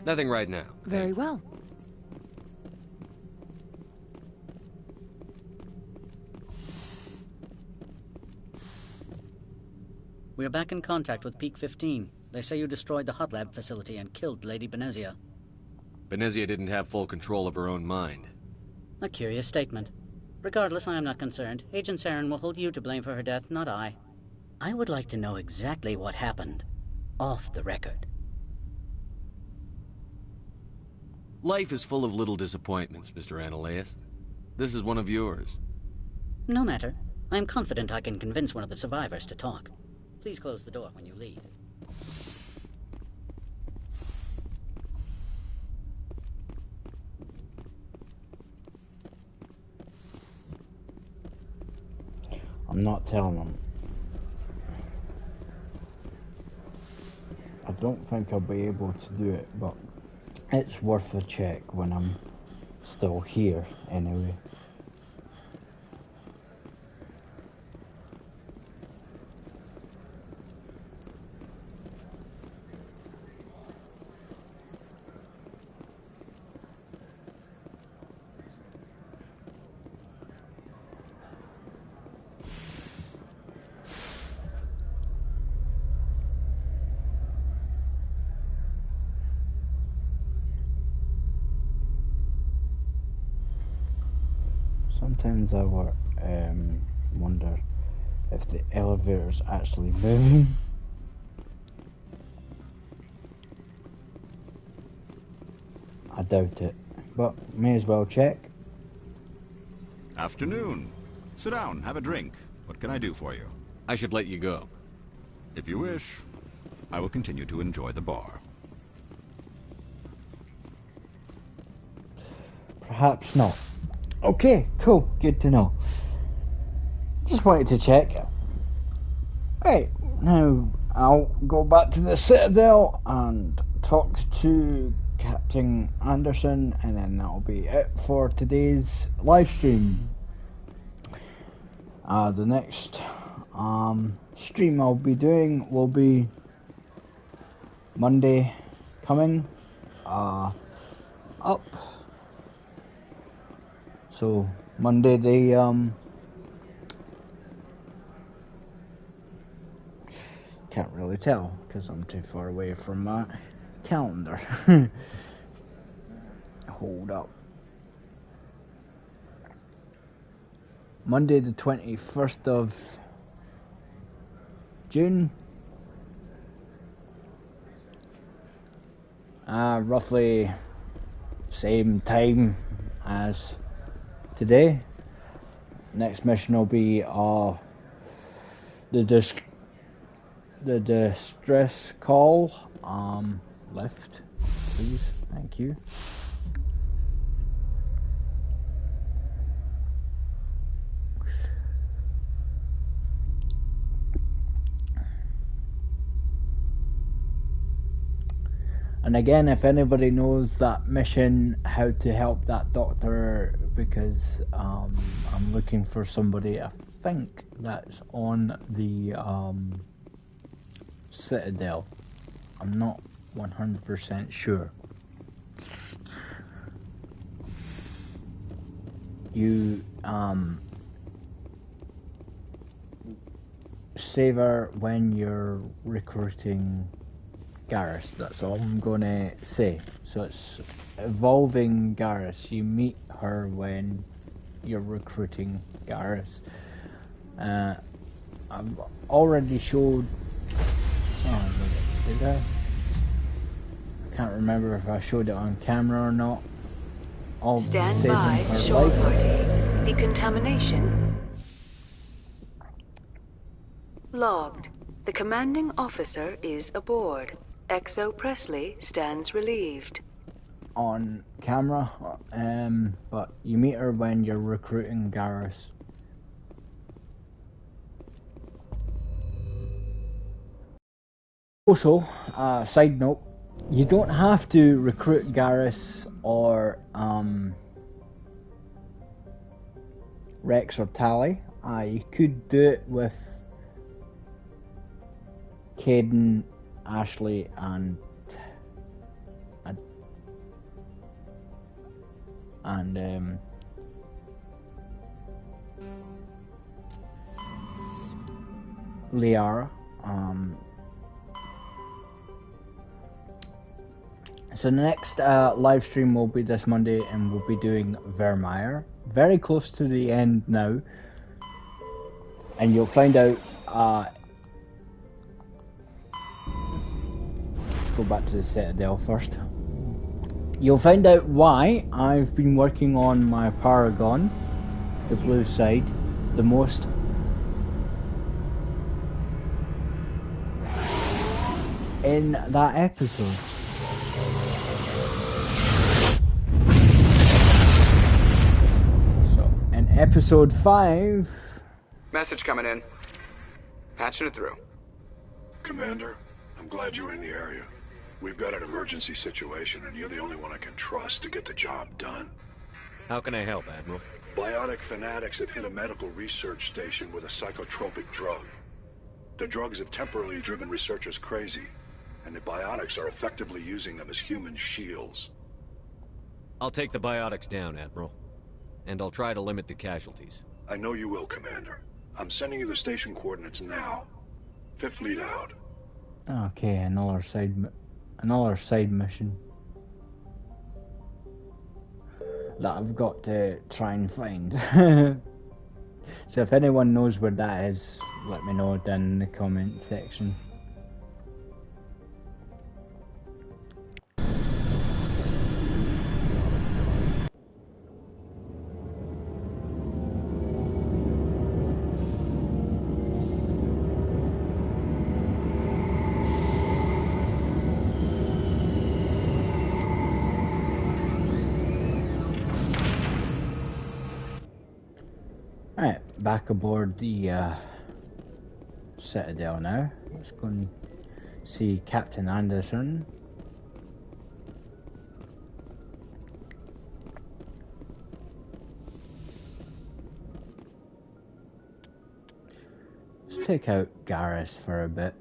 Nothing right now. Very well. We're back in contact with Peak 15. They say you destroyed the hot lab facility and killed Lady Benezia. Benezia didn't have full control of her own mind. A curious statement. Regardless, I am not concerned. Agent Saren will hold you to blame for her death, not I. I would like to know exactly what happened. Off the record. Life is full of little disappointments, Mr. Ananias. This is one of yours. No matter. I am confident I can convince one of the survivors to talk. Please close the door when you leave. I'm not telling them. I don't think I'll be able to do it, but it's worth a check when I'm still here anyway. Sometimes I wonder if the elevator's actually moving. I doubt it, but may as well check. Afternoon. Sit down, have a drink. What can I do for you? I should let you go. If you wish, I will continue to enjoy the bar. Perhaps not. Okay, cool, good to know. Just wanted to check. Right, now I'll go back to the Citadel and talk to Captain Anderson, and then that'll be it for today's live stream. The next stream I'll be doing will be Monday coming up. So Monday the can't really tell because I'm too far away from my calendar. Hold up. Monday the 21st of June. Roughly same time as today. Next mission will be the distress call. Lift, please. Thank you. And again, if anybody knows that mission, how to help that doctor, because I'm looking for somebody, I think that's on the Citadel. I'm not 100% sure. You save her when you're recruiting Garrus, that's all I'm gonna say. So it's evolving Garrus. You meet her when you're recruiting Garrus. I've already showed. Oh, did I? I can't remember if I showed it on camera or not. Stand by, Shore Authority. Decontamination logged. The commanding officer is aboard. XO Presley stands relieved. On camera, but you meet her when you're recruiting Garrus. Also, side note, you don't have to recruit Garrus or Rex or Tally. You could do it with Caden, Ashley, and I and Liara. So the next live stream will be this Monday, and we'll be doing Vermeer. Very close to the end now, and you'll find out. Let's go back to the Citadel first. You'll find out why I've been working on my Paragon, the blue side, the most. In that episode. So, in episode 5... Message coming in. Patching it through. Commander, I'm glad you're in the area. We've got an emergency situation, and you're the only one I can trust to get the job done. How can I help, Admiral? Biotic fanatics have hit a medical research station with a psychotropic drug. The drugs have temporarily driven researchers crazy, and the biotics are effectively using them as human shields. I'll take the biotics down, Admiral. And I'll try to limit the casualties. I know you will, Commander. I'm sending you the station coordinates now. Fifth lead out. Okay, another side mission that I've got to try and find. So if anyone knows where that is, let me know down in the comment section. Right, back aboard the Citadel now. Let's go and see Captain Anderson. Let's take out Garrus for a bit.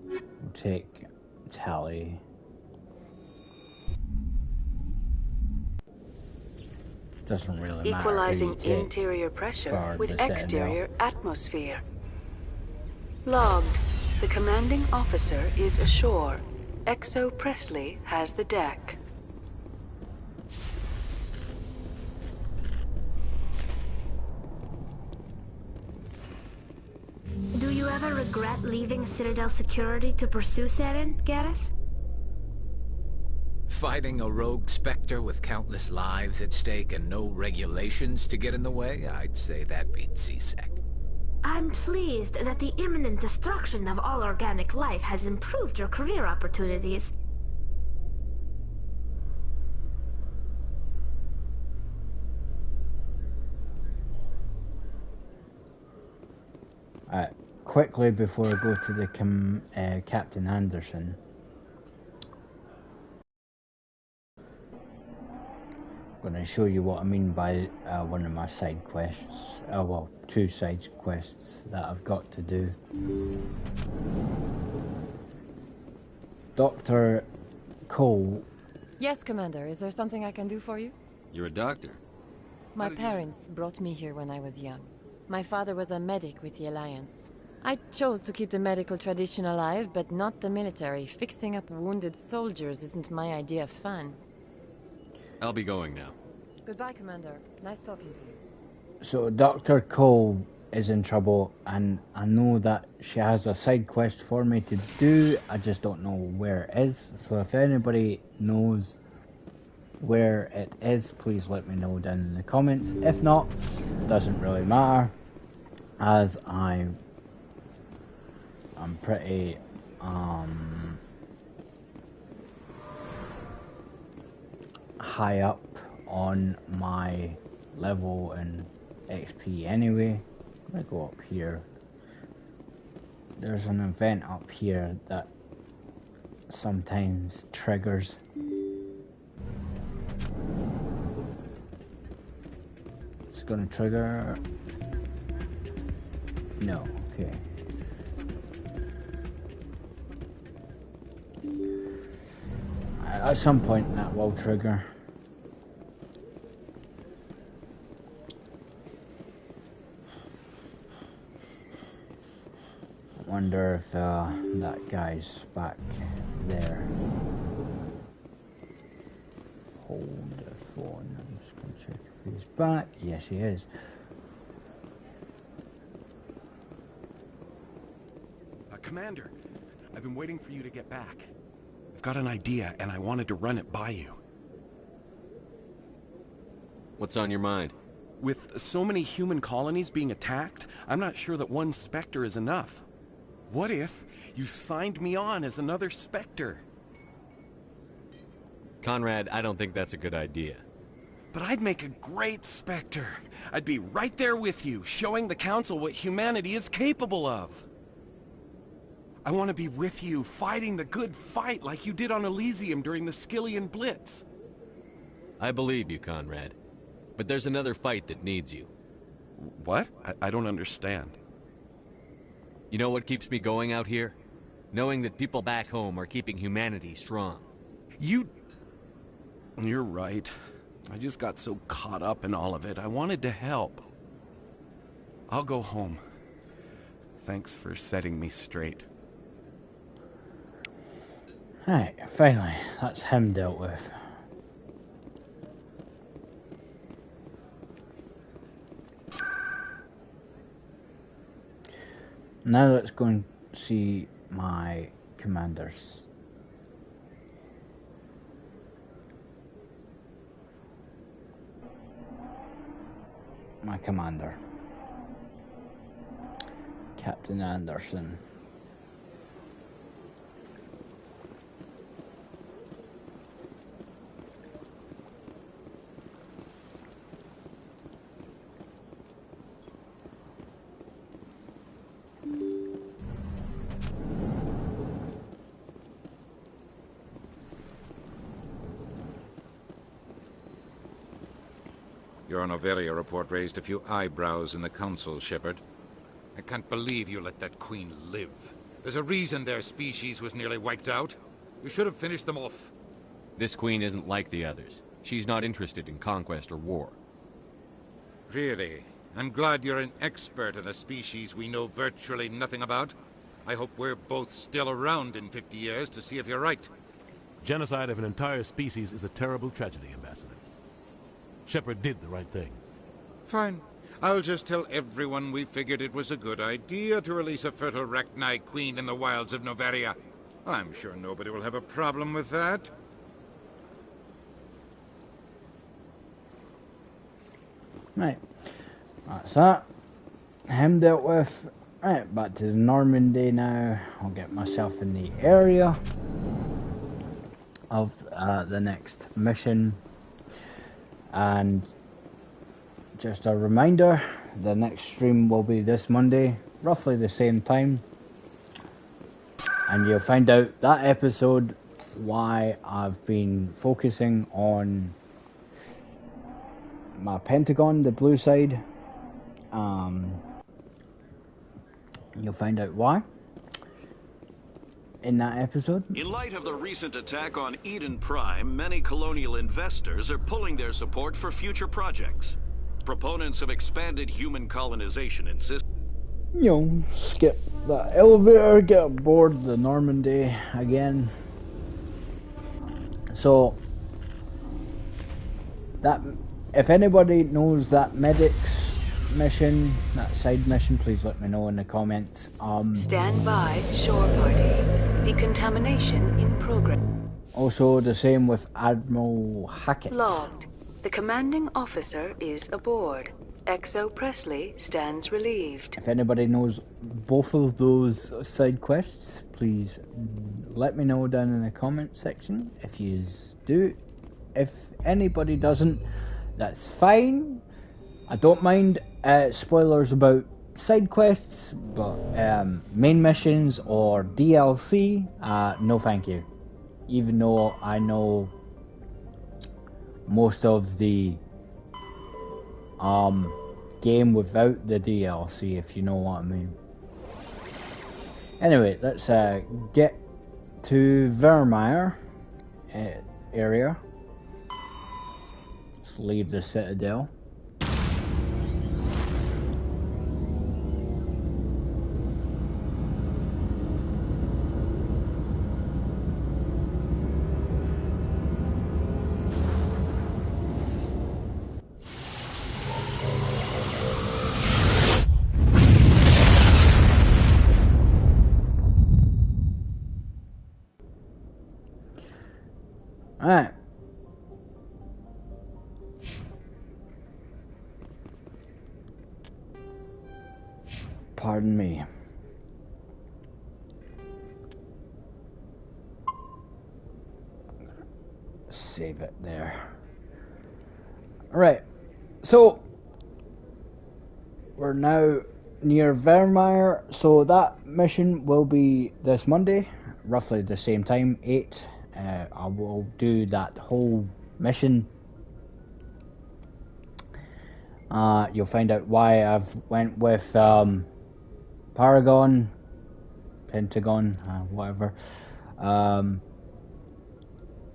We'll take Tally. Doesn't really matter. Equalizing interior pressure with exterior atmosphere. Logged. The commanding officer is ashore. XO Presley has the deck. Do you ever regret leaving Citadel security to pursue Saren, Garrus? Fighting a rogue Spectre with countless lives at stake and no regulations to get in the way? I'd say that beats CSEC. I'm pleased that the imminent destruction of all organic life has improved your career opportunities. Quickly before I go to the Captain Anderson. I'm going to show you what I mean by one of my side quests. Well, 2 side quests that I've got to do. Dr. Cole. Yes, Commander. Is there something I can do for you? You're a doctor. My parents brought me here when I was young. My father was a medic with the Alliance. I chose to keep the medical tradition alive, but not the military. Fixing up wounded soldiers isn't my idea of fun. I'll be going now. Goodbye, Commander. Nice talking to you. So Dr. Cole is in trouble, and I know that she has a side quest for me to do. I just don't know where it is. So if anybody knows where it is, please let me know down in the comments. If not, doesn't really matter, as I'm pretty high up on my level and XP anyway. I'm gonna go up here. There's an event up here that sometimes triggers. It's gonna trigger. No, okay. At some point that will trigger. I wonder if that guy's back there. Hold the phone. I'm just going to check if he's back. Yes, he is. Commander, I've been waiting for you to get back. I've got an idea, and I wanted to run it by you. What's on your mind? With so many human colonies being attacked, I'm not sure that one Spectre is enough. What if you signed me on as another Spectre? Conrad, I don't think that's a good idea. But I'd make a great Spectre. I'd be right there with you, showing the Council what humanity is capable of. I want to be with you, fighting the good fight like you did on Elysium during the Skillian Blitz. I believe you, Conrad. But there's another fight that needs you. What? I don't understand. You know what keeps me going out here? Knowing that people back home are keeping humanity strong. You're right. I just got so caught up in all of it. I wanted to help. I'll go home. Thanks for setting me straight. Right, finally, that's him dealt with. Now let's go and see my commanders. My commander, Captain Anderson. Your Noveria report raised a few eyebrows in the Council, Shepard. I can't believe you let that queen live. There's a reason their species was nearly wiped out. You should have finished them off. This queen isn't like the others. She's not interested in conquest or war. Really? I'm glad you're an expert in a species we know virtually nothing about. I hope we're both still around in 50 years to see if you're right. Genocide of an entire species is a terrible tragedy, Ambassador. Shepard did the right thing. Fine. I'll just tell everyone we figured it was a good idea to release a fertile Rachni queen in the wilds of Noveria. I'm sure nobody will have a problem with that. Right. That's that. Him dealt with. Right, back to the Normandy now. I'll get myself in the area of the next mission. And just a reminder, the next stream will be this Monday, roughly the same time. And you'll find out that episode why I've been focusing on my Pentagon, the blue side. You'll find out why in that episode. In light of the recent attack on Eden Prime, many colonial investors are pulling their support for future projects. Proponents of expanded human colonization insist. You know, skip the elevator, get aboard the Normandy again. So, that, if anybody knows that medics mission, that side mission, please let me know in the comments. Stand by, shore party. Decontamination in progress. Also, the same with Admiral Hackett. Logged. The commanding officer is aboard. XO Presley stands relieved. If anybody knows both of those side quests, please let me know down in the comment section. If you do, if anybody doesn't, that's fine. I don't mind spoilers about side quests, but main missions or DLC, no thank you. Even though I know most of the game without the DLC, if you know what I mean. Anyway, let's get to Vermeer. area. Let's leave the Citadel. Alright. Pardon me. Save it there. Alright. So, we're now near Vermeer. So that mission will be this Monday, roughly the same time, 8. I will do that whole mission. You'll find out why I've went with Paragon, Pentagon, whatever,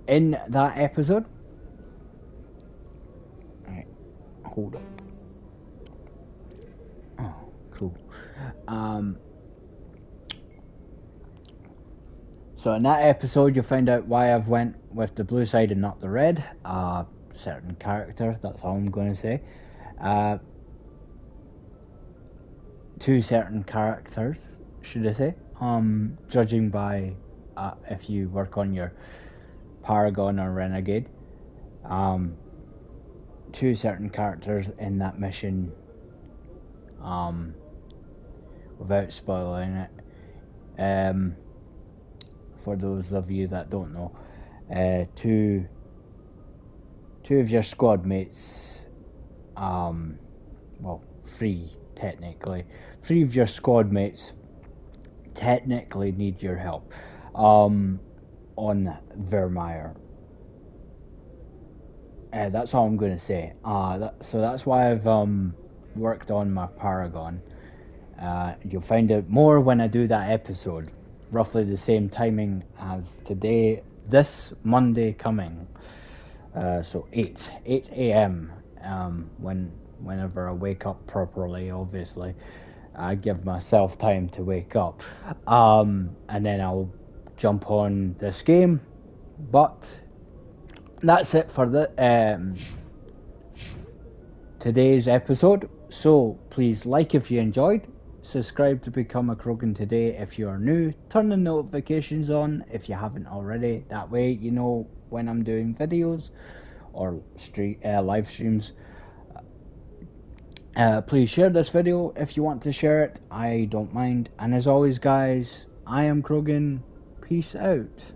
in that episode. Right, hold up. Oh, cool. So in that episode, you'll find out why I've went with the blue side and not the red. Certain character, that's all I'm going to say. 2 certain characters, should I say. Judging by if you work on your Paragon or Renegade. 2 certain characters in that mission. Without spoiling it. For those of you that don't know, 2 of your squad mates, well, 3 technically, 3 of your squad mates technically need your help on Vermeer. That's all I'm going to say. So that's why I've worked on my Paragon. You'll find out more when I do that episode. Roughly the same timing as today, this Monday coming. So 8 a.m. Whenever I wake up properly, obviously. I give myself time to wake up. And then I'll jump on this game. But that's it for the today's episode. So please like if you enjoyed. Subscribe to become a Krogan today if you are new. Turn the notifications on if you haven't already. That way you know when I'm doing videos or live streams. Please share this video if you want to share it. I don't mind. And as always, guys, I am Krogan. Peace out.